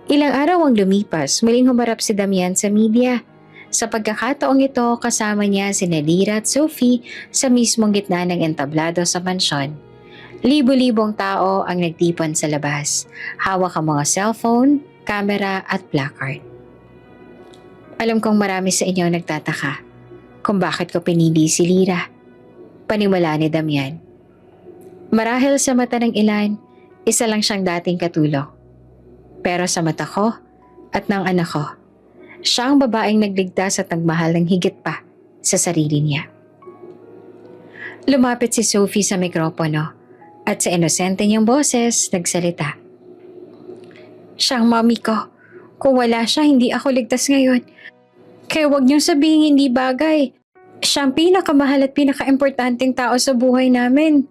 Ilang araw ang lumipas, muling humarap si Damian sa media. Sa pagkakataong ito, kasama niya si Lyra at Sophie sa mismong gitna ng entablado sa mansyon. Libo-libong tao ang nagtipon sa labas. Hawak ang mga cellphone, camera at placard. Alam kong marami sa inyo nagtataka kung bakit ko pinili si Lyra. Paniwala ni Damian. Marahil sa mata ng ilan, isa lang siyang dating katulong. Pero sa mata ko at ng anak ko, siya ang babaeng nagligtas at nagmahal ng higit pa sa sarili niya. Lumapit si Sophie sa mikropono at sa inosente niyang boses nagsalita. Siya ang mami ko. Kung wala siya, hindi ako ligtas ngayon. Kaya huwag niyong sabihin hindi bagay. Siya ang pinakamahal at pinakaimportanteng tao sa buhay namin.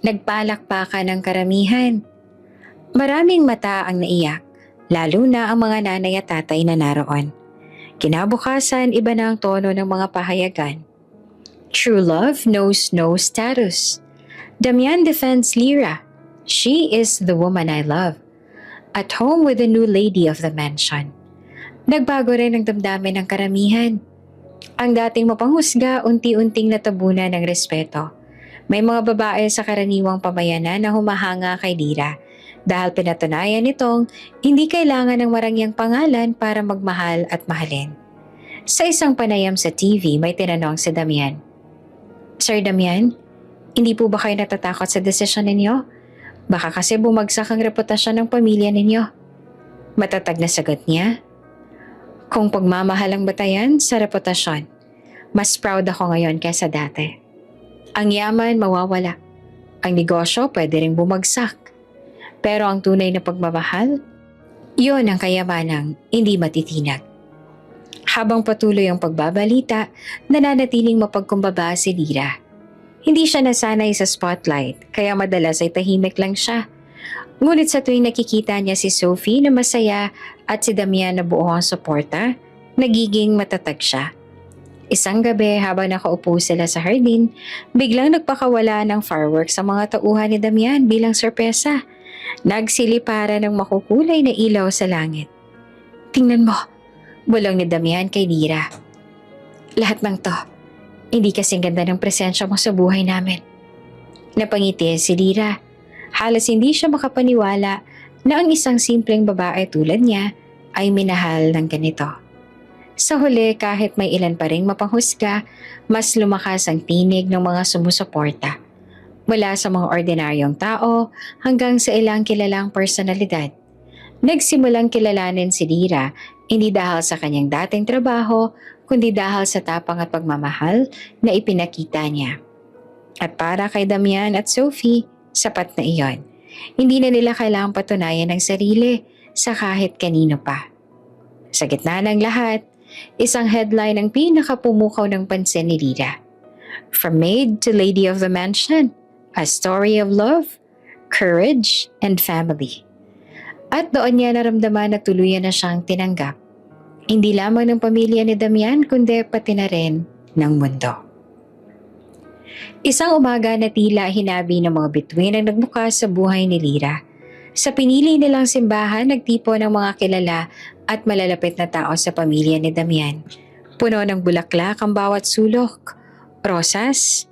Nagpalakpakan ng karamihan. Maraming mata ang naiyak. Lalo na ang mga nanay at tatay na naroon. Kinabukasan, iba na ang tono ng mga pahayagan. True love knows no status. Damian defends Lyra. She is the woman I love. At home with the new lady of the mansion. Nagbago rin ang damdamin ng karamihan. Ang dating mapanghusga, unti-unting natabunan ng respeto. May mga babae sa karaniwang pamayanan na humahanga kay Lyra. Dahil pinatunayan nitong hindi kailangan ng marangyang pangalan para magmahal at mahalin. Sa isang panayam sa TV, may tinanong si Damian. Sir Damian, hindi po ba kayo natatakot sa desisyon ninyo? Baka kasi bumagsak ang reputasyon ng pamilya ninyo. Matatag na sagot niya. Kung pagmamahal ang batayan sa reputasyon, mas proud ako ngayon kaysa dati. Ang yaman mawawala. Ang negosyo pwede ring bumagsak. Pero ang tunay na pagmamahal, yun ang kayamanang hindi matitinag. Habang patuloy ang pagbabalita, nananatiling mapagkumbaba si Lyra. Hindi siya nasanay sa spotlight, kaya madalas ay tahimik lang siya. Ngunit sa tuwing nakikita niya si Sophie na masaya at si Damian na buo ang suporta, nagiging matatag siya. Isang gabi habang nakaupo sila sa hardin, biglang nagpakawala ng fireworks sa mga tauhan ni Damian bilang sorpresa. Nagsilipara ng makukulay na ilaw sa langit. Tingnan mo, bulong ni Damian kay Lyra. Lahat ng to, hindi kasing ganda ng presensya mo sa buhay namin. Napangiti si Lyra. Halos hindi siya makapaniwala na ang isang simpleng babae tulad niya ay minahal ng ganito. Sa huli, kahit may ilan pa ring mapanghusga, mas lumakas ang tinig ng mga sumusuporta. Mula sa mga ordinaryong tao hanggang sa ilang kilalang personalidad. Nagsimulang kilalanin si Lyra hindi dahil sa kanyang dating trabaho, kundi dahil sa tapang at pagmamahal na ipinakita niya. At para kay Damian at Sophie, sapat na iyon. Hindi na nila kailangang patunayan ang sarili sa kahit kanino pa. Sa gitna ng lahat, isang headline ang pinakapumukaw ng pansin ni Lyra. From maid to lady of the mansion. A story of love, courage, and family. At doon niya naramdaman na tuluyan na siyang tinanggap. Hindi lamang ng pamilya ni Damian kundi pati na rin ng mundo. Isang umaga na tila hinabi ng mga bituin ang nagbukas sa buhay ni Lyra. Sa pinili nilang simbahan, nagtipo ng mga kilala at malalapit na tao sa pamilya ni Damian. Puno ng bulaklak ang bawat sulok, rosas,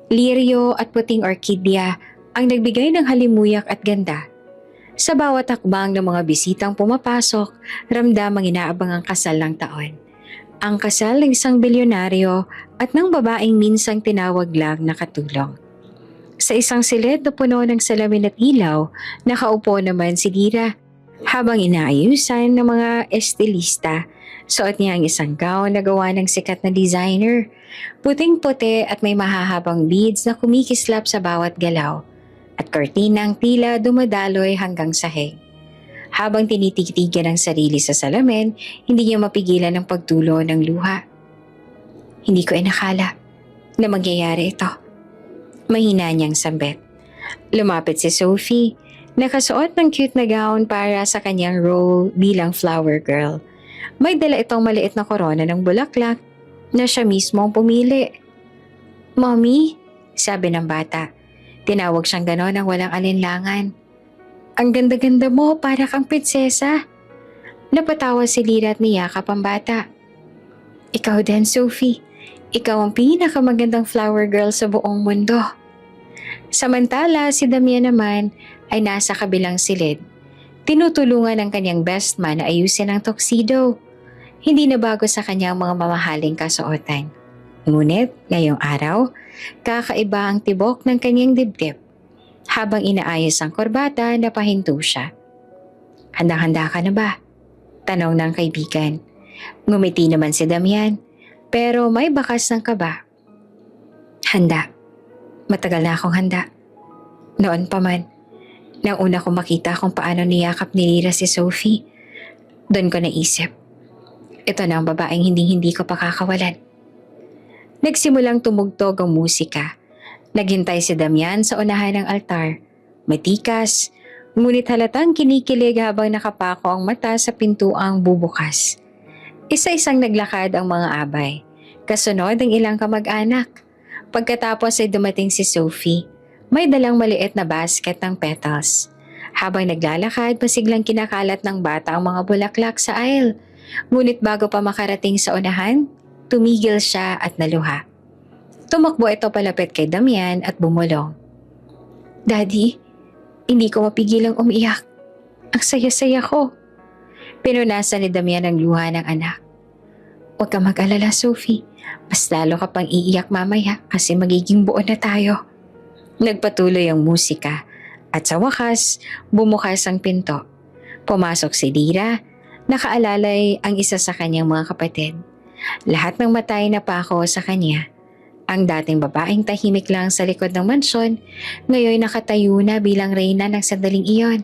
lirio at puting orkidya ang nagbigay ng halimuyak at ganda. Sa bawat hakbang ng mga bisitang pumapasok, ramdam ang inaabangang kasal ng taon. Ang kasal ng isang bilyonaryo at ng babaeng minsang tinawag lang na katulong. Sa isang silid na puno ng salamin at ilaw, nakaupo naman si Lira. Habang inaayusan ng mga estilista, suot niya ang isang gown na gawa ng sikat na designer. Puting-puti at may mahahabang beads na kumikislap sa bawat galaw. At kortinang tila dumadaloy hanggang sahig. Habang tinitigtigan ang sarili sa salamin, hindi niya mapigilan ang pagtulo ng luha. Hindi ko inakala na mangyayari ito. Mahina niyang sambit. Lumapit si Sophie, nakasuot ng cute na gown para sa kanyang role bilang flower girl. May dala itong maliit na korona ng bulaklak na siya mismo ang pumili. "Mommy," sabi ng bata. Tinawag siyang ganon ng walang alinlangan. "Ang ganda-ganda mo, para kang prinsesa." Napatawa si Lira at niyakap ang bata. "Ikaw din, Sophie. Ikaw ang pinakamagandang flower girl sa buong mundo." Samantala, si Damian naman ay nasa kabilang silid. Tinutulungan ng kanyang best man na ayusin ang tuxedo. Hindi na bago sa kanyang mga mamahaling kasuotan. Ngunit, ngayong araw, kakaiba ang tibok ng kanyang dibdib. Habang inaayos ang korbata, napahinto siya. "Handa-handa ka na ba?" tanong ng kaibigan. Ngumiti naman si Damian, pero may bakas ng kaba. "Handa. Matagal na akong handa. Noon pa man, nang una kong makita kung paano niyakap ni Lira si Sophie, doon ko naisip, ito na ang babaeng hindi ko pakakawalan." Nagsimulang tumugtog ang musika. Naghintay si Damian sa unahan ng altar. Matikas, ngunit halatang kinikilig habang nakapako ang mata sa pintuang bubukas. Isa-isang naglakad ang mga abay. Kasunod ang ilang kamag-anak. Pagkatapos ay dumating si Sophie. May dalang maliit na basket ng petals. Habang naglalakad, pasiglang kinakalat ng bata ang mga bulaklak sa aisle. Ngunit bago pa makarating sa unahan, tumigil siya at naluha. Tumakbo ito palapit kay Damian at bumulong. "Daddy, hindi ko mapigilang umiyak. Ang saya-saya ko." Pinunasan ni Damian ang luha ng anak. "Huwag kang mag-alala, Sophie. Mas lalo ka pang iiyak mamaya kasi magiging buo na tayo." Nagpatuloy ang musika at sa wakas, bumukas ang pinto. Pumasok si Lira, nakaalalay ang isa sa kanyang mga kapatid. Lahat ng matay na pako sa kanya. Ang dating babaeng tahimik lang sa likod ng mansyon, ngayon nakatayo na bilang reyna ng sandaling iyon.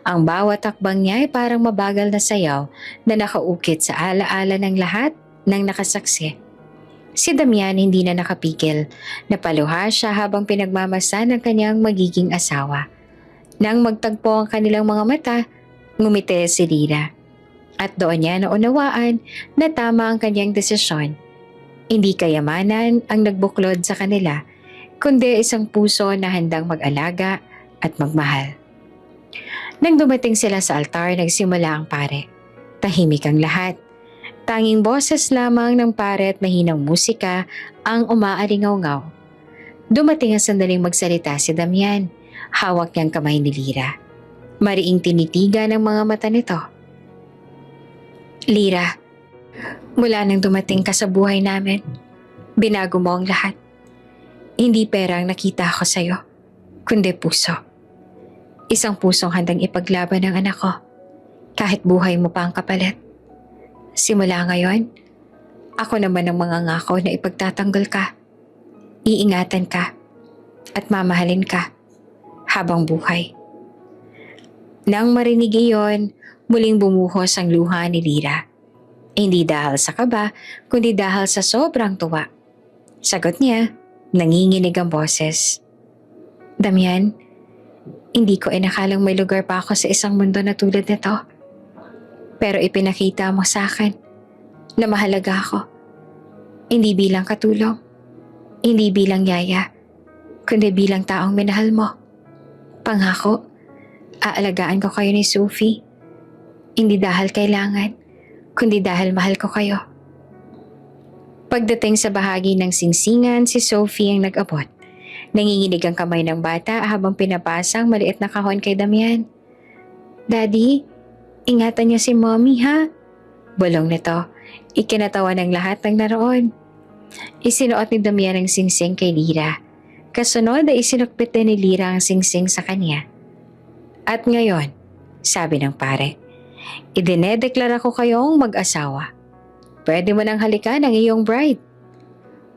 Ang bawat takbang niya ay parang mabagal na sayaw na nakaukit sa alaala ng lahat ng nakasaksi. Si Damian hindi na nakapigil. Napaluha siya habang pinagmamasan ng kanyang magiging asawa. Nang magtagpo ang kanilang mga mata, ngumiti si Lira. At doon niya naunawaan na tama ang kanyang desisyon. Hindi kayamanan ang nagbuklod sa kanila, kundi isang puso na handang mag-alaga at magmahal. Nang dumating sila sa altar, nagsimula ang pare. Tahimik ang lahat. Tanging boses lamang ng pare at mahinang musika ang umaalingaw-ngaw. Dumating ang sandaling magsalita si Damian. Hawak niyang kamay ni Lira. Mariing tinitigan ang mga mata nito. "Lira, mula nang dumating ka sa buhay namin, binago mo ang lahat. Hindi pera ang nakita ko sa'yo, kundi puso. Isang pusong handang ipaglaban ng anak ko, kahit buhay mo pa ang kapalit. Simula ngayon, ako naman ang mangangako na ipagtatanggol ka, iingatan ka, at mamahalin ka habang buhay." Nang marinig iyon, muling bumuhos ang luha ni Lira. Hindi dahil sa kaba, kundi dahil sa sobrang tuwa. Sagot niya, nanginginig ang boses. "Damian, hindi ko inakalang may lugar pa ako sa isang mundo na tulad nito. Pero ipinakita mo sa akin na mahalaga ako. Hindi bilang katulong, hindi bilang yaya, kundi bilang taong minahal mo. Pangako, aalagaan ko kayo ni Sophie. Hindi dahil kailangan, kundi dahil mahal ko kayo." Pagdating sa bahagi ng singsingan, si Sophie ang nag-abot. Nanginginig ang kamay ng bata habang pinapasa ang maliit na kahon kay Damian. "Daddy, ingatan niyo si Mommy ha?" Bulong nito. Ikinatawa ng lahat ng naroon. Isinuot ni Damian ang singsing kay Lyra. Kasunod ay isinukpit din ni Lyra ang singsing sa kanya. At ngayon, sabi ng pare, idinedeklara ko kayong mag-asawa. Pwede mo nang halikan ang iyong bride.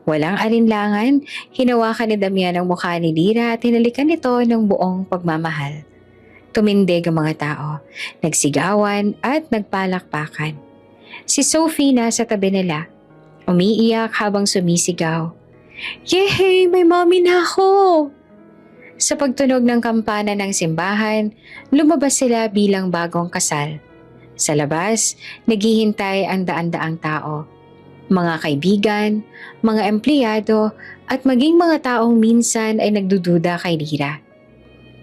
Walang alinlangan, hinawakan ni Damian ang mukha ni Lyra at hinalikan ito ng buong pagmamahal. Tumindig ang mga tao, nagsigawan at nagpalakpakan. Si Sophie nasa tabi nila, umiiyak habang sumisigaw. Yehey! May mommy na ako! Sa pagtunog ng kampana ng simbahan, lumabas sila bilang bagong kasal. Sa labas, naghihintay ang daan-daang tao. Mga kaibigan, mga empleyado, at maging mga taong minsan ay nagdududa kay Lyra.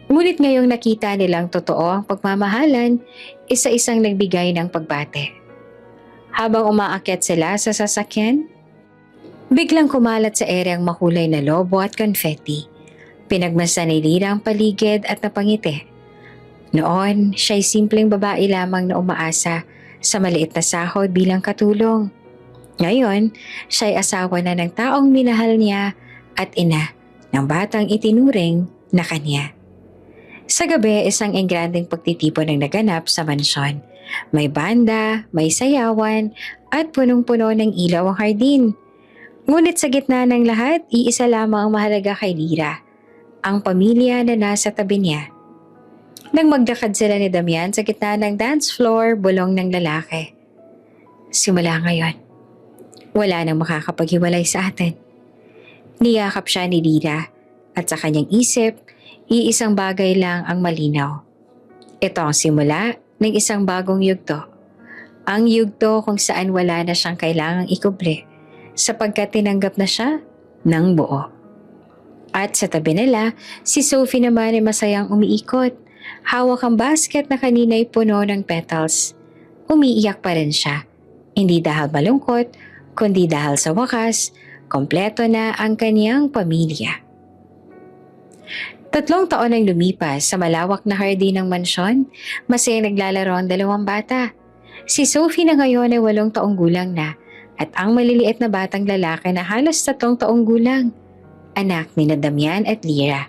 Ngunit ngayong nakita nilang totoo ang pagmamahalan, isa-isang nagbigay ng pagbate. Habang umaakyat sila sa sasakyan, biglang kumalat sa ere ang makulay na lobo at confetti. Pinagmasdan ni Lyra ang paligid at napangiti. Noon, siya'y simpleng babae lamang na umaasa sa maliit na sahod bilang katulong. Ngayon, siya'y asawa na ng taong minahal niya at ina ng batang itinuring na kanya. Sa gabi, isang engrandeng pagtitipon ang naganap sa mansyon. May banda, may sayawan, at punong-puno ng ilaw ang hardin. Ngunit sa gitna ng lahat, iisa lamang ang mahalaga kay Lyra, ang pamilya na nasa tabi niya. Nang magdakad sila ni Damian sa gitna ng dance floor, bulong ng lalaki. Simula ngayon, wala nang makakapaghiwalay sa atin. Niyakap siya ni Lyra at sa kanyang isip, iisang bagay lang ang malinaw. Ito ang simula ng isang bagong yugto. Ang yugto kung saan wala na siyang kailangang ikubli sapagkat tinanggap na siya ng buo. At sa tabi nila, si Sophie naman ay masayang umiikot. Hawak ang basket na kanina'y puno ng petals. Umiiyak pa rin siya. Hindi dahil malungkot, kundi dahil sa wakas, kompleto na ang kaniyang pamilya. 3 taon ang lumipas sa malawak na hardin ng mansyon, masayang naglalaro ang 2 bata. Si Sophie na ngayon ay 8 taong gulang na at ang maliliit na batang lalaki na halos 3 taong gulang, anak ni Damian at Lyra.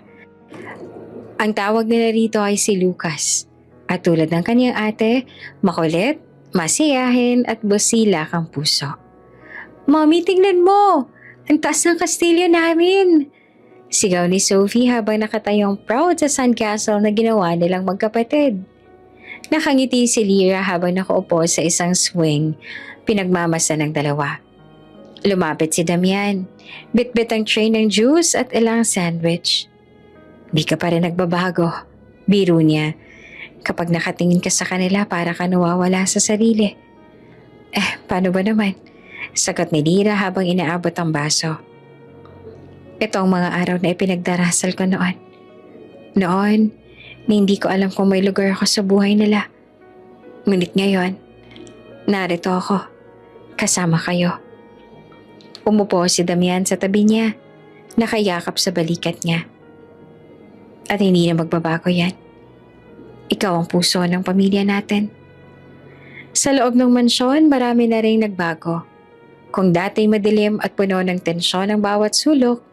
Ang tawag nila rito ay si Lucas at tulad ng kaniyang ate, makulit, masiyahin at busilak ang puso. Mommy, tingnan mo! Ang taas ng kastilyo namin! Sigaw ni Sophie habang nakatayong proud sa sandcastle na ginawa nilang magkapatid. Nakangiti si Lyra habang nakaupo sa isang swing, pinagmamasa ng 2. Lumapit si Damian, bitbit ang tray ng juice at ilang sandwich. Di ka pa rin nagbabago, biro niya. Kapag nakatingin ka sa kanila para ka nawawala sa sarili. Paano ba naman? Sagot ni Lyra habang inaabot ang baso. Ito ang mga araw na ipinagdarasal ko noon. Noon, na hindi ko alam kung may lugar ako sa buhay nila. Ngunit ngayon, narito ako, kasama kayo. Umupo si Damian sa tabi niya, nakayakap sa balikat niya. At hindi na magbabago yan. Ikaw ang puso ng pamilya natin. Sa loob ng mansyon, marami na rin nagbago. Kung dati madilim at puno ng tensyon ang bawat sulok,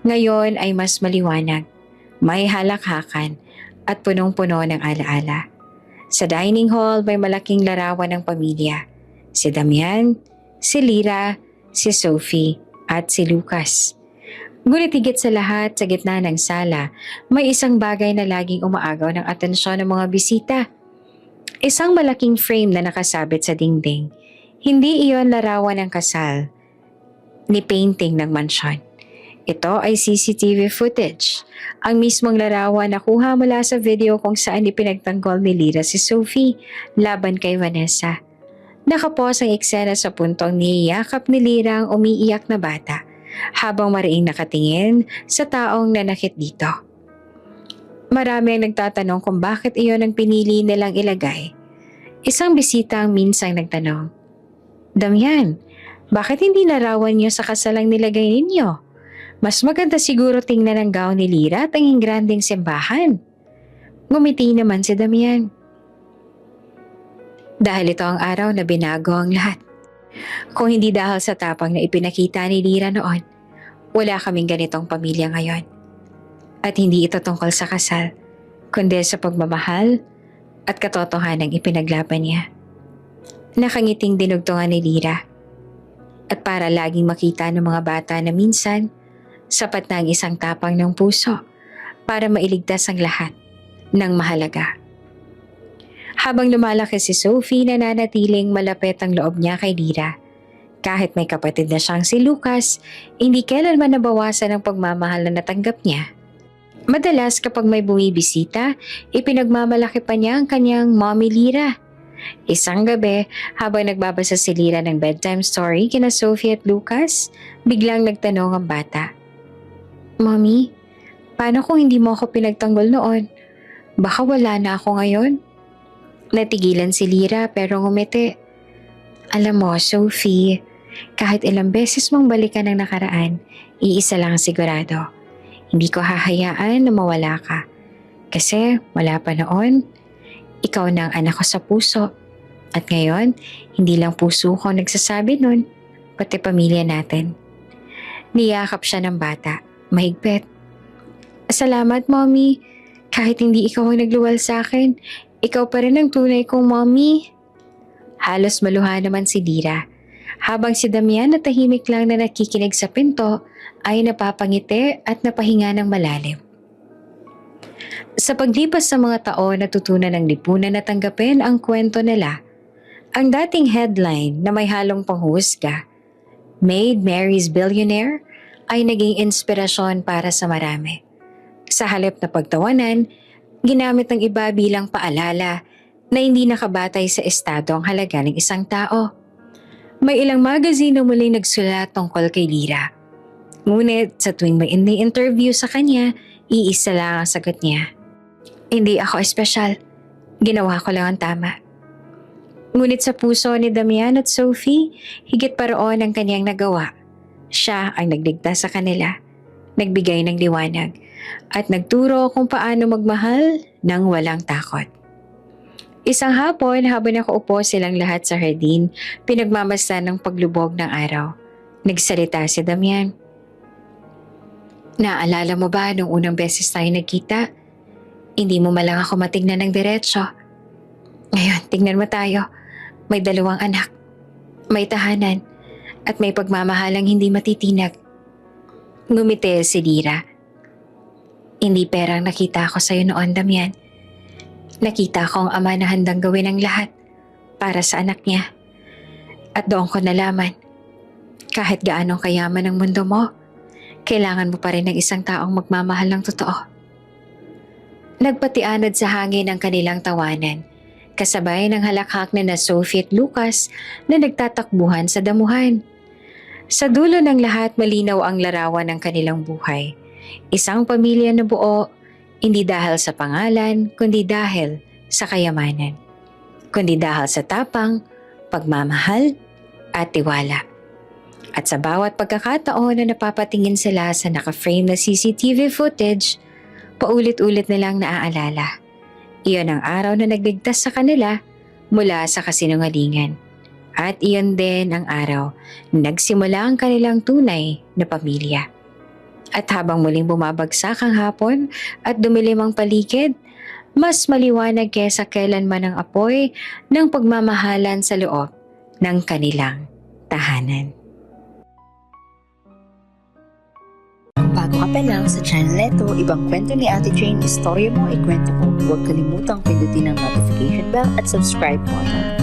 ngayon ay mas maliwanag, may halakhakan at punong-puno ng alaala. Sa dining hall may malaking larawan ng pamilya. Si Damian, si Lyra, si Sophie at si Lucas. Ngunit higit sa lahat, sa gitna ng sala, may isang bagay na laging umaagaw ng atensyon ng mga bisita. Isang malaking frame na nakasabit sa dingding. Hindi iyon larawan ng kasal, ni painting ng mansyon. Ito ay CCTV footage. Ang mismong larawan na kuha mula sa video kung saan ipinagtanggol ni Lyra si Sophie laban kay Vanessa. Nakapos ang eksena sa puntong niyayakap ni Lyra ang umiiyak na bata habang mariing nakatingin sa taong nanakit dito. Marami ang nagtatanong kung bakit iyon ang pinili nilang ilagay. Isang bisita ang minsang nagtanong, Damian, bakit hindi larawan niyo sa kasalang nilagay ninyo? Mas maganda siguro tingnan ang gown ni Lyra at ang ingranding simbahan. Ngumiti naman si Damian. Dahil ito ang araw na binago ang lahat. Kung hindi dahil sa tapang na ipinakita ni Lira noon, wala kaming ganitong pamilya ngayon. At hindi ito tungkol sa kasal, kundi sa pagmamahal at katotohanang ipinaglaban niya. Nakangiting dinugtungan ni Lira. At para laging makita ng mga bata na minsan, sapat na ang isang tapang ng puso para mailigtas ang lahat ng mahalaga. Habang lumalaki si Sophie, nananatiling malapit ang loob niya kay Lira. Kahit may kapatid na siyang si Lucas, hindi kailanman nabawasan ang pagmamahal na natanggap niya. Madalas kapag may bumibisita, ipinagmamalaki pa niya ang kanyang Mommy Lira. Isang gabi, habang nagbabasa si Lira ng bedtime story kina Sophie at Lucas, biglang nagtanong ang bata. Mommy, paano kung hindi mo ako pinagtanggol noon? Baka wala na ako ngayon? Natigilan si Lira pero ngumiti. Alam mo, Sophie, kahit ilang beses mong balikan ang nakaraan, iisa lang sigurado. Hindi ko hahayaan na mawala ka. Kasi wala pa noon, ikaw na ang anak ko sa puso. At ngayon, hindi lang puso ko nagsasabi nun, pati pamilya natin. Niyakap siya ng bata, mahigpit. Salamat, Mommy. Kahit hindi ikaw ang nagluwal sa akin, ikaw pa rin ang tunay kong Mommy. Halos maluha naman si Lira. Habang si Damian na tahimik lang na nakikinig sa pinto, ay napapangiti at napahinga ng malalim. Sa paglipas sa mga taon, natutunan ng lipunan na tanggapin ang kwento nila. Ang dating headline na may halong panghuhusga, Made Mary's Billionaire, ay naging inspirasyon para sa marami. Sa halip na pagtawanan, ginamit ng iba bilang paalala na hindi nakabatay sa estado ang halaga ng isang tao. May ilang magazine na muling nagsulat tungkol kay Lira. Ngunit sa tuwing may ini-interview sa kanya, iisa lang ang sagot niya. Hindi ako espesyal. Ginawa ko lang ang tama. Ngunit sa puso ni Damian at Sophie, higit pa roon ang kanyang nagawa. Siya ang nagligtas sa kanila, nagbigay ng liwanag, at nagturo kung paano magmahal ng walang takot. Isang hapon, habang nakaupo silang lahat sa hardin, pinagmamasdan ng paglubog ng araw. Nagsalita si Damian. Naalala mo ba nung unang beses tayo nagkita? Hindi mo malang ako matignan ng diretsyo. Ngayon, tignan mo tayo. May 2 anak, may tahanan, at may pagmamahalang hindi matitinag. Ngumiti si Lira. Hindi perang nakita ko sa'yo noon, Damian. Nakita ko ang ama na handang gawin ang lahat para sa anak niya. At doon ko nalaman, kahit gaano kayaman ang mundo mo, kailangan mo pa rin ng isang taong magmamahal ng totoo. Nagpatianod sa hangin ang kanilang tawanan, kasabay ng halakhak na Sophie at Lucas na nagtatakbuhan sa damuhan. Sa dulo ng lahat, malinaw ang larawan ng kanilang buhay. Isang pamilya na buo, hindi dahil sa pangalan, kundi dahil sa kayamanan. Kundi dahil sa tapang, pagmamahal, at tiwala. At sa bawat pagkakataon na napapatingin sila sa naka-frame na CCTV footage, paulit-ulit nilang naaalala. Iyon ang araw na nagligtas sa kanila mula sa kasinungalingan. At iyon din ang araw na nagsimula ang kanilang tunay na pamilya. At habang muling bumabagsak ang hapon at dumilim ang paligid, mas maliwanag kesa kailanman ang apoy ng pagmamahalan sa loob ng kanilang tahanan. Bago ka pa lang sa channel neto, ibang kwento ni Ate Jane, istorya mo, ikwento ko. Huwag kalimutang pindutin ang notification bell at subscribe button.